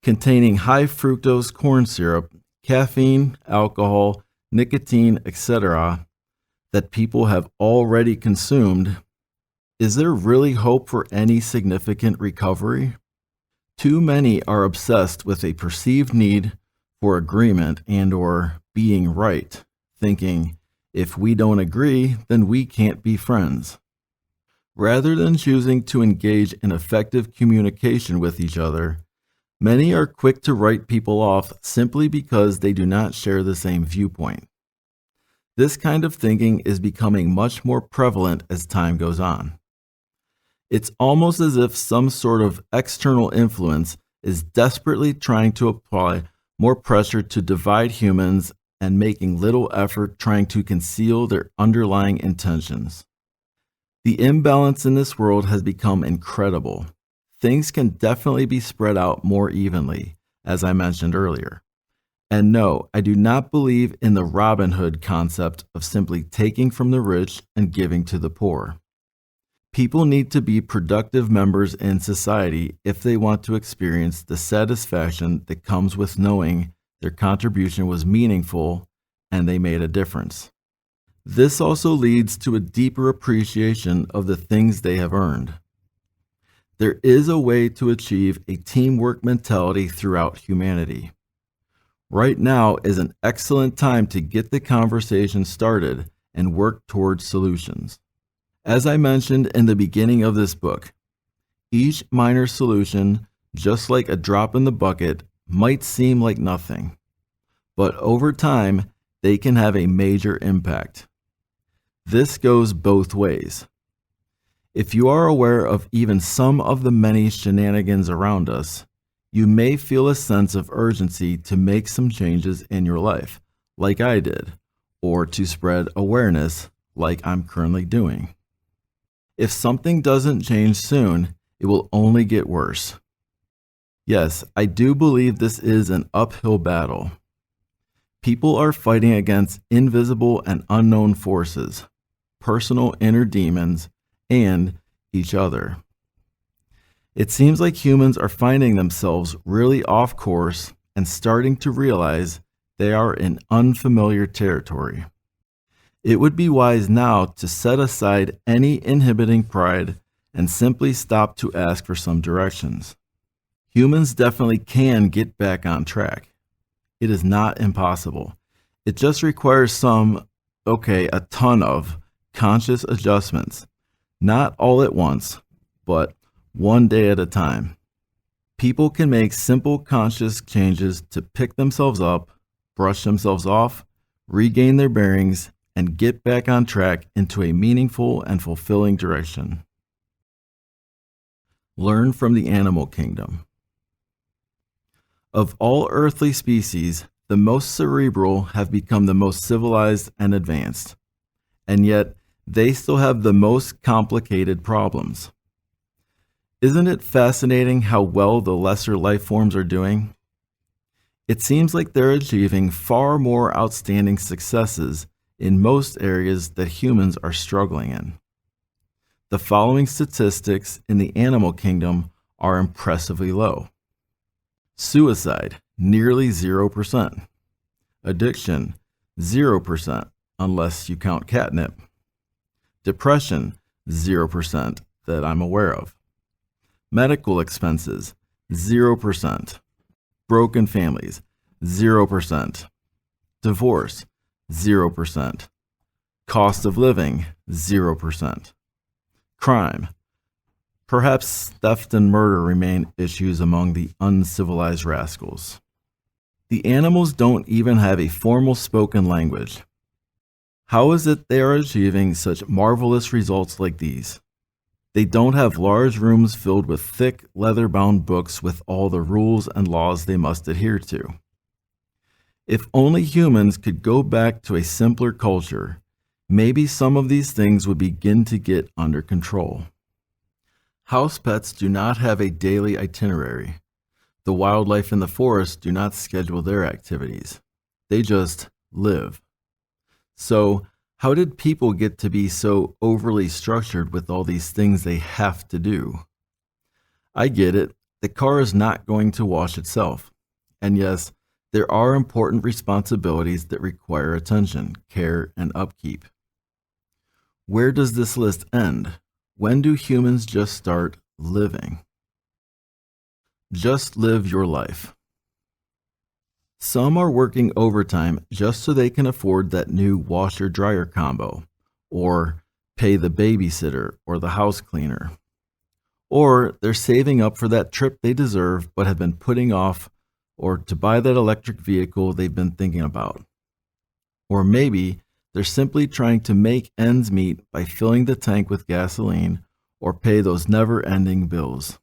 containing high fructose corn syrup, caffeine, alcohol, nicotine, etc., that people have already consumed, is there really hope for any significant recovery? Too many are obsessed with a perceived need for agreement and/or being right, thinking, if we don't agree, then we can't be friends. Rather than choosing to engage in effective communication with each other, many are quick to write people off simply because they do not share the same viewpoint. This kind of thinking is becoming much more prevalent as time goes on. It's almost as if some sort of external influence is desperately trying to apply more pressure to divide humans and making little effort trying to conceal their underlying intentions. The imbalance in this world has become incredible. Things can definitely be spread out more evenly, as I mentioned earlier. And no, I do not believe in the Robin Hood concept of simply taking from the rich and giving to the poor. People need to be productive members in society if they want to experience the satisfaction that comes with knowing their contribution was meaningful and they made a difference. This also leads to a deeper appreciation of the things they have earned. There is a way to achieve a teamwork mentality throughout humanity. Right now is an excellent time to get the conversation started and work towards solutions. As I mentioned in the beginning of this book, each minor solution, just like a drop in the bucket, might seem like nothing, but over time, they can have a major impact. This goes both ways. If you are aware of even some of the many shenanigans around us, you may feel a sense of urgency to make some changes in your life, like I did, or to spread awareness, like I'm currently doing. If something doesn't change soon, it will only get worse. Yes, I do believe this is an uphill battle. People are fighting against invisible and unknown forces, personal inner demons, and each other. It seems like humans are finding themselves really off course and starting to realize they are in unfamiliar territory. It would be wise now to set aside any inhibiting pride and simply stop to ask for some directions. Humans definitely can get back on track. It is not impossible. It just requires a ton of conscious adjustments. Not all at once, but one day at a time. People can make simple conscious changes to pick themselves up, brush themselves off, regain their bearings, and get back on track into a meaningful and fulfilling direction. Learn from the animal kingdom. Of all earthly species, the most cerebral have become the most civilized and advanced, and yet they still have the most complicated problems. Isn't it fascinating how well the lesser life forms are doing? It seems like they're achieving far more outstanding successes in most areas that humans are struggling in. The following statistics in the animal kingdom are impressively low. Suicide, nearly 0%. Addiction, 0%, unless you count catnip. Depression, 0% that I'm aware of. Medical expenses, 0%. Broken families, 0%. Divorce, 0%. Cost of living, 0%. Crime. Perhaps theft and murder remain issues among the uncivilized rascals. The animals don't even have a formal spoken language. How is it they are achieving such marvelous results like these? They don't have large rooms filled with thick, leather-bound books with all the rules and laws they must adhere to. If only humans could go back to a simpler culture, maybe some of these things would begin to get under control. House pets do not have a daily itinerary. The wildlife in the forest do not schedule their activities. They just live. So, how did people get to be so overly structured with all these things they have to do? I get it. The car is not going to wash itself. And yes, there are important responsibilities that require attention, care, and upkeep. Where does this list end? When do humans just start living? Just live your life. Some are working overtime just so they can afford that new washer-dryer combo, or pay the babysitter or the house cleaner. Or they're saving up for that trip they deserve but have been putting off, or to buy that electric vehicle they've been thinking about. Or maybe they're simply trying to make ends meet by filling the tank with gasoline or pay those never-ending bills.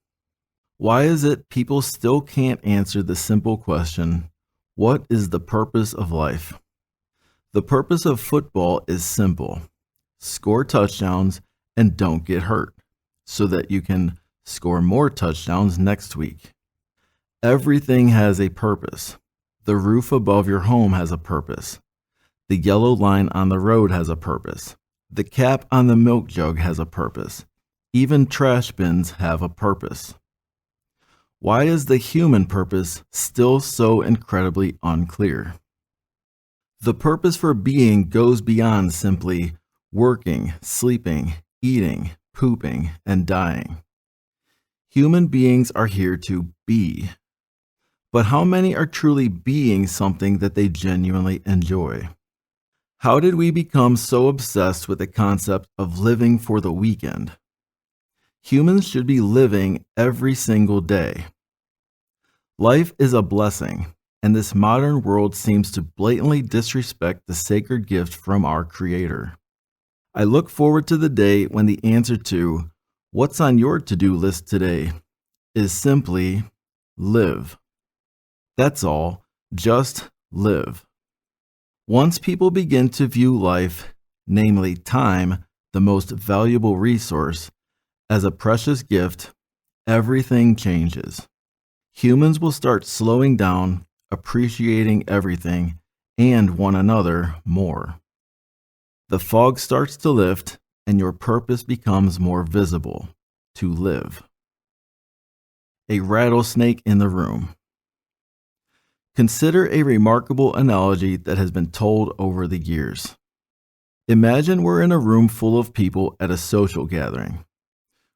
Why is it people still can't answer the simple question, what is the purpose of life? The purpose of football is simple. Score touchdowns and don't get hurt, so that you can score more touchdowns next week. Everything has a purpose. The roof above your home has a purpose. The yellow line on the road has a purpose. The cap on the milk jug has a purpose. Even trash bins have a purpose. Why is the human purpose still so incredibly unclear? The purpose for being goes beyond simply working, sleeping, eating, pooping, and dying. Human beings are here to be. But how many are truly being something that they genuinely enjoy? How did we become so obsessed with the concept of living for the weekend? Humans should be living every single day. Life is a blessing, and this modern world seems to blatantly disrespect the sacred gift from our Creator. I look forward to the day when the answer to "What's on your to-do list today?" is simply live. That's all, just live. Once people begin to view life, namely time, the most valuable resource, as a precious gift, everything changes. Humans will start slowing down, appreciating everything and one another more. The fog starts to lift, and your purpose becomes more visible: to live. A rattlesnake in the room. Consider a remarkable analogy that has been told over the years. Imagine we're in a room full of people at a social gathering.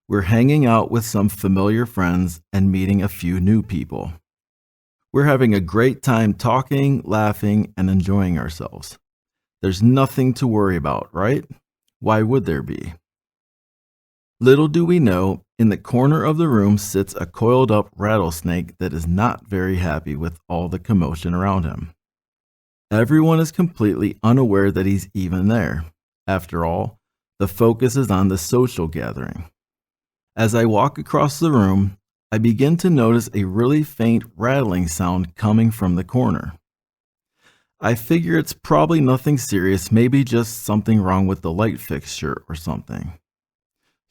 We're hanging out with some familiar friends and meeting a few new people. We're having a great time talking, laughing, and enjoying ourselves. There's nothing to worry about, right? Why would there be? Little do we know, in the corner of the room sits a coiled up rattlesnake that is not very happy with all the commotion around him. Everyone is completely unaware that he's even there. After all, the focus is on the social gathering. As I walk across the room, I begin to notice a really faint rattling sound coming from the corner. I figure it's probably nothing serious, maybe just something wrong with the light fixture or something.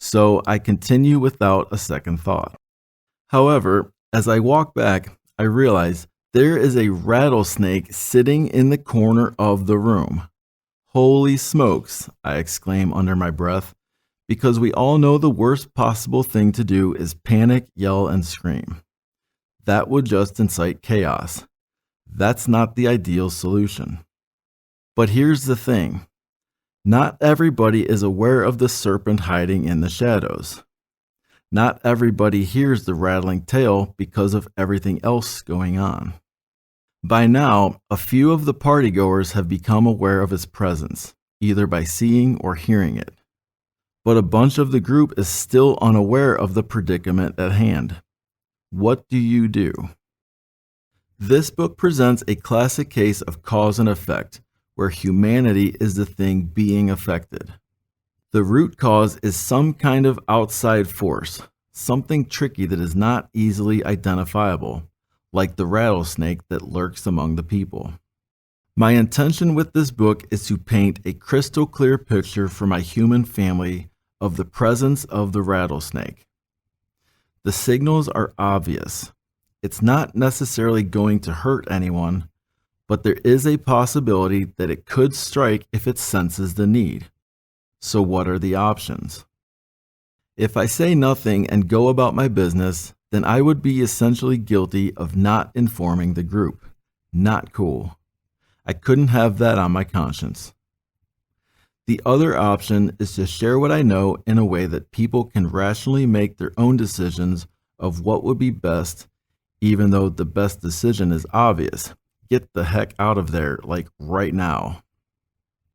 So I continue without a second thought. However, as I walk back, I realize there is a rattlesnake sitting in the corner of the room. Holy smokes, I exclaim under my breath, because we all know the worst possible thing to do is panic, yell, and scream. That would just incite chaos. That's not the ideal solution. But here's the thing. Not everybody is aware of the serpent hiding in the shadows. Not everybody hears the rattling tail because of everything else going on. By now, a few of the partygoers have become aware of its presence, either by seeing or hearing it. But a bunch of the group is still unaware of the predicament at hand. What do you do? This book presents a classic case of cause and effect, where humanity is the thing being affected. The root cause is some kind of outside force, something tricky that is not easily identifiable, like the rattlesnake that lurks among the people. My intention with this book is to paint a crystal clear picture for my human family of the presence of the rattlesnake. The signals are obvious. It's not necessarily going to hurt anyone, but there is a possibility that it could strike if it senses the need. So what are the options? If I say nothing and go about my business, then I would be essentially guilty of not informing the group. Not cool. I couldn't have that on my conscience. The other option is to share what I know in a way that people can rationally make their own decisions of what would be best, even though the best decision is obvious. Get the heck out of there, like right now.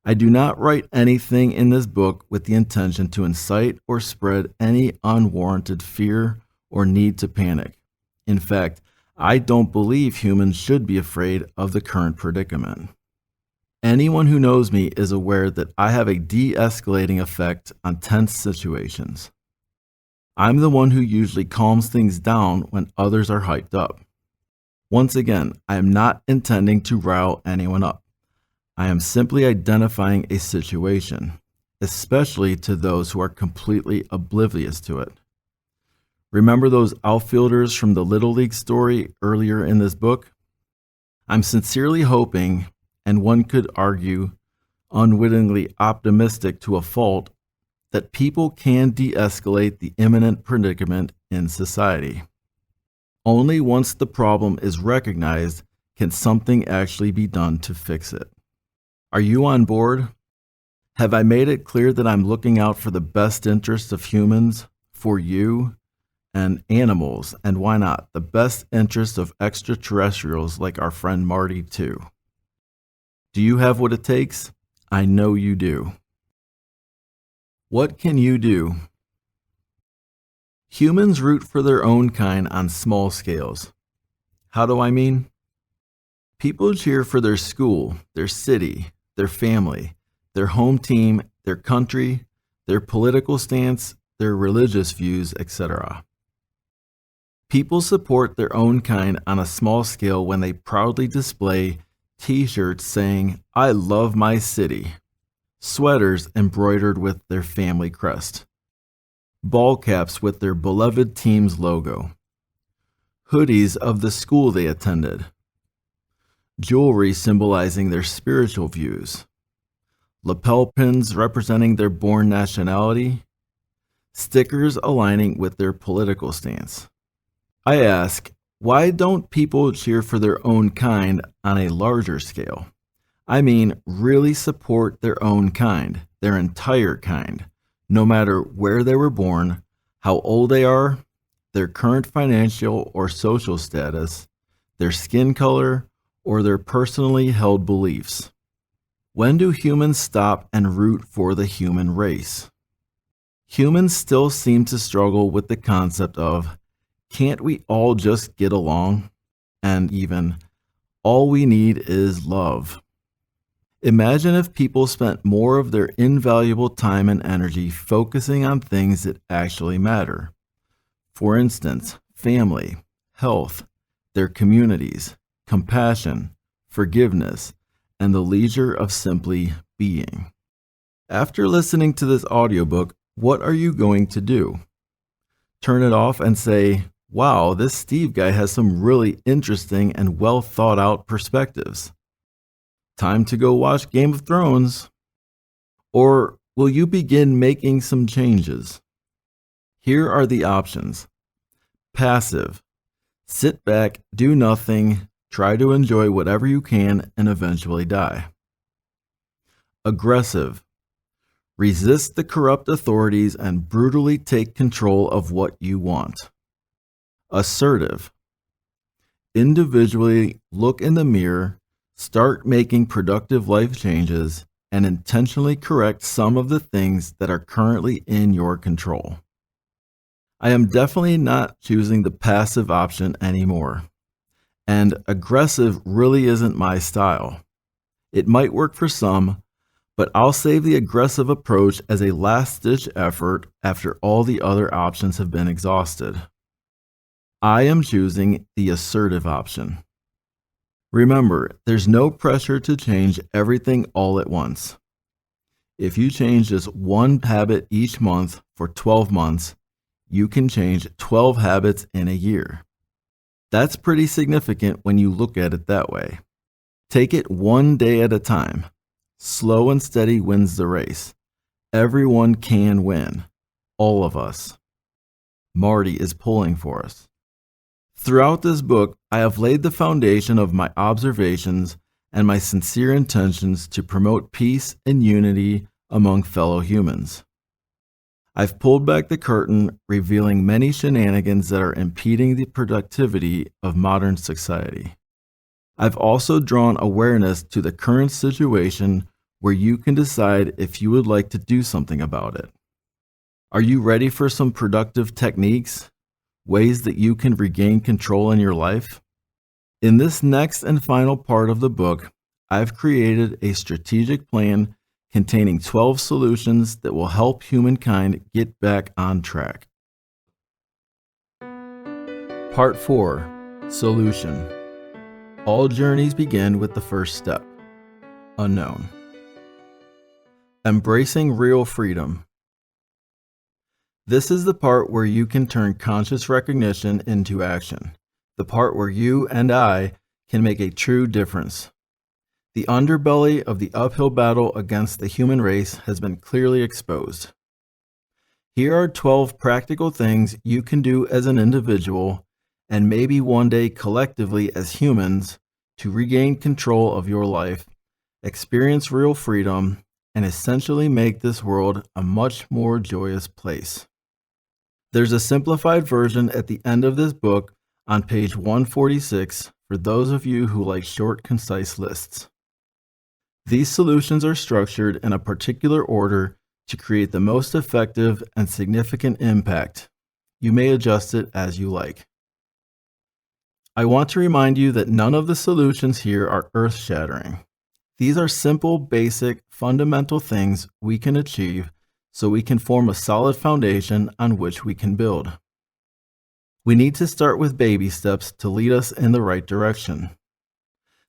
I do not write anything in this book with the intention to incite or spread any unwarranted fear or need to panic. In fact, I don't believe humans should be afraid of the current predicament. Anyone who knows me is aware that I have a de-escalating effect on tense situations. I'm the one who usually calms things down when others are hyped up. Once again, I am not intending to rile anyone up. I am simply identifying a situation. especially to those who are completely oblivious to it. Remember those outfielders from the Little League story earlier in this book? I'm sincerely hoping, and one could argue, unwittingly optimistic to a fault, that people can de-escalate the imminent predicament in society. Only once the problem is recognized can something actually be done to fix it. Are you on board? Have I made it clear that I'm looking out for the best interests of humans, for you, and animals, and why not, the best interests of extraterrestrials like our friend Marty too? Do you have what it takes? I know you do. What can you do? Humans root for their own kind on small scales. How do I mean? People cheer for their school, their city, their family, their home team, their country, their political stance, their religious views, etc. People support their own kind on a small scale when they proudly display T-shirts saying, "I love my city," sweaters embroidered with their family crest, ball caps with their beloved team's logo, hoodies of the school they attended, jewelry symbolizing their spiritual views, lapel pins representing their born nationality, stickers aligning with their political stance. I ask, why don't people cheer for their own kind on a larger scale? I mean, really support their own kind, their entire kind, no matter where they were born, how old they are, their current financial or social status, their skin color, or their personally held beliefs. When do humans stop and root for the human race? Humans still seem to struggle with the concept of, can't we all just get along? And even, all we need is love. Imagine if people spent more of their invaluable time and energy focusing on things that actually matter. For instance, family, health, their communities, compassion, forgiveness, and the leisure of simply being. After listening to this audiobook, what are you going to do? Turn it off and say, wow, this Steve guy has some really interesting and well thought out perspectives. Time to go watch Game of Thrones. Or will you begin making some changes? Here are the options. Passive. Sit back, do nothing, try to enjoy whatever you can, and eventually die. Aggressive. Resist the corrupt authorities and brutally take control of what you want. Assertive. Individually look in the mirror, start making productive life changes, and intentionally correct some of the things that are currently in your control. I am definitely not choosing the passive option anymore. And aggressive really isn't my style. It might work for some, but I'll save the aggressive approach as a last-ditch effort after all the other options have been exhausted. I am choosing the assertive option. Remember, there's no pressure to change everything all at once. If you change just one habit each month for 12 months, you can change 12 habits in a year. That's pretty significant when you look at it that way. Take it one day at a time. Slow and steady wins the race. Everyone can win. All of us. Marty is pulling for us. Throughout this book, I have laid the foundation of my observations and my sincere intentions to promote peace and unity among fellow humans. I've pulled back the curtain, revealing many shenanigans that are impeding the productivity of modern society. I've also drawn awareness to the current situation where you can decide if you would like to do something about it. Are you ready for some productive techniques? Ways that you can regain control in your life? In this next and final part of the book, I've created a strategic plan containing 12 solutions that will help humankind get back on track. Part 4. Solution. All journeys begin with the first step, unknown. Embracing real freedom. This is the part where you can turn conscious recognition into action, the part where you and I can make a true difference. The underbelly of the uphill battle against the human race has been clearly exposed. Here are 12 practical things you can do as an individual, and maybe one day collectively as humans, to regain control of your life, experience real freedom, and essentially make this world a much more joyous place. There's a simplified version at the end of this book on page 146 for those of you who like short, concise lists. These solutions are structured in a particular order to create the most effective and significant impact. You may adjust it as you like. I want to remind you that none of the solutions here are earth-shattering. These are simple, basic, fundamental things we can achieve so we can form a solid foundation on which we can build. We need to start with baby steps to lead us in the right direction.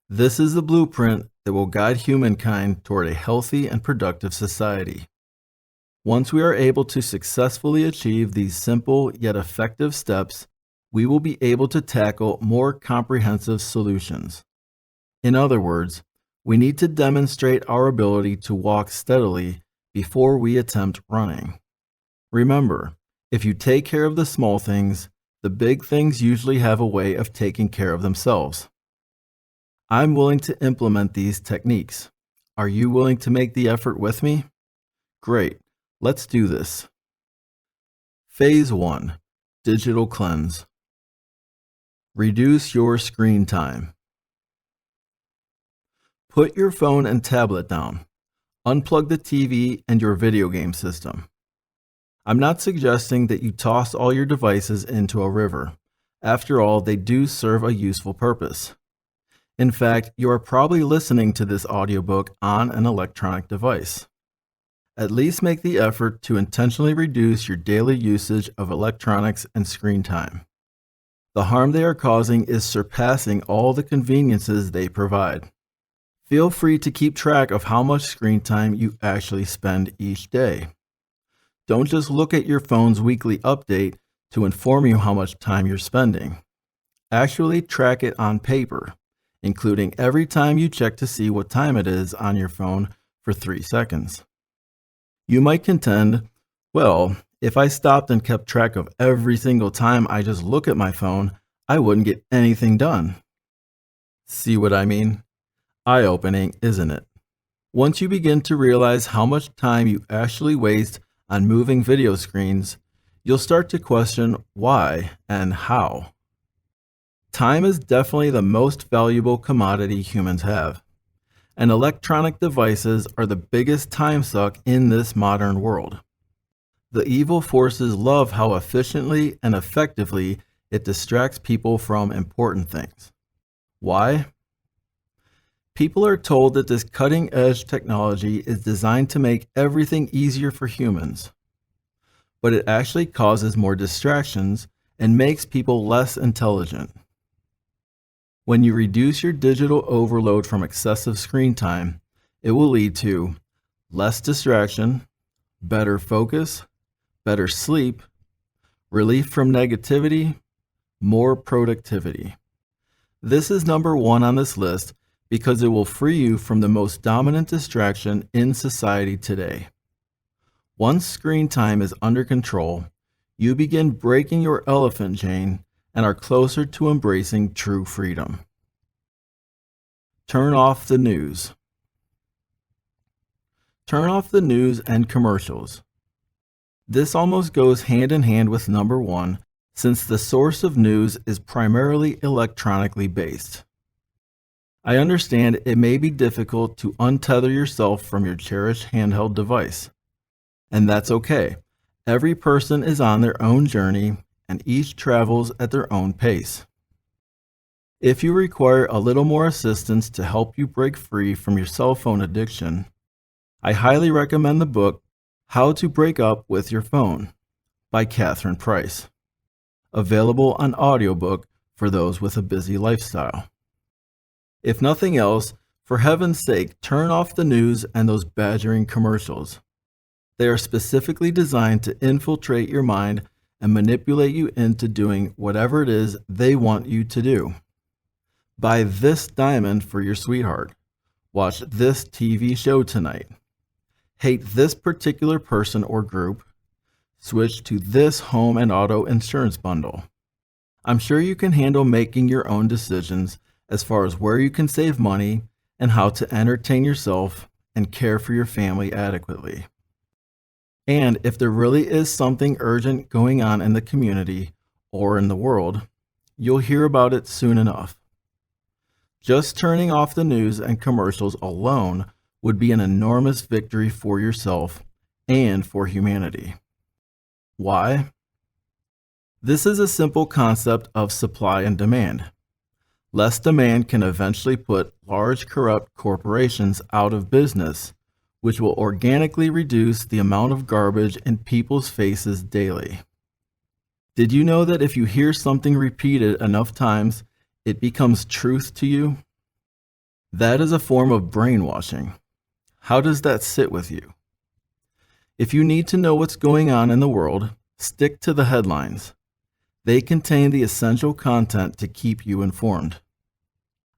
This is the blueprint that will guide humankind toward a healthy and productive society. Once we are able to successfully achieve these simple yet effective steps, we will be able to tackle more comprehensive solutions. In other words, we need to demonstrate our ability to walk steadily before we attempt running. Remember, if you take care of the small things, the big things usually have a way of taking care of themselves. I'm willing to implement these techniques. Are you willing to make the effort with me? Great, let's do this. Phase 1. Digital Cleanse. Reduce your screen time. Put your phone and tablet down. Unplug the TV and your video game system. I'm not suggesting that you toss all your devices into a river. After all, they do serve a useful purpose. In fact, you are probably listening to this audiobook on an electronic device. At least make the effort to intentionally reduce your daily usage of electronics and screen time. The harm they are causing is surpassing all the conveniences they provide. Feel free to keep track of how much screen time you actually spend each day. Don't just look at your phone's weekly update to inform you how much time you're spending. Actually track it on paper, including every time you check to see what time it is on your phone for 3 seconds. You might contend, well, if I stopped and kept track of every single time I just look at my phone, I wouldn't get anything done. See what I mean? Eye-opening, isn't it? Once you begin to realize how much time you actually waste on moving video screens, you'll start to question why and how. Time is definitely the most valuable commodity humans have, and electronic devices are the biggest time suck in this modern world. The evil forces love how efficiently and effectively it distracts people from important things. Why? People are told that this cutting-edge technology is designed to make everything easier for humans, but it actually causes more distractions and makes people less intelligent. When you reduce your digital overload from excessive screen time, it will lead to less distraction, better focus, better sleep, relief from negativity, more productivity. This is number 1 on this list because it will free you from the most dominant distraction in society today. Once screen time is under control, you begin breaking your elephant chain and are closer to embracing true freedom. Turn off the news. Turn off the news and commercials. This almost goes hand in hand with number 1, since the source of news is primarily electronically based. I understand it may be difficult to untether yourself from your cherished handheld device, and that's okay. Every person is on their own journey, and each travels at their own pace. If you require a little more assistance to help you break free from your cell phone addiction, I highly recommend the book How to Break Up with Your Phone by Catherine Price, available on audiobook for those with a busy lifestyle. If nothing else, For heaven's sake, turn off the news and those badgering commercials. They are specifically designed to infiltrate your mind and manipulate you into doing whatever it is they want you to do. Buy this diamond for your sweetheart. Watch this TV show tonight. Hate this particular person or group. Switch to this home and auto insurance bundle. I'm sure you can handle making your own decisions as far as where you can save money and how to entertain yourself and care for your family adequately. And if there really is something urgent going on in the community or in the world, you'll hear about it soon enough. Just turning off the news and commercials alone would be an enormous victory for yourself and for humanity. Why? This is a simple concept of supply and demand. Less demand can eventually put large corrupt corporations out of business, which will organically reduce the amount of garbage in people's faces daily. Did you know that if you hear something repeated enough times, it becomes truth to you? That is a form of brainwashing. How does that sit with you? If you need to know what's going on in the world, stick to the headlines. They contain the essential content to keep you informed.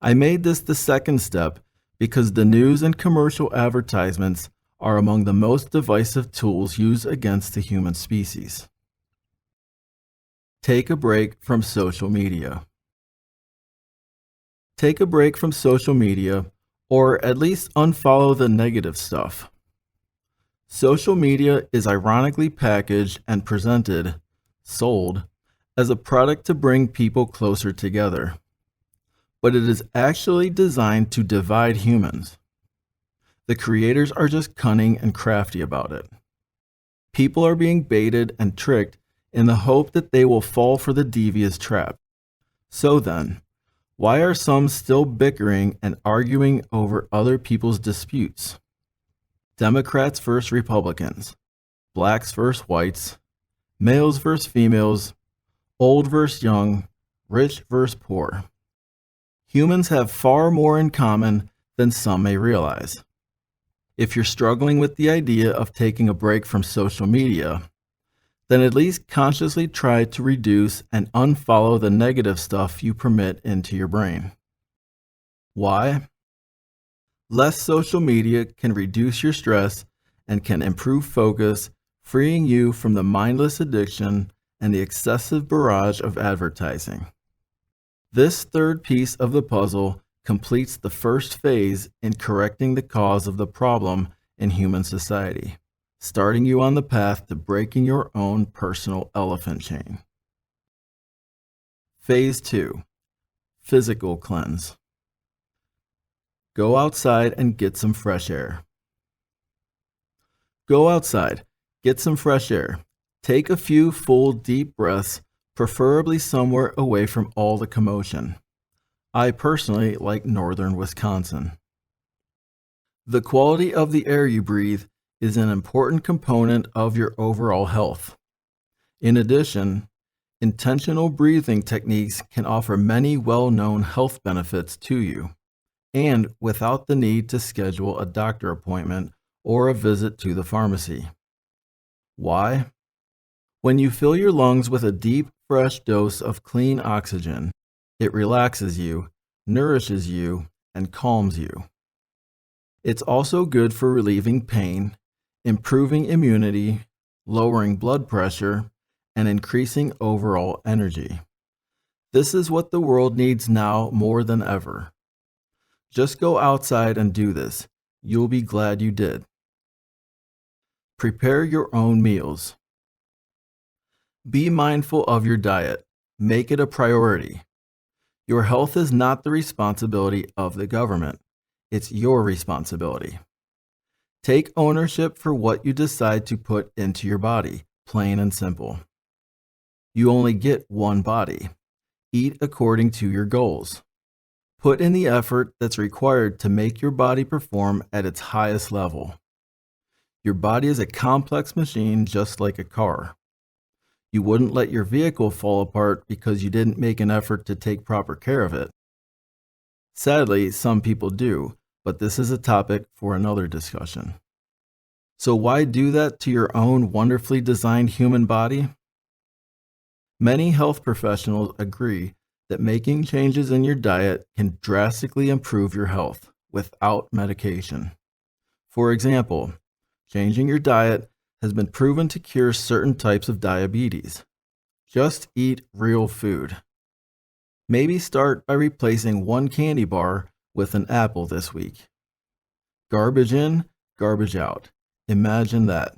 I made this the second step because the news and commercial advertisements are among the most divisive tools used against the human species. Take a break from social media. Take a break from social media, or at least unfollow the negative stuff. Social media is ironically packaged and presented, sold, as a product to bring people closer together. But it is actually designed to divide humans. The creators are just cunning and crafty about it. People are being baited and tricked in the hope that they will fall for the devious trap. So then, why are some still bickering and arguing over other people's disputes? Democrats versus Republicans, blacks versus whites, males versus females, old versus young, rich versus poor. Humans have far more in common than some may realize. If you're struggling with the idea of taking a break from social media, then at least consciously try to reduce and unfollow the negative stuff you permit into your brain. Why? Less social media can reduce your stress and can improve focus, freeing you from the mindless addiction and the excessive barrage of advertising. This third piece of the puzzle completes the first phase in correcting the cause of the problem in human society, starting you on the path to breaking your own personal elephant chain. Phase 2. Physical cleanse. Go outside and get some fresh air. Go outside, get some fresh air. Take a few full, deep breaths, preferably somewhere away from all the commotion. I personally like northern Wisconsin. The quality of the air you breathe is an important component of your overall health. In addition, intentional breathing techniques can offer many well-known health benefits to you, and without the need to schedule a doctor appointment or a visit to the pharmacy. Why? When you fill your lungs with a deep, fresh dose of clean oxygen, it relaxes you, nourishes you, and calms you. It's also good for relieving pain, improving immunity, lowering blood pressure, and increasing overall energy. This is what the world needs now more than ever. Just go outside and do this. You'll be glad you did. Prepare your own meals. Be mindful of your diet. Make it a priority. Your health is not the responsibility of the government. It's your responsibility. Take ownership for what you decide to put into your body, plain and simple. You only get one body. Eat according to your goals. Put in the effort that's required to make your body perform at its highest level. Your body is a complex machine just like a car. You wouldn't let your vehicle fall apart because you didn't make an effort to take proper care of it. Sadly, some people do, but this is a topic for another discussion. So why do that to your own wonderfully designed human body? Many health professionals agree that making changes in your diet can drastically improve your health without medication. For example, changing your diet has been proven to cure certain types of diabetes. Just eat real food. Maybe start by replacing one candy bar with an apple this week. Garbage in, garbage out. Imagine that.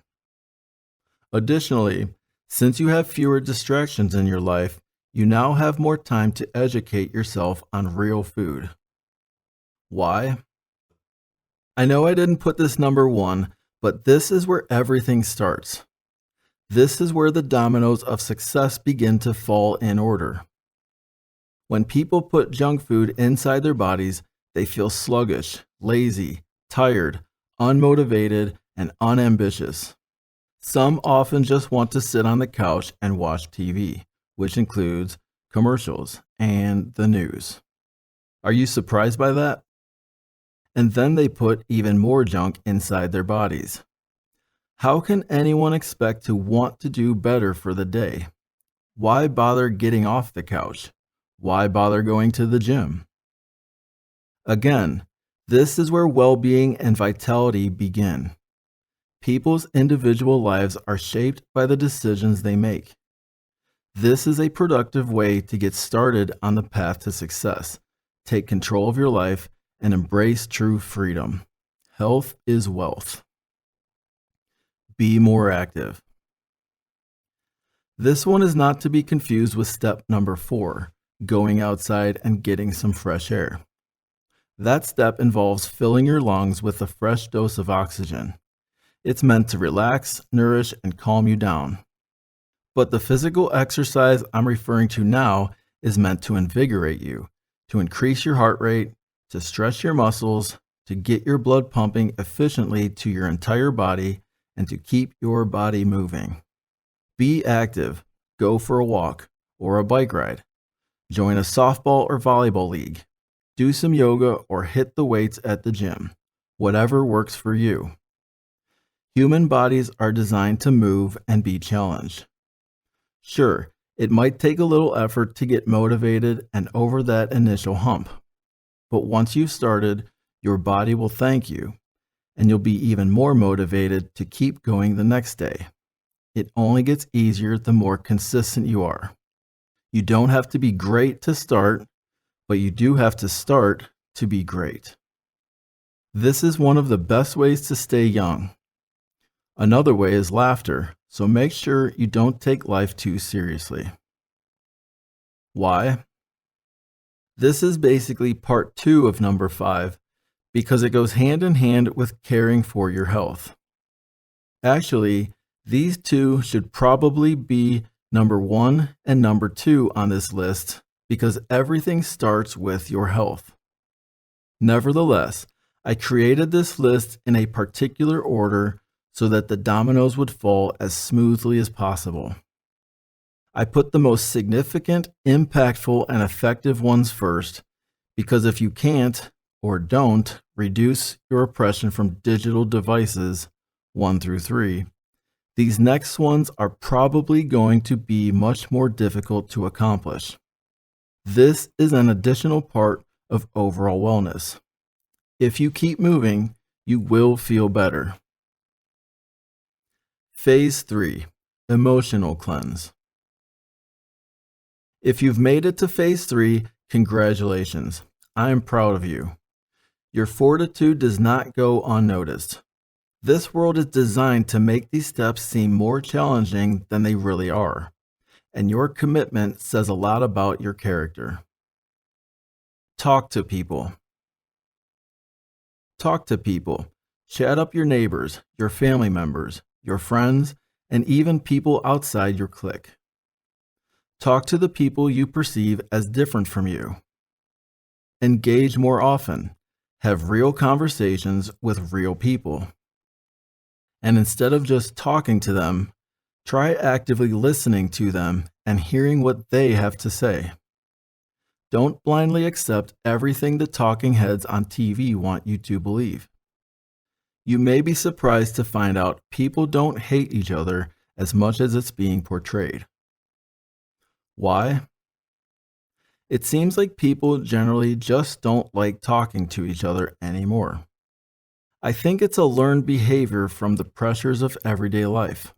Additionally, since you have fewer distractions in your life, you now have more time to educate yourself on real food. Why? I know I didn't put this number 1, but this is where everything starts. This is where the dominoes of success begin to fall in order. When people put junk food inside their bodies, they feel sluggish, lazy, tired, unmotivated, and unambitious. Some often just want to sit on the couch and watch TV, which includes commercials and the news. Are you surprised by that? And then they put even more junk inside their bodies. How can anyone expect to want to do better for the day? Why bother getting off the couch? Why bother going to the gym? Again, this is where well-being and vitality begin. People's individual lives are shaped by the decisions they make. This is a productive way to get started on the path to success, take control of your life, and embrace true freedom. Health is wealth. Be more active. This one is not to be confused with step number 4, going outside and getting some fresh air. That step involves filling your lungs with a fresh dose of oxygen. It's meant to relax, nourish, and calm you down. But the physical exercise I'm referring to now is meant to invigorate you, to increase your heart rate, to stretch your muscles, to get your blood pumping efficiently to your entire body, and to keep your body moving. Be active. Go for a walk or a bike ride. Join a softball or volleyball league. Do some yoga or hit the weights at the gym. Whatever works for you. Human bodies are designed to move and be challenged. Sure, it might take a little effort to get motivated and over that initial hump. But once you've started, your body will thank you, and you'll be even more motivated to keep going the next day. It only gets easier the more consistent you are. You don't have to be great to start, but you do have to start to be great. This is one of the best ways to stay young. Another way is laughter, so make sure you don't take life too seriously. Why? This is basically part 2 of number 5, because it goes hand in hand with caring for your health. Actually, these two should probably be number 1 and number 2 on this list, because everything starts with your health. Nevertheless, I created this list in a particular order so that the dominoes would fall as smoothly as possible. I put the most significant, impactful, and effective ones first, because if you can't or don't reduce your oppression from digital devices 1 through 3, these next ones are probably going to be much more difficult to accomplish. This is an additional part of overall wellness. If you keep moving, you will feel better. Phase 3, Emotional Cleanse. If you've made it to Phase 3, congratulations. I am proud of you. Your fortitude does not go unnoticed. This world is designed to make these steps seem more challenging than they really are, and your commitment says a lot about your character. Talk to people. Talk to people. Chat up your neighbors, your family members, your friends, and even people outside your clique. Talk to the people you perceive as different from you. Engage more often. Have real conversations with real people. And instead of just talking to them, try actively listening to them and hearing what they have to say. Don't blindly accept everything the talking heads on TV want you to believe. You may be surprised to find out people don't hate each other as much as it's being portrayed. Why? It seems like people generally just don't like talking to each other anymore. I think it's a learned behavior from the pressures of everyday life.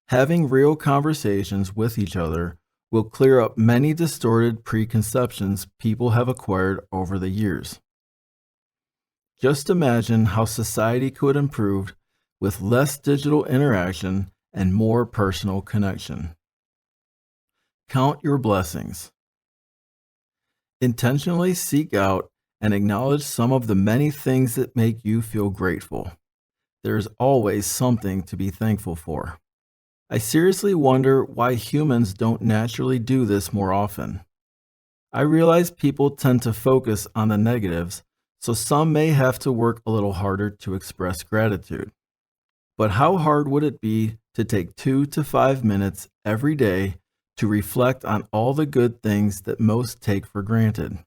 Having real conversations with each other will clear up many distorted preconceptions people have acquired over the years. Just imagine how society could improve with less digital interaction and more personal connection. Count your blessings. Intentionally seek out and acknowledge some of the many things that make you feel grateful. There is always something to be thankful for. I seriously wonder why humans don't naturally do this more often. I realize people tend to focus on the negatives, so some may have to work a little harder to express gratitude. But how hard would it be to take 2 to 5 minutes every day to reflect on all the good things that most take for granted?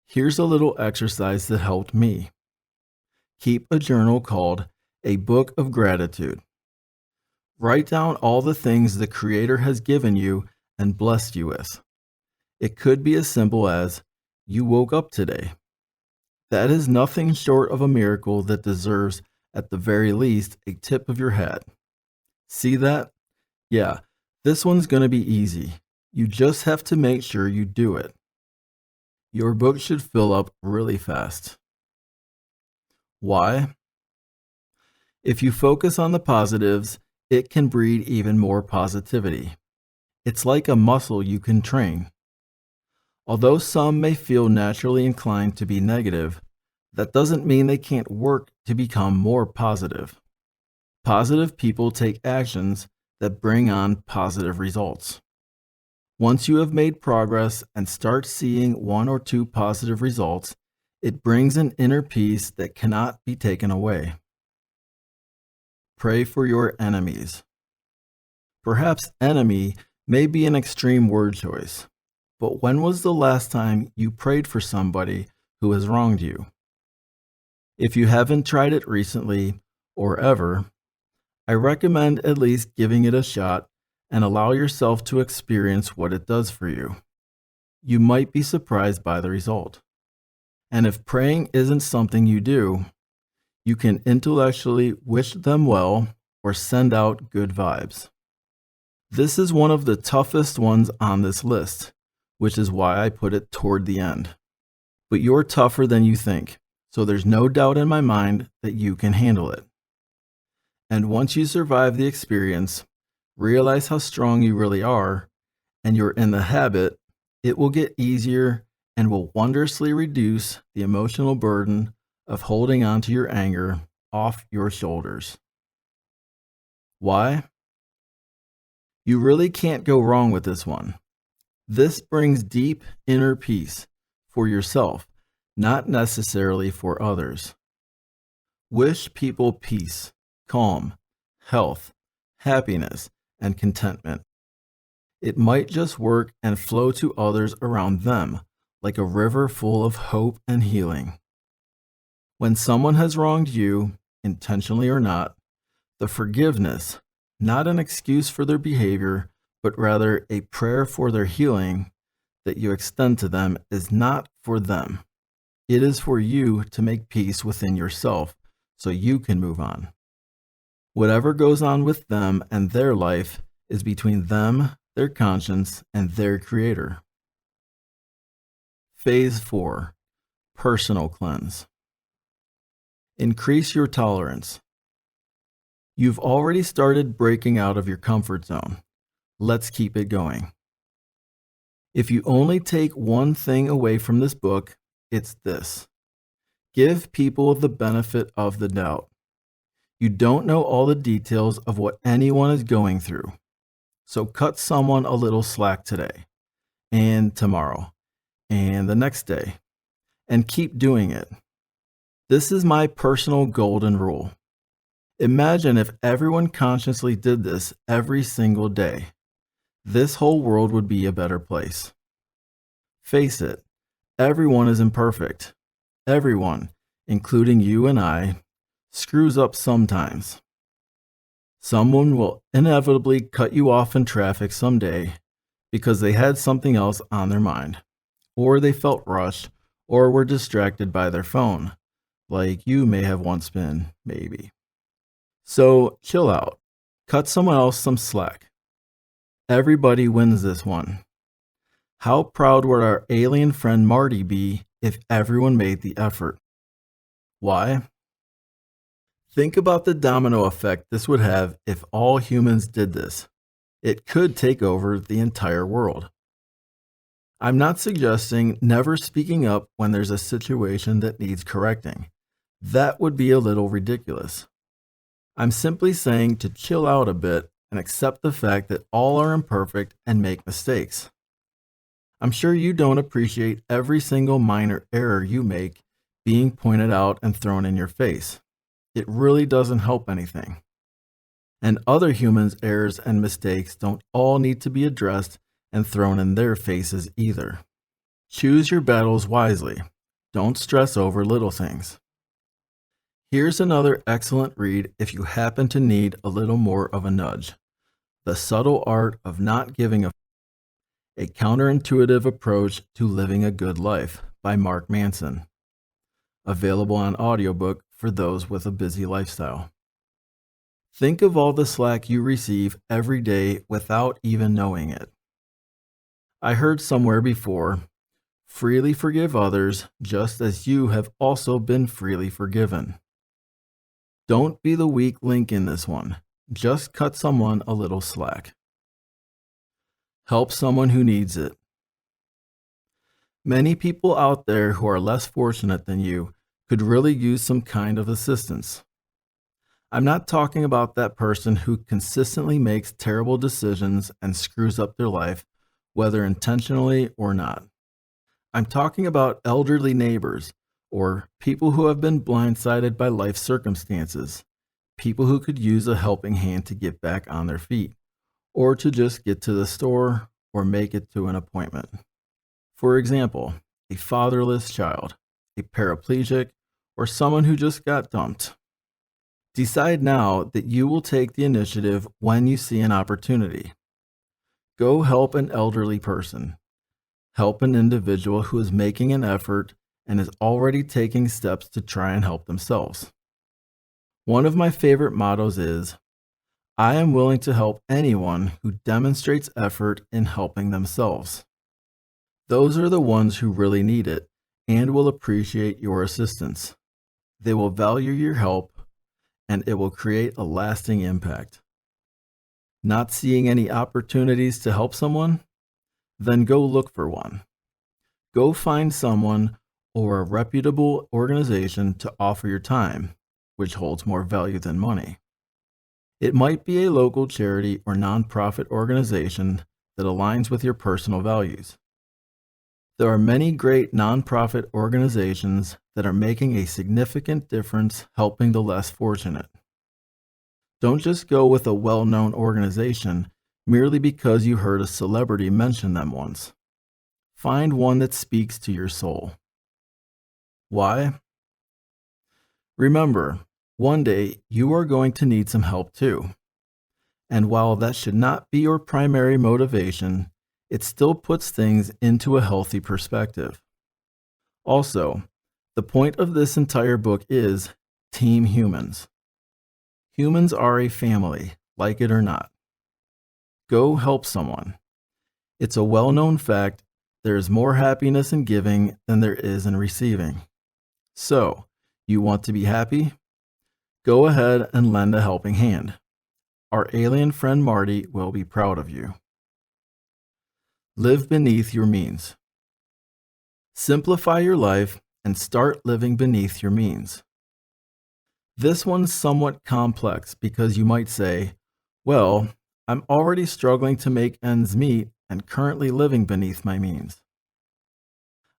Here's a little exercise that helped me. Keep a journal called A Book of Gratitude. Write down all the things the Creator has given you and blessed you with. It could be as simple as, you woke up today. That is nothing short of a miracle that deserves, at the very least, a tip of your hat. See that? Yeah, this one's going to be easy. You just have to make sure you do it. Your book should fill up really fast. Why? If you focus on the positives, it can breed even more positivity. It's like a muscle you can train. Although some may feel naturally inclined to be negative, that doesn't mean they can't work to become more positive. Positive people take actions that bring on positive results. Once you have made progress and start seeing 1 or 2 positive results, it brings an inner peace that cannot be taken away. Pray for your enemies. Perhaps enemy may be an extreme word choice, but when was the last time you prayed for somebody who has wronged you? If you haven't tried it recently or ever, I recommend at least giving it a shot and allow yourself to experience what it does for you. You might be surprised by the result. And if praying isn't something you do, you can intellectually wish them well or send out good vibes. This is one of the toughest ones on this list, which is why I put it toward the end. But you're tougher than you think, so there's no doubt in my mind that you can handle it. And once you survive the experience, realize how strong you really are, and you're in the habit, it will get easier and will wondrously reduce the emotional burden of holding on to your anger off your shoulders. Why? You really can't go wrong with this one. This brings deep inner peace for yourself, not necessarily for others. Wish people peace, calm, health, happiness, and contentment. It might just work and flow to others around them like a river full of hope and healing. When someone has wronged you, intentionally or not, the forgiveness, not an excuse for their behavior, but rather a prayer for their healing that you extend to them, is not for them. It is for you to make peace within yourself so you can move on. Whatever goes on with them and their life is between them, their conscience, and their Creator. Phase 4. Personal cleanse. Increase your tolerance. You've already started breaking out of your comfort zone. Let's keep it going. If you only take one thing away from this book, it's this. Give people the benefit of the doubt. You don't know all the details of what anyone is going through. So cut someone a little slack today, and tomorrow, and the next day, and keep doing it. This is my personal golden rule. Imagine if everyone consciously did this every single day. This whole world would be a better place. Face it, everyone is imperfect. Everyone, including you and I, screws up sometimes. Someone will inevitably cut you off in traffic someday because they had something else on their mind, or they felt rushed, or were distracted by their phone, like you may have once been, maybe. So chill out. Cut someone else some slack. Everybody wins this one. How proud would our alien friend Marty be if everyone made the effort? Why? Think about the domino effect this would have if all humans did this. It could take over the entire world. I'm not suggesting never speaking up when there's a situation that needs correcting. That would be a little ridiculous. I'm simply saying to chill out a bit and accept the fact that all are imperfect and make mistakes. I'm sure you don't appreciate every single minor error you make being pointed out and thrown in your face. It really doesn't help anything. And other humans' errors and mistakes don't all need to be addressed and thrown in their faces either. Choose your battles wisely. Don't stress over little things. Here's another excellent read if you happen to need a little more of a nudge. The Subtle Art of Not Giving a Counterintuitive Approach to Living a Good Life by Mark Manson. Available on audiobook for those with a busy lifestyle. Think of all the slack you receive every day without even knowing it. I heard somewhere before, freely forgive others just as you have also been freely forgiven. Don't be the weak link in this one. Just cut someone a little slack. Help someone who needs it. Many people out there who are less fortunate than you could really use some kind of assistance. I'm not talking about that person who consistently makes terrible decisions and screws up their life, whether intentionally or not. I'm talking about elderly neighbors or people who have been blindsided by life circumstances, people who could use a helping hand to get back on their feet, or to just get to the store or make it to an appointment. For example, a fatherless child, a paraplegic, or someone who just got dumped. Decide now that you will take the initiative when you see an opportunity. Go help an elderly person. Help an individual who is making an effort and is already taking steps to try and help themselves. One of my favorite mottos is, I am willing to help anyone who demonstrates effort in helping themselves. Those are the ones who really need it and will appreciate your assistance. They will value your help, and it will create a lasting impact. Not seeing any opportunities to help someone? Then go look for one. Go find someone or a reputable organization to offer your time, which holds more value than money. It might be a local charity or nonprofit organization that aligns with your personal values. There are many great nonprofit organizations that are making a significant difference helping the less fortunate. Don't just go with a well-known organization merely because you heard a celebrity mention them once. Find one that speaks to your soul. Why? Remember, one day you are going to need some help too. And while that should not be your primary motivation, it still puts things into a healthy perspective. Also, the point of this entire book is Team Humans. Humans are a family, like it or not. Go help someone. It's a well-known fact there is more happiness in giving than there is in receiving. So, you want to be happy? Go ahead and lend a helping hand. Our alien friend Marty will be proud of you. Live beneath your means. Simplify your life and start living beneath your means. This one's somewhat complex because you might say, well, I'm already struggling to make ends meet and currently living beneath my means.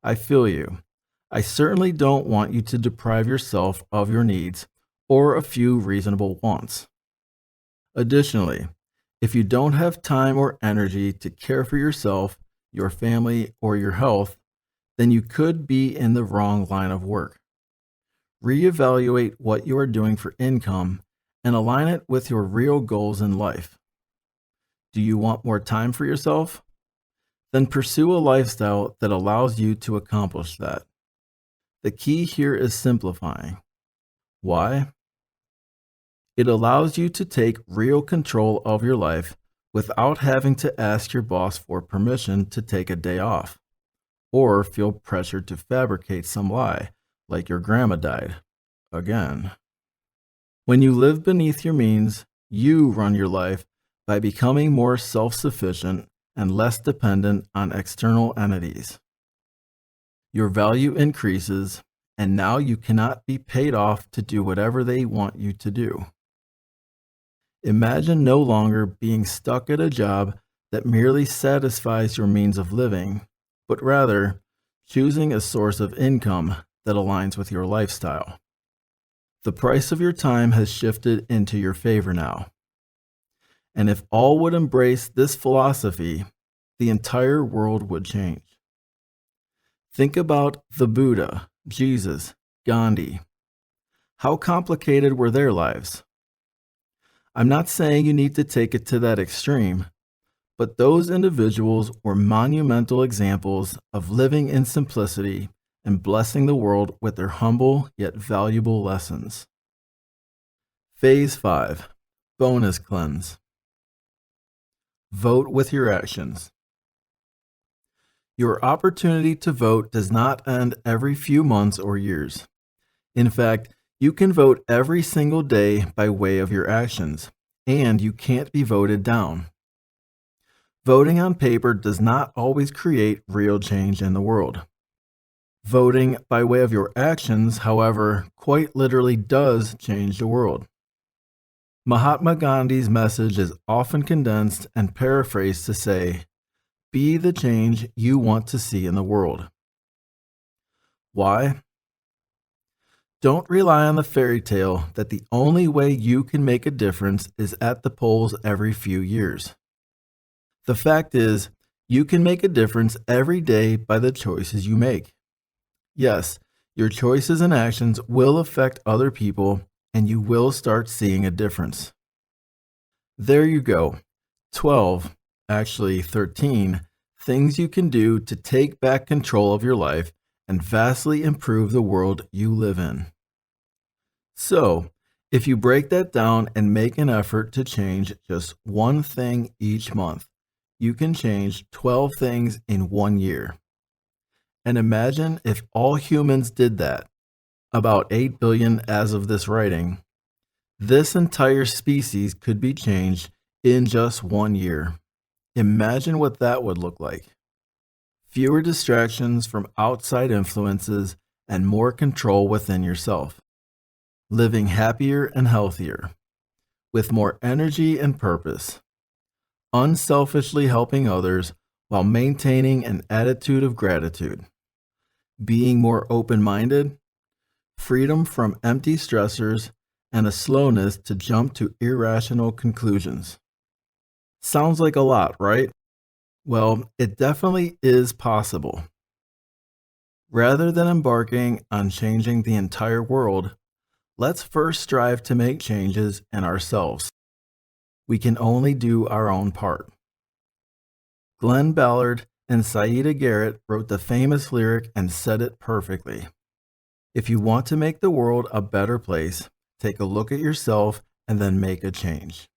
I feel you. I certainly don't want you to deprive yourself of your needs or a few reasonable wants. Additionally, if you don't have time or energy to care for yourself, your family, or your health, then you could be in the wrong line of work. Reevaluate what you are doing for income and align it with your real goals in life. Do you want more time for yourself? Then pursue a lifestyle that allows you to accomplish that. The key here is simplifying. Why? It allows you to take real control of your life without having to ask your boss for permission to take a day off, or feel pressured to fabricate some lie, like your grandma died. Again. When you live beneath your means, you run your life by becoming more self-sufficient and less dependent on external entities. Your value increases, and now you cannot be paid off to do whatever they want you to do. Imagine no longer being stuck at a job that merely satisfies your means of living, but rather choosing a source of income that aligns with your lifestyle. The price of your time has shifted into your favor now. And if all would embrace this philosophy, the entire world would change. Think about the Buddha, Jesus, Gandhi. How complicated were their lives? I'm not saying you need to take it to that extreme, but those individuals were monumental examples of living in simplicity and blessing the world with their humble yet valuable lessons. Phase 5. Bonus Cleanse. Vote with your actions. Your opportunity to vote does not end every few months or years. In fact, you can vote every single day by way of your actions, and you can't be voted down. Voting on paper does not always create real change in the world. Voting by way of your actions, however, quite literally does change the world. Mahatma Gandhi's message is often condensed and paraphrased to say, "Be the change you want to see in the world." Why? Don't rely on the fairy tale that the only way you can make a difference is at the polls every few years. The fact is, you can make a difference every day by the choices you make. Yes, your choices and actions will affect other people, and you will start seeing a difference. There you go. 12, actually 13, things you can do to take back control of your life and vastly improve the world you live in. So, if you break that down and make an effort to change just one thing each month, you can change 12 things in 1 year. And imagine if all humans did that, about 8 billion as of this writing, this entire species could be changed in just 1 year. Imagine what that would look like. Fewer distractions from outside influences and more control within yourself. Living happier and healthier, with more energy and purpose. Unselfishly helping others while maintaining an attitude of gratitude. Being more open-minded, freedom from empty stressors, and a slowness to jump to irrational conclusions. Sounds like a lot, right? Well, it definitely is possible. Rather than embarking on changing the entire world, let's first strive to make changes in ourselves. We can only do our own part. Glenn Ballard and Saida Garrett wrote the famous lyric and said it perfectly. If you want to make the world a better place, take a look at yourself and then make a change.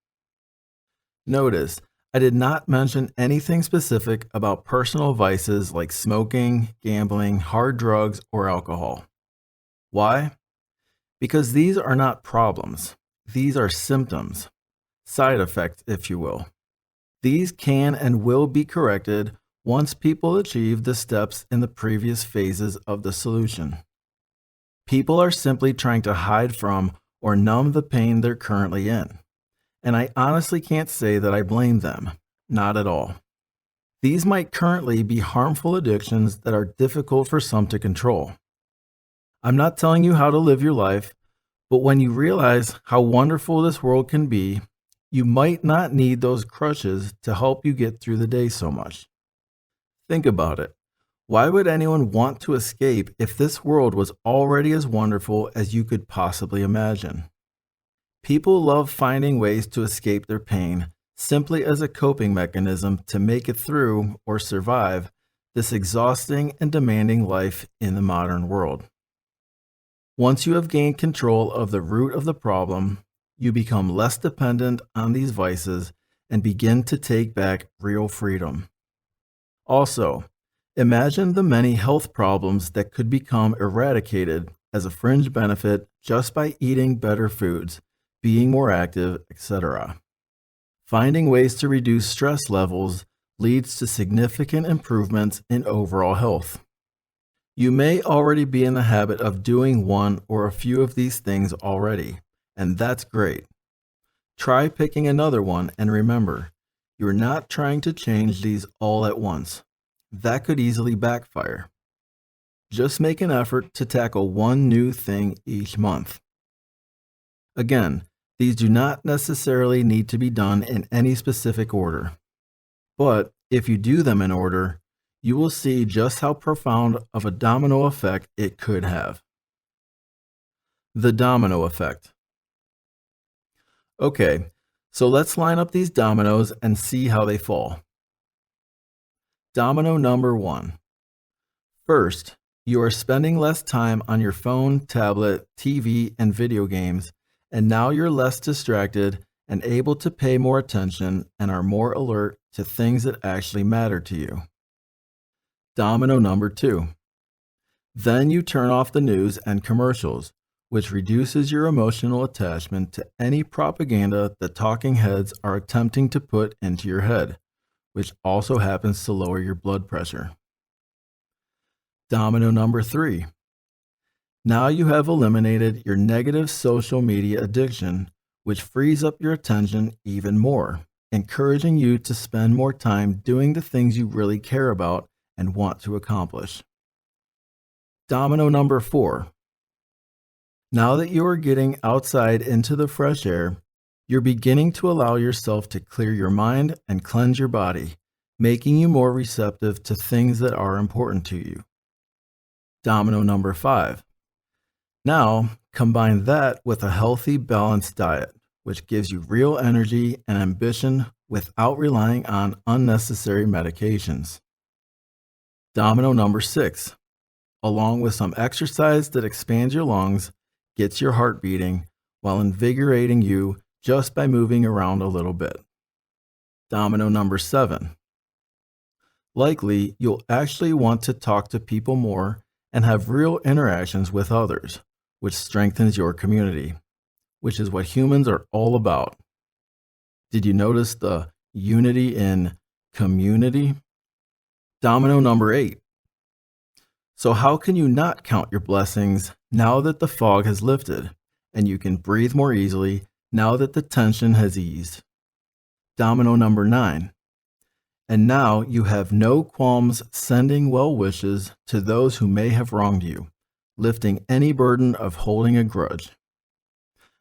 Notice, I did not mention anything specific about personal vices like smoking, gambling, hard drugs, or alcohol. Why? Because these are not problems. These are symptoms, side effects, if you will. These can and will be corrected once people achieve the steps in the previous phases of the solution. People are simply trying to hide from or numb the pain they're currently in. And I honestly can't say that I blame them. Not at all. These might currently be harmful addictions that are difficult for some to control. I'm not telling you how to live your life, but when you realize how wonderful this world can be, you might not need those crutches to help you get through the day so much. Think about it. Why would anyone want to escape if this world was already as wonderful as you could possibly imagine? People love finding ways to escape their pain simply as a coping mechanism to make it through or survive this exhausting and demanding life in the modern world. Once you have gained control of the root of the problem, you become less dependent on these vices and begin to take back real freedom. Also, imagine the many health problems that could become eradicated as a fringe benefit just by eating better foods, being more active, etc. Finding ways to reduce stress levels leads to significant improvements in overall health. You may already be in the habit of doing one or a few of these things already, and that's great. Try picking another one and remember, you're not trying to change these all at once. That could easily backfire. Just make an effort to tackle one new thing each month. Again, these do not necessarily need to be done in any specific order. But if you do them in order, you will see just how profound of a domino effect it could have. The domino effect. Okay, so let's line up these dominoes and see how they fall. Domino number 1. First, you are spending less time on your phone, tablet, TV, and video games, and now you're less distracted and able to pay more attention and are more alert to things that actually matter to you. Domino number 2. Then you turn off the news and commercials, which reduces your emotional attachment to any propaganda the talking heads are attempting to put into your head, which also happens to lower your blood pressure. Domino number 3. Now you have eliminated your negative social media addiction, which frees up your attention even more, encouraging you to spend more time doing the things you really care about and want to accomplish. Domino number 4. Now that you are getting outside into the fresh air, you're beginning to allow yourself to clear your mind and cleanse your body, making you more receptive to things that are important to you. Domino number 5. Now, combine that with a healthy, balanced diet, which gives you real energy and ambition without relying on unnecessary medications. Domino number 6. Along with some exercise that expands your lungs, gets your heart beating, while invigorating you just by moving around a little bit. Domino number 7. Likely, you'll actually want to talk to people more and have real interactions with others, which strengthens your community, which is what humans are all about. Did you notice the unity in community? Domino number 8. So how can you not count your blessings now that the fog has lifted and you can breathe more easily now that the tension has eased? Domino number 9. And now you have no qualms sending well wishes to those who may have wronged you, lifting any burden of holding a grudge.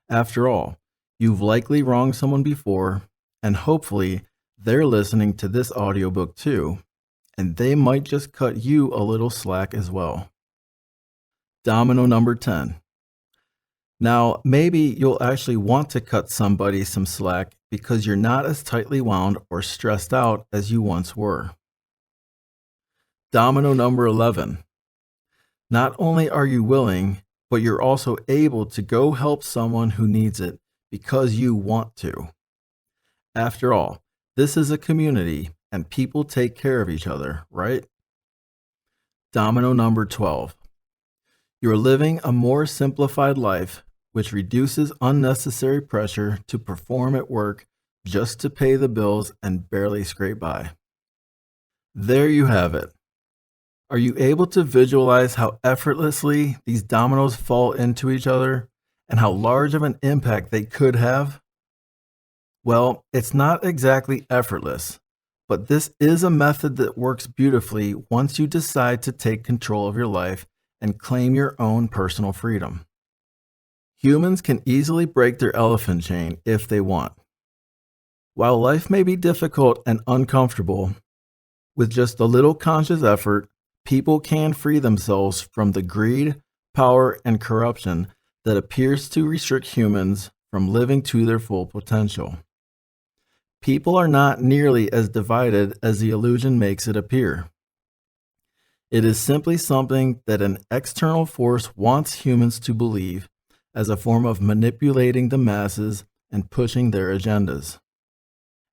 After all, you've likely wronged someone before, and hopefully they're listening to this audiobook too, and they might just cut you a little slack as well. Domino number 10. Now, maybe you'll actually want to cut somebody some slack because you're not as tightly wound or stressed out as you once were. Domino number 11. Not only are you willing, but you're also able to go help someone who needs it because you want to. After all, this is a community and people take care of each other, right? Domino number 12. You're living a more simplified life, which reduces unnecessary pressure to perform at work just to pay the bills and barely scrape by. There you have it. Are you able to visualize how effortlessly these dominoes fall into each other and how large of an impact they could have? Well, it's not exactly effortless, but this is a method that works beautifully once you decide to take control of your life and claim your own personal freedom. Humans can easily break their elephant chain if they want. While life may be difficult and uncomfortable, With just a little conscious effort, people can free themselves from the greed, power, and corruption that appears to restrict humans from living to their full potential. People are not nearly as divided as the illusion makes it appear. It is simply something that an external force wants humans to believe as a form of manipulating the masses and pushing their agendas.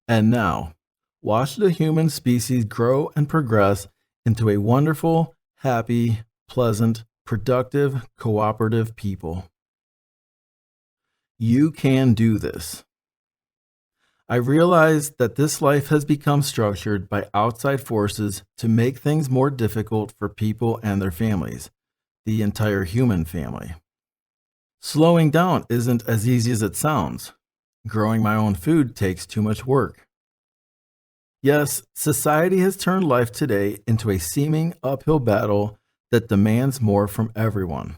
And now, watch the human species grow and progress into a wonderful, happy, pleasant, productive, cooperative people. You can do this. I realize that this life has become structured by outside forces to make things more difficult for people and their families, the entire human family. Slowing down isn't as easy as it sounds. Growing my own food takes too much work. Yes, society has turned life today into a seeming uphill battle that demands more from everyone.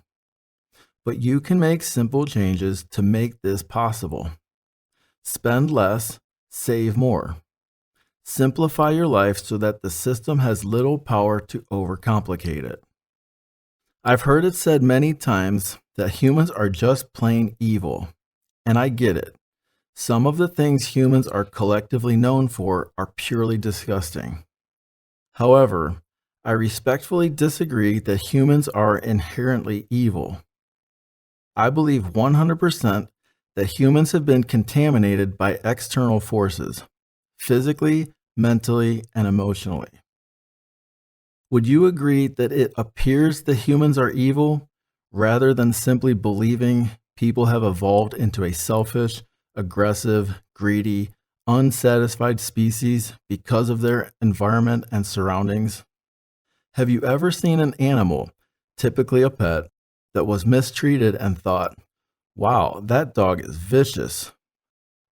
But you can make simple changes to make this possible. Spend less, save more. Simplify your life so that the system has little power to overcomplicate it. I've heard it said many times that humans are just plain evil, and I get it. Some of the things humans are collectively known for are purely disgusting. However, I respectfully disagree that humans are inherently evil. I believe 100% that humans have been contaminated by external forces, physically, mentally, and emotionally. Would you agree that it appears that humans are evil rather than simply believing people have evolved into a selfish, aggressive, greedy, unsatisfied species because of their environment and surroundings? Have you ever seen an animal, typically a pet, that was mistreated and thought, wow, that dog is vicious?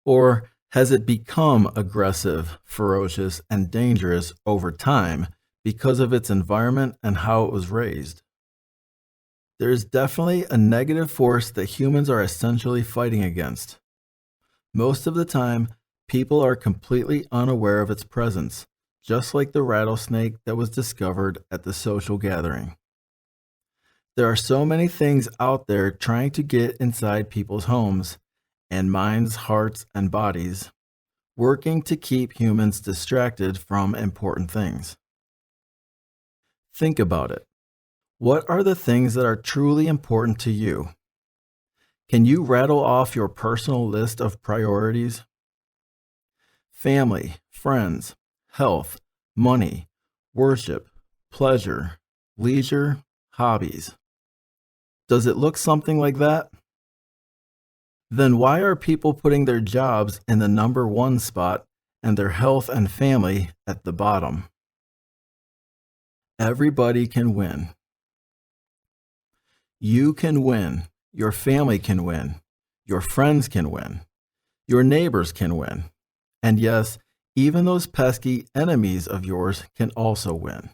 Or has it become aggressive, ferocious, and dangerous over time because of its environment and how it was raised? There is definitely a negative force that humans are essentially fighting against. Most of the time, people are completely unaware of its presence, just like the rattlesnake that was discovered at the social gathering. There are so many things out there trying to get inside people's homes and minds, hearts, and bodies, working to keep humans distracted from important things. Think about it. What are the things that are truly important to you? Can you rattle off your personal list of priorities? Family, friends, health, money, worship, pleasure, leisure, hobbies. Does it look something like that? Then why are people putting their jobs in the number one spot and their health and family at the bottom? Everybody can win. You can win. Your family can win. Your friends can win. Your neighbors can win. And yes, even those pesky enemies of yours can also win.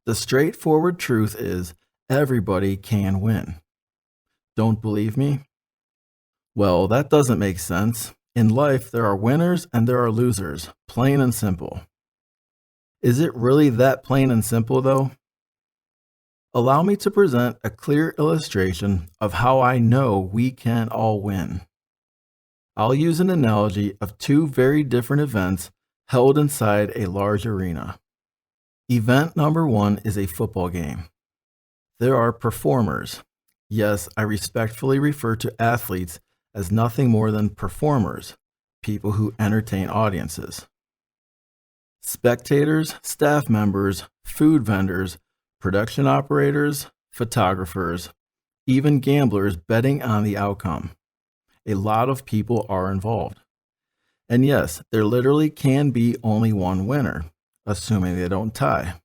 The straightforward truth is everybody can win. Don't believe me? Well, that doesn't make sense. In life, there are winners and there are losers, plain and simple. Is it really that plain and simple, though? Allow me to present a clear illustration of how I know we can all win. I'll use an analogy of two very different events held inside a large arena. Event number one is a football game. There are performers. Yes, I respectfully refer to athletes as nothing more than performers, people who entertain audiences. Spectators, staff members, food vendors, production operators, photographers, even gamblers betting on the outcome. A lot of people are involved. And yes, there literally can be only one winner, assuming they don't tie.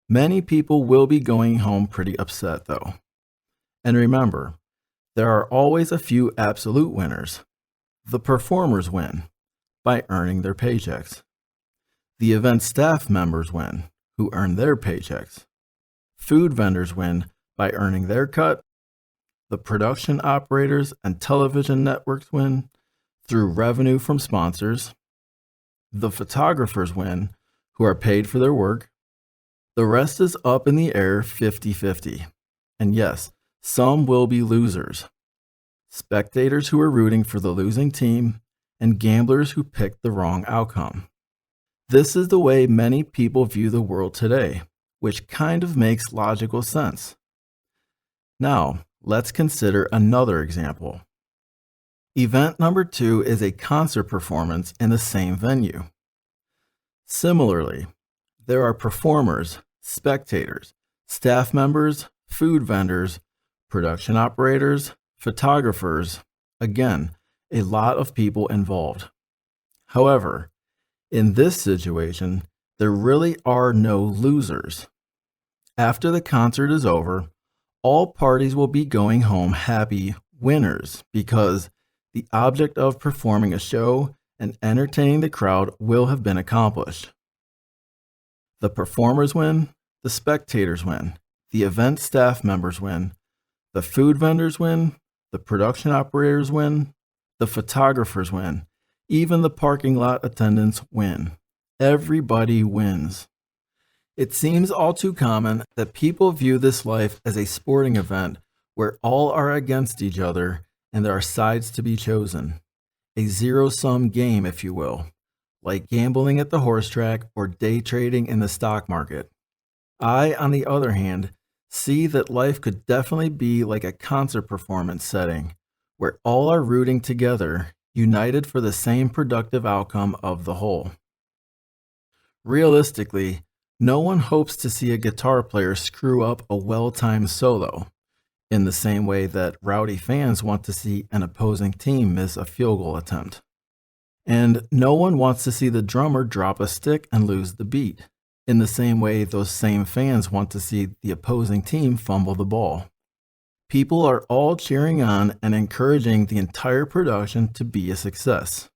Many people will be going home pretty upset, though. And remember, there are always a few absolute winners. The performers win by earning their paychecks. The event staff members win, who earn their paychecks. Food vendors win by earning their cut. The production operators and television networks win through revenue from sponsors. The photographers win, who are paid for their work. The rest is up in the air 50-50. And yes, some will be losers. Spectators who are rooting for the losing team, and gamblers who picked the wrong outcome. This is the way many people view the world today, which kind of makes logical sense. Now, let's consider another example. Event number 2 is a concert performance in the same venue. Similarly, there are performers, spectators, staff members, food vendors, production operators, photographers, again, a lot of people involved. However, in this situation, there really are no losers. After the concert is over, all parties will be going home happy winners because the object of performing a show and entertaining the crowd will have been accomplished. The performers win, the spectators win, the event staff members win, the food vendors win, the production operators win, the photographers win, even the parking lot attendants win. Everybody wins. It seems all too common that people view this life as a sporting event where all are against each other and there are sides to be chosen. A zero-sum game, if you will, like gambling at the horse track or day trading in the stock market. I, on the other hand, see that life could definitely be like a concert performance setting, where all are rooting together, united for the same productive outcome of the whole. Realistically, no one hopes to see a guitar player screw up a well-timed solo, in the same way that rowdy fans want to see an opposing team miss a field goal attempt. And no one wants to see the drummer drop a stick and lose the beat, in the same way those same fans want to see the opposing team fumble the ball. People are all cheering on and encouraging the entire production to be a success.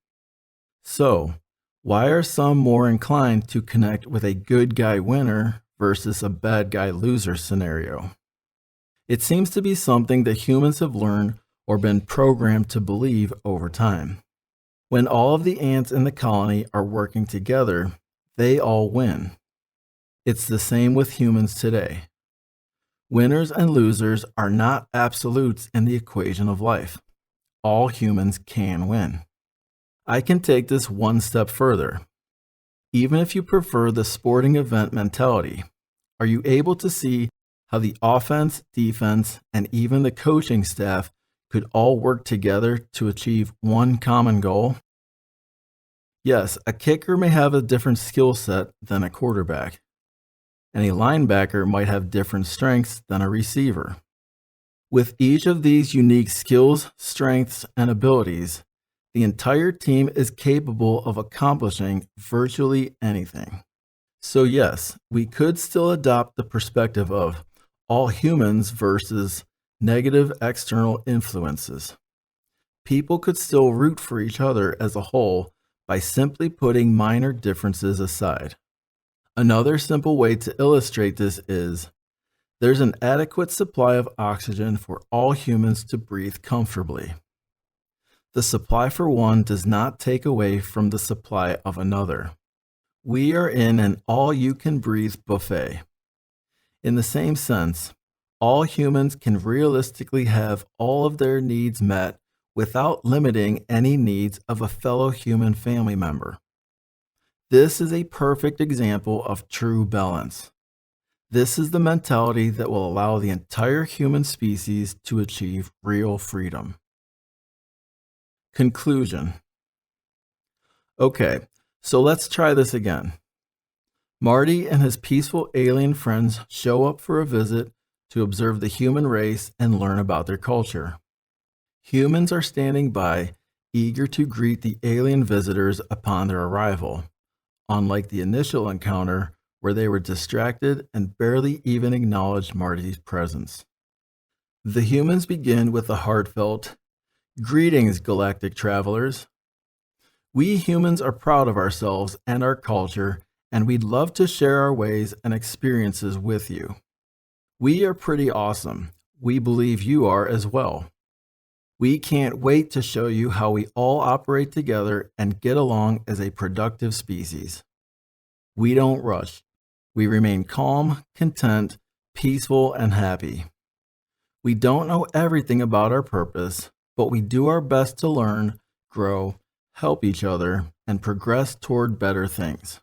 So, why are some more inclined to connect with a good guy winner versus a bad guy loser scenario? It seems to be something that humans have learned or been programmed to believe over time. When all of the ants in the colony are working together, they all win. It's the same with humans today. Winners and losers are not absolutes in the equation of life. All humans can win. I can take this one step further. Even if you prefer the sporting event mentality, are you able to see how the offense, defense, and even the coaching staff could all work together to achieve one common goal? Yes, a kicker may have a different skill set than a quarterback, and a linebacker might have different strengths than a receiver. With each of these unique skills, strengths, and abilities, the entire team is capable of accomplishing virtually anything. So yes, we could still adopt the perspective of all humans versus negative external influences. People could still root for each other as a whole by simply putting minor differences aside. Another simple way to illustrate this is, there's an adequate supply of oxygen for all humans to breathe comfortably. The supply for one does not take away from the supply of another. We are in an all-you-can-breathe buffet. In the same sense, all humans can realistically have all of their needs met without limiting any needs of a fellow human family member. This is a perfect example of true balance. This is the mentality that will allow the entire human species to achieve real freedom. Conclusion. Okay, so let's try this again. Marty and his peaceful alien friends show up for a visit to observe the human race and learn about their culture. Humans are standing by, eager to greet the alien visitors upon their arrival, unlike the initial encounter where they were distracted and barely even acknowledged Marty's presence. The humans begin with a heartfelt, "Greetings, galactic travelers. We humans are proud of ourselves and our culture, and we'd love to share our ways and experiences with you. We are pretty awesome. We believe you are as well. We can't wait to show you how we all operate together and get along as a productive species." We don't rush. We remain calm, content, peaceful, and happy. We don't know everything about our purpose, but we do our best to learn, grow, help each other, and progress toward better things.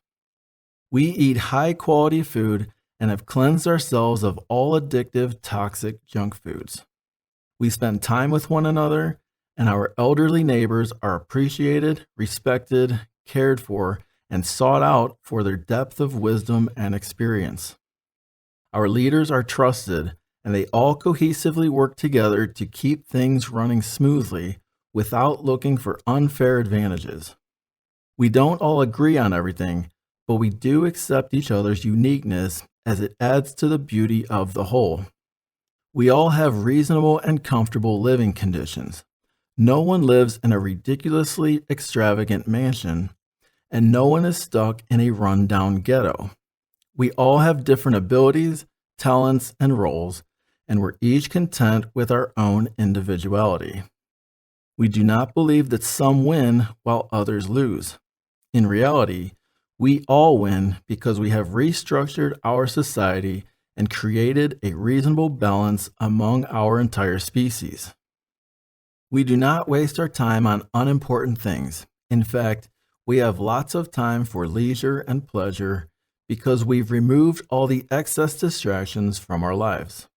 We eat high-quality food and have cleansed ourselves of all addictive, toxic junk foods. We spend time with one another, and our elderly neighbors are appreciated, respected, cared for, and sought out for their depth of wisdom and experience. Our leaders are trusted, and they all cohesively work together to keep things running smoothly without looking for unfair advantages. We don't all agree on everything, but we do accept each other's uniqueness as it adds to the beauty of the whole. We all have reasonable and comfortable living conditions. No one lives in a ridiculously extravagant mansion, and no one is stuck in a run-down ghetto. We all have different abilities, talents, and roles, and we're each content with our own individuality. We do not believe that some win while others lose. In reality, we all win because we have restructured our society and created a reasonable balance among our entire species. We do not waste our time on unimportant things. In fact, we have lots of time for leisure and pleasure because we've removed all the excess distractions from our lives.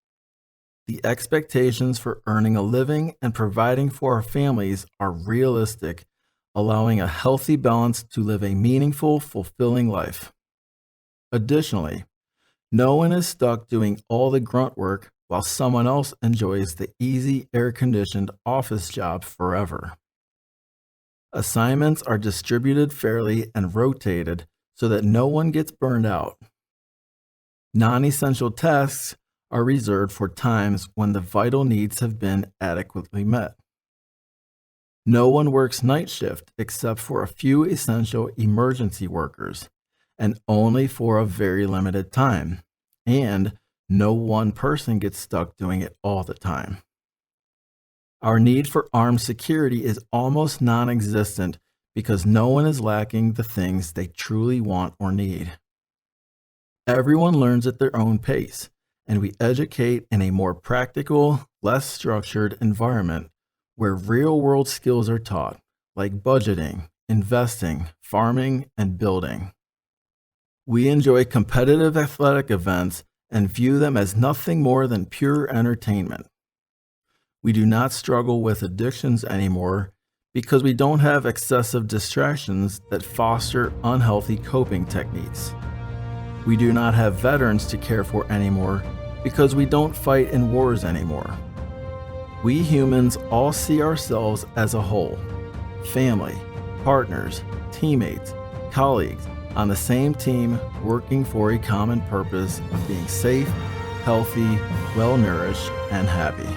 The expectations for earning a living and providing for our families are realistic, allowing a healthy balance to live a meaningful, fulfilling life. Additionally, no one is stuck doing all the grunt work while someone else enjoys the easy, air-conditioned office job forever. Assignments are distributed fairly and rotated so that no one gets burned out. Non-essential tasks are reserved for times when the vital needs have been adequately met. No one works night shift except for a few essential emergency workers, and only for a very limited time, and no one person gets stuck doing it all the time. Our need for armed security is almost non-existent because no one is lacking the things they truly want or need. Everyone learns at their own pace, and we educate in a more practical, less structured environment where real-world skills are taught, like budgeting, investing, farming, and building. We enjoy competitive athletic events and view them as nothing more than pure entertainment. We do not struggle with addictions anymore because we don't have excessive distractions that foster unhealthy coping techniques. We do not have veterans to care for anymore because we don't fight in wars anymore. We humans all see ourselves as a whole, family, partners, teammates, colleagues, on the same team working for a common purpose of being safe, healthy, well-nourished, and happy.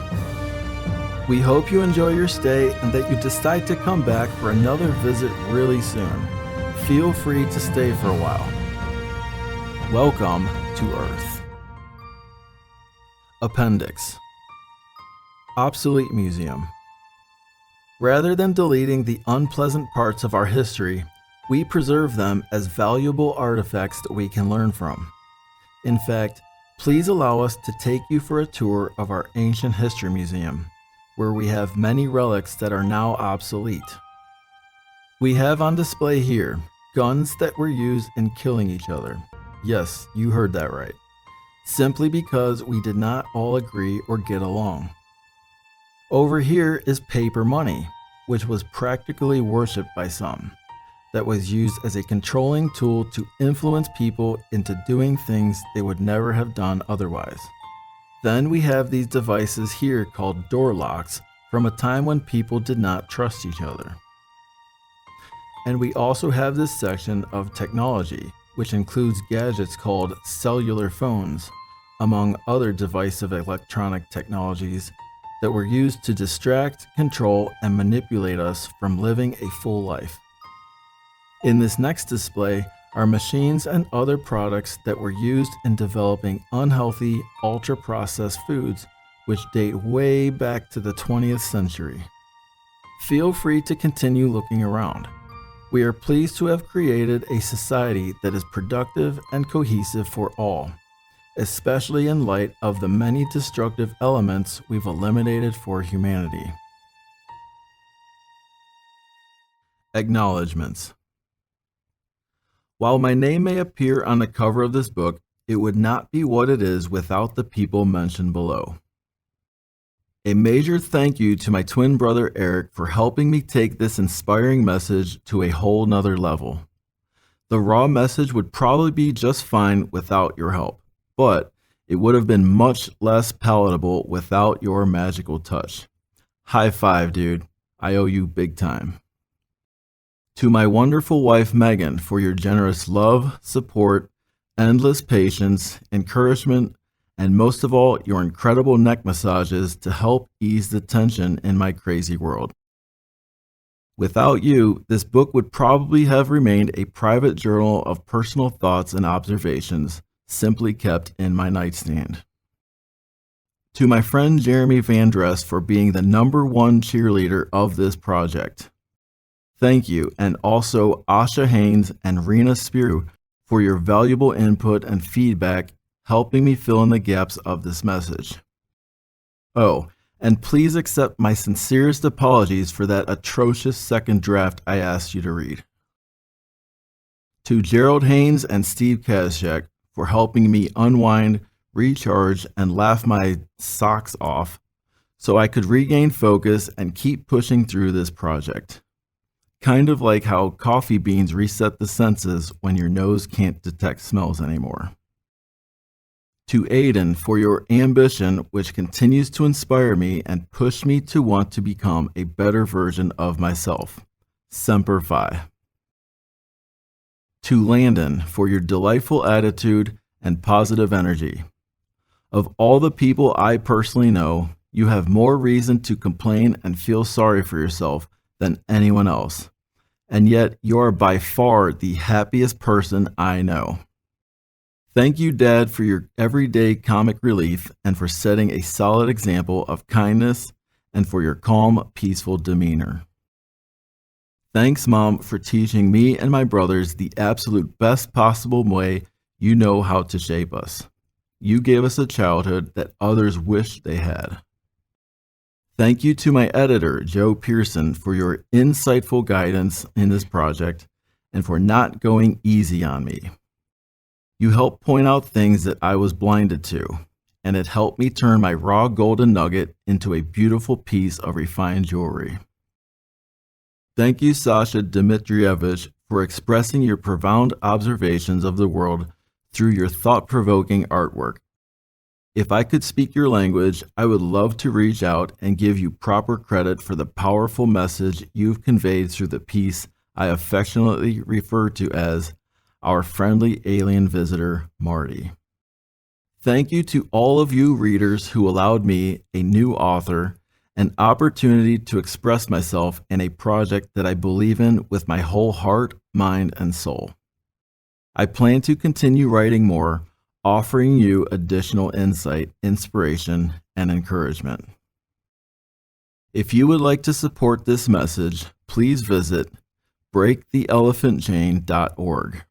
We hope you enjoy your stay and that you decide to come back for another visit really soon. Feel free to stay for a while. Welcome to Earth. Appendix. Obsolete Museum. Rather than deleting the unpleasant parts of our history, we preserve them as valuable artifacts that we can learn from. In fact, please allow us to take you for a tour of our Ancient History Museum, where we have many relics that are now obsolete. We have on display here guns that were used in killing each other. Yes, you heard that right. Simply because we did not all agree or get along. Over here is paper money, which was practically worshipped by some, that was used as a controlling tool to influence people into doing things they would never have done otherwise. Then we have these devices here called door locks from a time when people did not trust each other. And we also have this section of technology, which includes gadgets called cellular phones, among other divisive electronic technologies that were used to distract, control, and manipulate us from living a full life. In this next display are machines and other products that were used in developing unhealthy, ultra-processed foods which date way back to the 20th century. Feel free to continue looking around. We are pleased to have created a society that is productive and cohesive for all, especially in light of the many destructive elements we've eliminated for humanity. Acknowledgements. While my name may appear on the cover of this book, it would not be what it is without the people mentioned below. A major thank you to my twin brother Eric for helping me take this inspiring message to a whole nother level. The raw message would probably be just fine without your help, but it would have been much less palatable without your magical touch. High five, dude. I owe you big time. To my wonderful wife Megan for your generous love, support, endless patience, encouragement, and most of all, your incredible neck massages to help ease the tension in my crazy world. Without you, this book would probably have remained a private journal of personal thoughts and observations, simply kept in my nightstand. To my friend Jeremy Vandress for being the #1 cheerleader of this project. Thank you, and also Asha Haynes and Rena Spiru for your valuable input and feedback, helping me fill in the gaps of this message. Oh, and please accept my sincerest apologies for that atrocious second draft I asked you to read. To Gerald Haynes and Steve Kazchak for helping me unwind, recharge, and laugh my socks off so I could regain focus and keep pushing through this project. Kind of like how coffee beans reset the senses when your nose can't detect smells anymore. To Aiden for your ambition, which continues to inspire me and push me to want to become a better version of myself. Semper Fi. To Landon for your delightful attitude and positive energy. Of all the people I personally know, you have more reason to complain and feel sorry for yourself than anyone else. And yet you are by far the happiest person I know. Thank you, Dad, for your everyday comic relief and for setting a solid example of kindness and for your calm, peaceful demeanor. Thanks, Mom, for teaching me and my brothers the absolute best possible way you know how to shape us. You gave us a childhood that others wish they had. Thank you to my editor, Joe Pearson, for your insightful guidance in this project and for not going easy on me. You helped point out things that I was blinded to, and it helped me turn my raw golden nugget into a beautiful piece of refined jewelry. Thank you, Sasha Dmitrievich, for expressing your profound observations of the world through your thought-provoking artwork. If I could speak your language, I would love to reach out and give you proper credit for the powerful message you've conveyed through the piece I affectionately refer to as Our Friendly Alien Visitor, Marty. Thank you to all of you readers who allowed me, a new author, an opportunity to express myself in a project that I believe in with my whole heart, mind, and soul. I plan to continue writing more, offering you additional insight, inspiration, and encouragement. If you would like to support this message, please visit breaktheelephantchain.org.